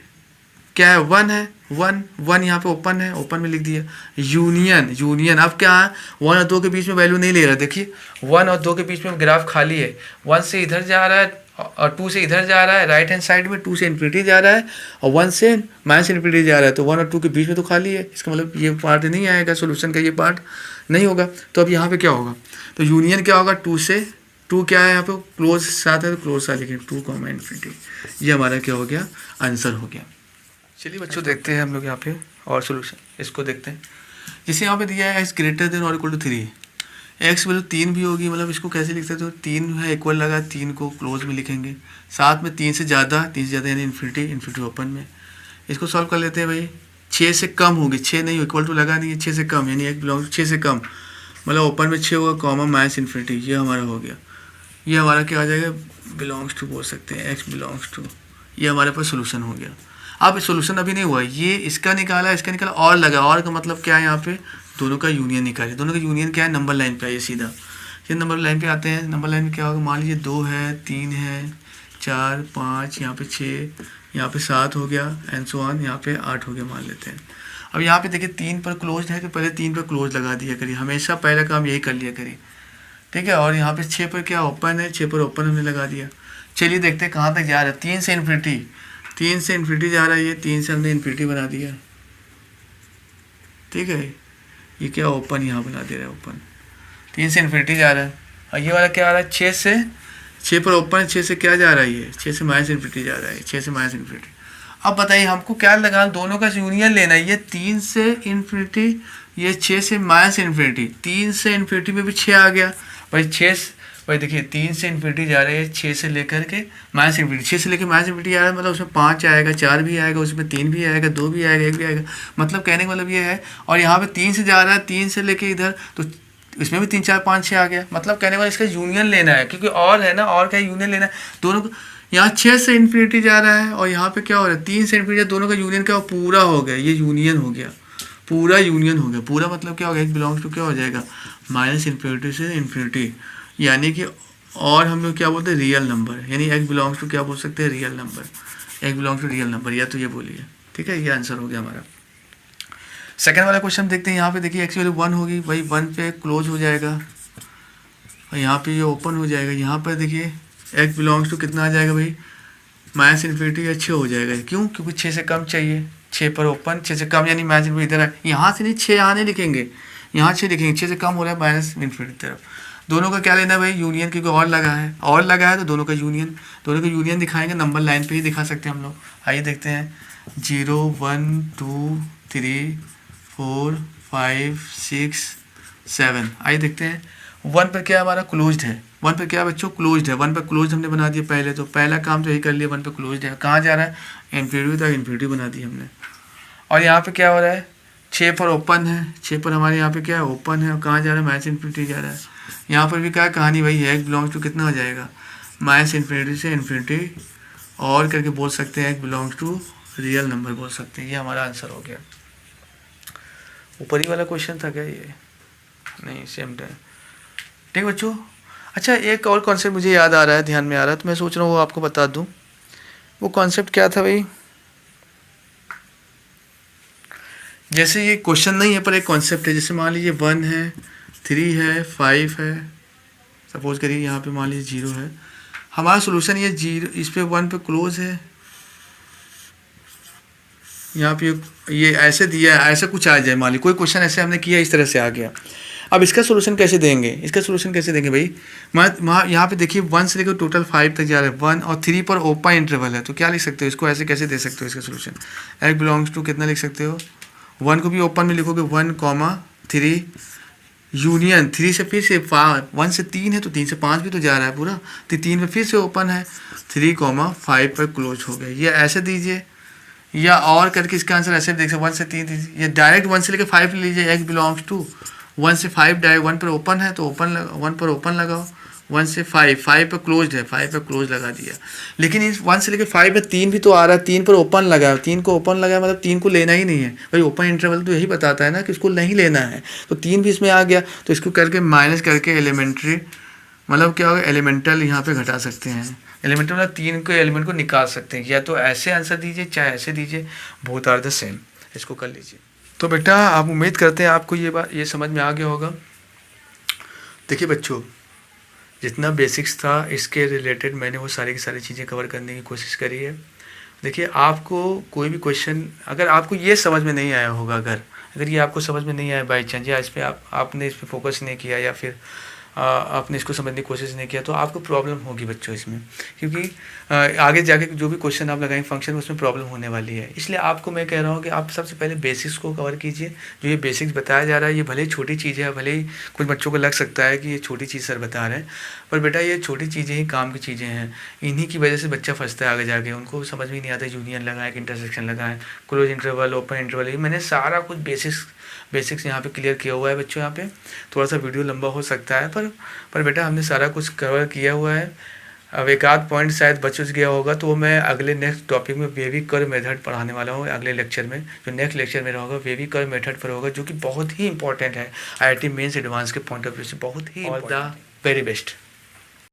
क्या है, 1 है, 1 यहाँ पे ओपन है, ओपन में लिख दिया। यूनियन अब क्या है, 1 और 2 के बीच में वैल्यू नहीं ले रहा, देखिए 1 और 2 के बीच में ग्राफ खाली है, 1 से इधर जा रहा है और 2 से इधर जा रहा है, राइट हैंड साइड में 2 से इन्फिनिटी जा रहा है और 1 से माइनस इन्फिनिटी जा रहा है, तो 1 और 2 के बीच में तो खाली है, इसका मतलब ये पार्ट नहीं आएगा, सोल्यूशन का ये पार्ट नहीं होगा। तो अब यहाँ पे क्या होगा, तो यूनियन क्या होगा, 2 से 2 क्या है यहाँ पे क्लोज साथ है, तो क्लोज साथ लिखें 2 इन्फिनिटी, ये हमारा क्या हो गया, आंसर हो गया। चलिए बच्चों देखते हैं हम लोग यहाँ पे और सोल्यूशन, इसको देखते हैं। जैसे यहाँ पे दिया है एक्स ग्रेटर देन और इक्वल टू 3, एक्स वैल्यू 3 भी होगी, मतलब इसको कैसे लिख सकते हो, 3 है इक्वल लगा, 3 को क्लोज में लिखेंगे, साथ में 3 से ज़्यादा यानी इन्फिनिटी ओपन में। इसको सॉल्व कर लेते हैं भाई। 6 से कम होगी, 6 नहीं इक्वल टू लगा नहीं है, 6 से कम यानी एक्स बिलोंग्स 6 से कम, मतलब ओपन में 6 होगा, कॉमा माइनस इन्फिनिटी, ये हमारा हो गया। ये हमारा क्या आ जाएगा, बिलोंग्स टू बोल सकते हैं, एक्स बिलोंग्स टू, ये हमारे पास सोल्यूशन हो गया। अब सोल्यूशन अभी नहीं हुआ, ये इसका निकाला और लगा, और का मतलब क्या है, यहाँ पे दोनों का यूनियन निकालिए। दोनों का यूनियन क्या है, नंबर लाइन पे आइए सीधा, ये नंबर लाइन पे आते हैं। नंबर लाइन में क्या होगा, मान लीजिए 2 है, 3 है, 4 5, यहाँ पे 6, यहाँ पे 7 हो गया, एंड सो ऑन, यहाँ पे 8 हो गया मान लेते हैं। अब यहाँ पे देखिए 3 पर क्लोज है, तो पहले 3 पर क्लोज लगा दिया करिए, हमेशा पहला काम यही कर लिया करिए, ठीक है। और यहाँ पे 6 पर क्या ओपन है, 6 पर ओपन हमने लगा दिया। चलिए देखते हैं कहाँ तक जा रहा है, 3 से इन्फिनिटी जा रहा है, ये 3 से हमने इन्फिनिटी बना दिया, ठीक है। ये क्या ओपन यहाँ बना दे रहा है, ओपन 3 से इन्फिनिटी जा रहा है। और ये वाला क्या आ रहा है, 6 पर ओपन है, 6 से क्या जा रहा है, ये 6 से माइनस इन्फिनिटी जा रहा है, 6 से माइनस इन्फिनिटी। अब बताइए हमको क्या लगाना, दोनों का यूनियन लेना है, ये 3 से इन्फिनिटी, ये 6 से माइनस इन्फिनिटी, 3 से इन्फिनिटी में भी 6 आ गया भाई, भाई देखिए 3 से इन्फिनिटी जा रही है, 6 से लेकर के माइनस इन्फिनिटी, 6 से लेकर माइनस इन्फिनिटी जा रहा है, मतलब उसमें 5 आएगा, 4 भी आएगा, उसमें 3 भी आएगा, 2 भी आएगा, 1 भी आएगा, मतलब कहने का मतलब ये है। और यहाँ पे 3 से जा रहा है, 3 से लेके इधर, तो इसमें भी 3 4 5 6 आ गया, मतलब कहने का इसका यूनियन लेना है, क्योंकि और है ना, और क्या यूनियन लेना है दोनों को। यहाँ 6 से इन्फिनिटी जा रहा है और यहाँ पे क्या हो रहा है, 3 से इन्फिनिटी, दोनों का यूनियन क्या पूरा हो गया, ये यूनियन हो गया, पूरा यूनियन हो गया। पूरा मतलब क्या हो गया, एक्स बिलोंग्स टू क्या हो जाएगा, माइनस इन्फिनिटी से इन्फिनिटी, यानी कि, और हम लोग क्या बोलते हैं, रियल नंबर, यानी एक्स बिलोंग्स टू क्या बोल सकते हैं, real number, x belongs to real number, या तो ये बोलिए, ठीक है, ये आंसर हो गया हमारा। सेकंड वाला क्वेश्चन देखते हैं। यहाँ पे देखिए x की वैल्यू 1 होगी, भाई 1 पे क्लोज हो जाएगा और यहाँ पे ये ओपन हो जाएगा। यहाँ पर देखिए x बिलोंग्स टू कितना आ जाएगा भाई, माइनस इन्फिनिटी या 6 हो जाएगा। क्यों? क्योंकि 6 से कम चाहिए, 6 पर ओपन, 6 से कम यानी माइनस इन्फिनिटी इधर है, यहाँ से नहीं 6 यहाँ नहीं लिखेंगे, यहाँ 6 लिखेंगे, 6 से कम हो रहा है माइनस इन्फिनिटी तरफ। दोनों का क्या लेना है भाई, यूनियन, क्योंकि और लगा है तो दोनों का यूनियन दिखाएंगे, नंबर लाइन पे ही दिखा सकते हैं हम लोग। आइए देखते हैं 0 1 2 3 4 5 6 7। आइए देखते हैं 1 पर क्या हमारा क्लोज्ड है, 1 पर क्या बच्चों क्लोज्ड है, 1 पर क्लोज हमने बना दिया पहले, तो पहला काम तो यही कर लिया, 1 पर क्लोज्ड है, कहाँ जा रहा है, इन्फिनिटी तक, इन्फिनिटी बना दी हमने। और यहाँ पे क्या हो रहा है, 6 पर ओपन है, 6 पर हमारे यहाँ पे क्या है, ओपन है, और कहाँ जा रहा है, माइनस इन्फिनिटी जा रहा है। यहाँ पर भी क्या कहानी भाई है, x बिलोंग्स टू कितना हो जाएगा, माइनस इन्फिनिटी से इन्फिनिटी, और करके बोल सकते हैं x belongs to real number बोल सकते हैं। ये हमारा आंसर हो गया। ऊपर ही वाला क्वेश्चन था क्या ये, नहीं सेम टाइम, ठीक बच्चों। अच्छा एक और कॉन्सेप्ट मुझे याद आ रहा है, ध्यान में आ रहा है, तो मैं सोच रहा हूँ वो आपको बता दूँ। वो कॉन्सेप्ट क्या था भाई, जैसे ये क्वेश्चन नहीं है पर एक कॉन्सेप्ट है, जैसे मान लीजिए 1 है, 3 है, 5 है, सपोज करिए यहाँ पे मान लीजिए 0 है, हमारा सोल्यूशन ये 0, इस पे 1 पे क्लोज है, यहाँ पे ये ऐसे दिया है, ऐसा कुछ आ जाए, मान लीजिए कोई क्वेश्चन ऐसे हमने किया, इस तरह से आ गया। अब इसका सोल्यूशन कैसे देंगे, भाई मैं यहाँ पे देखिए 1 से लेकर टोटल 5 तक जा रहा है, 1 और 3 पर ओपन इंटरवल है, तो क्या लिख सकते हो इसको, ऐसे कैसे दे सकते हो इसका सोल्यूशन, x बिलोंग्स टू कितना लिख सकते हो, 1 को भी ओपन में लिखोगे 1, 3 यूनियन 3 से फिर से 1 से 3 है तो 3 से 5 भी तो जा रहा है पूरा, तो 3 में फिर से ओपन है, 3, 5 पर क्लोज हो गया, ये ऐसे दीजिए, या और करके इसका आंसर ऐसे देख सकते 1 से 3 दीजिए, या डायरेक्ट 1 से लेकर 5 ले लीजिए, x बिलोंग्स टू 1 से 5 डायरेक्ट, 1 पर ओपन है तो 1 पर ओपन लगाओ, 1 से 5 पर क्लोज है, 5 पर क्लोज लगा दिया। लेकिन इस 1 से लेकर 5 में 3 भी तो आ रहा है, 3 पर ओपन लगाया, 3 को ओपन लगाया मतलब 3 को लेना ही नहीं है भाई, ओपन इंटरवल तो यही बताता है ना कि इसको नहीं लेना है, तो 3 भी इसमें आ गया, तो इसको करके माइनस करके एलिमेंट्री मतलब क्या होगा, एलिमेंटल यहाँ पे घटा सकते हैं, एलिमेंटल मतलब 3 के एलिमेंट को निकाल सकते हैं, या तो ऐसे आंसर दीजिए चाहे ऐसे दीजिए, बोथ आर द सेम, इसको कर लीजिए। तो बेटा आप उम्मीद करते हैं आपको ये समझ में आ गया होगा। देखिए बच्चों जितना बेसिक्स था इसके रिलेटेड मैंने वो सारी की सारी चीज़ें कवर करने की कोशिश करी है। देखिए आपको कोई भी क्वेश्चन अगर आपको ये समझ में नहीं आया होगा, अगर ये आपको समझ में नहीं आया बाई चांस, या इस पर आपने इस पर फोकस नहीं किया, या फिर आपने इसको समझने की कोशिश नहीं किया, तो आपको प्रॉब्लम होगी बच्चों इसमें, क्योंकि आगे जाके जो भी क्वेश्चन आप लगाएंगे फंक्शन में उसमें प्रॉब्लम होने वाली है। इसलिए आपको मैं कह रहा हूँ कि आप सबसे पहले बेसिक्स को कवर कीजिए। जो ये बेसिक्स बताया जा रहा है ये भले ही छोटी चीज़ है, भले ही कुछ बच्चों को लग सकता है कि ये छोटी चीज़ सर बता रहे हैं, पर बेटा ये छोटी चीज़ें ही काम की चीज़ें हैं। इन्हीं की वजह से बच्चा फंसता है आगे जाके, उनको समझ में नहीं आता यूनियन लगाए कि इंटरसेक्शन लगाएं, क्लोज इंटरवल, ओपन इंटरवल, ये मैंने सारा कुछ बेसिक्स यहाँ पे क्लियर किया हुआ है बच्चों। यहाँ पे थोड़ा सा वीडियो लंबा हो सकता है पर बेटा हमने सारा कुछ कवर किया हुआ है। अब एक आध पॉइंट शायद बच गया होगा तो मैं अगले नेक्स्ट टॉपिक में वेवी कर्व मेथड पढ़ाने वाला हूँ। अगले लेक्चर में जो नेक्स्ट लेक्चर मेरा होगा वेवी कर्व मेथड पर होगा, जो कि बहुत ही इंपॉर्टेंट है IIT मेंस एडवांस के पॉइंट ऑफ व्यू से, बहुत ही ऑल द वेरी बेस्ट।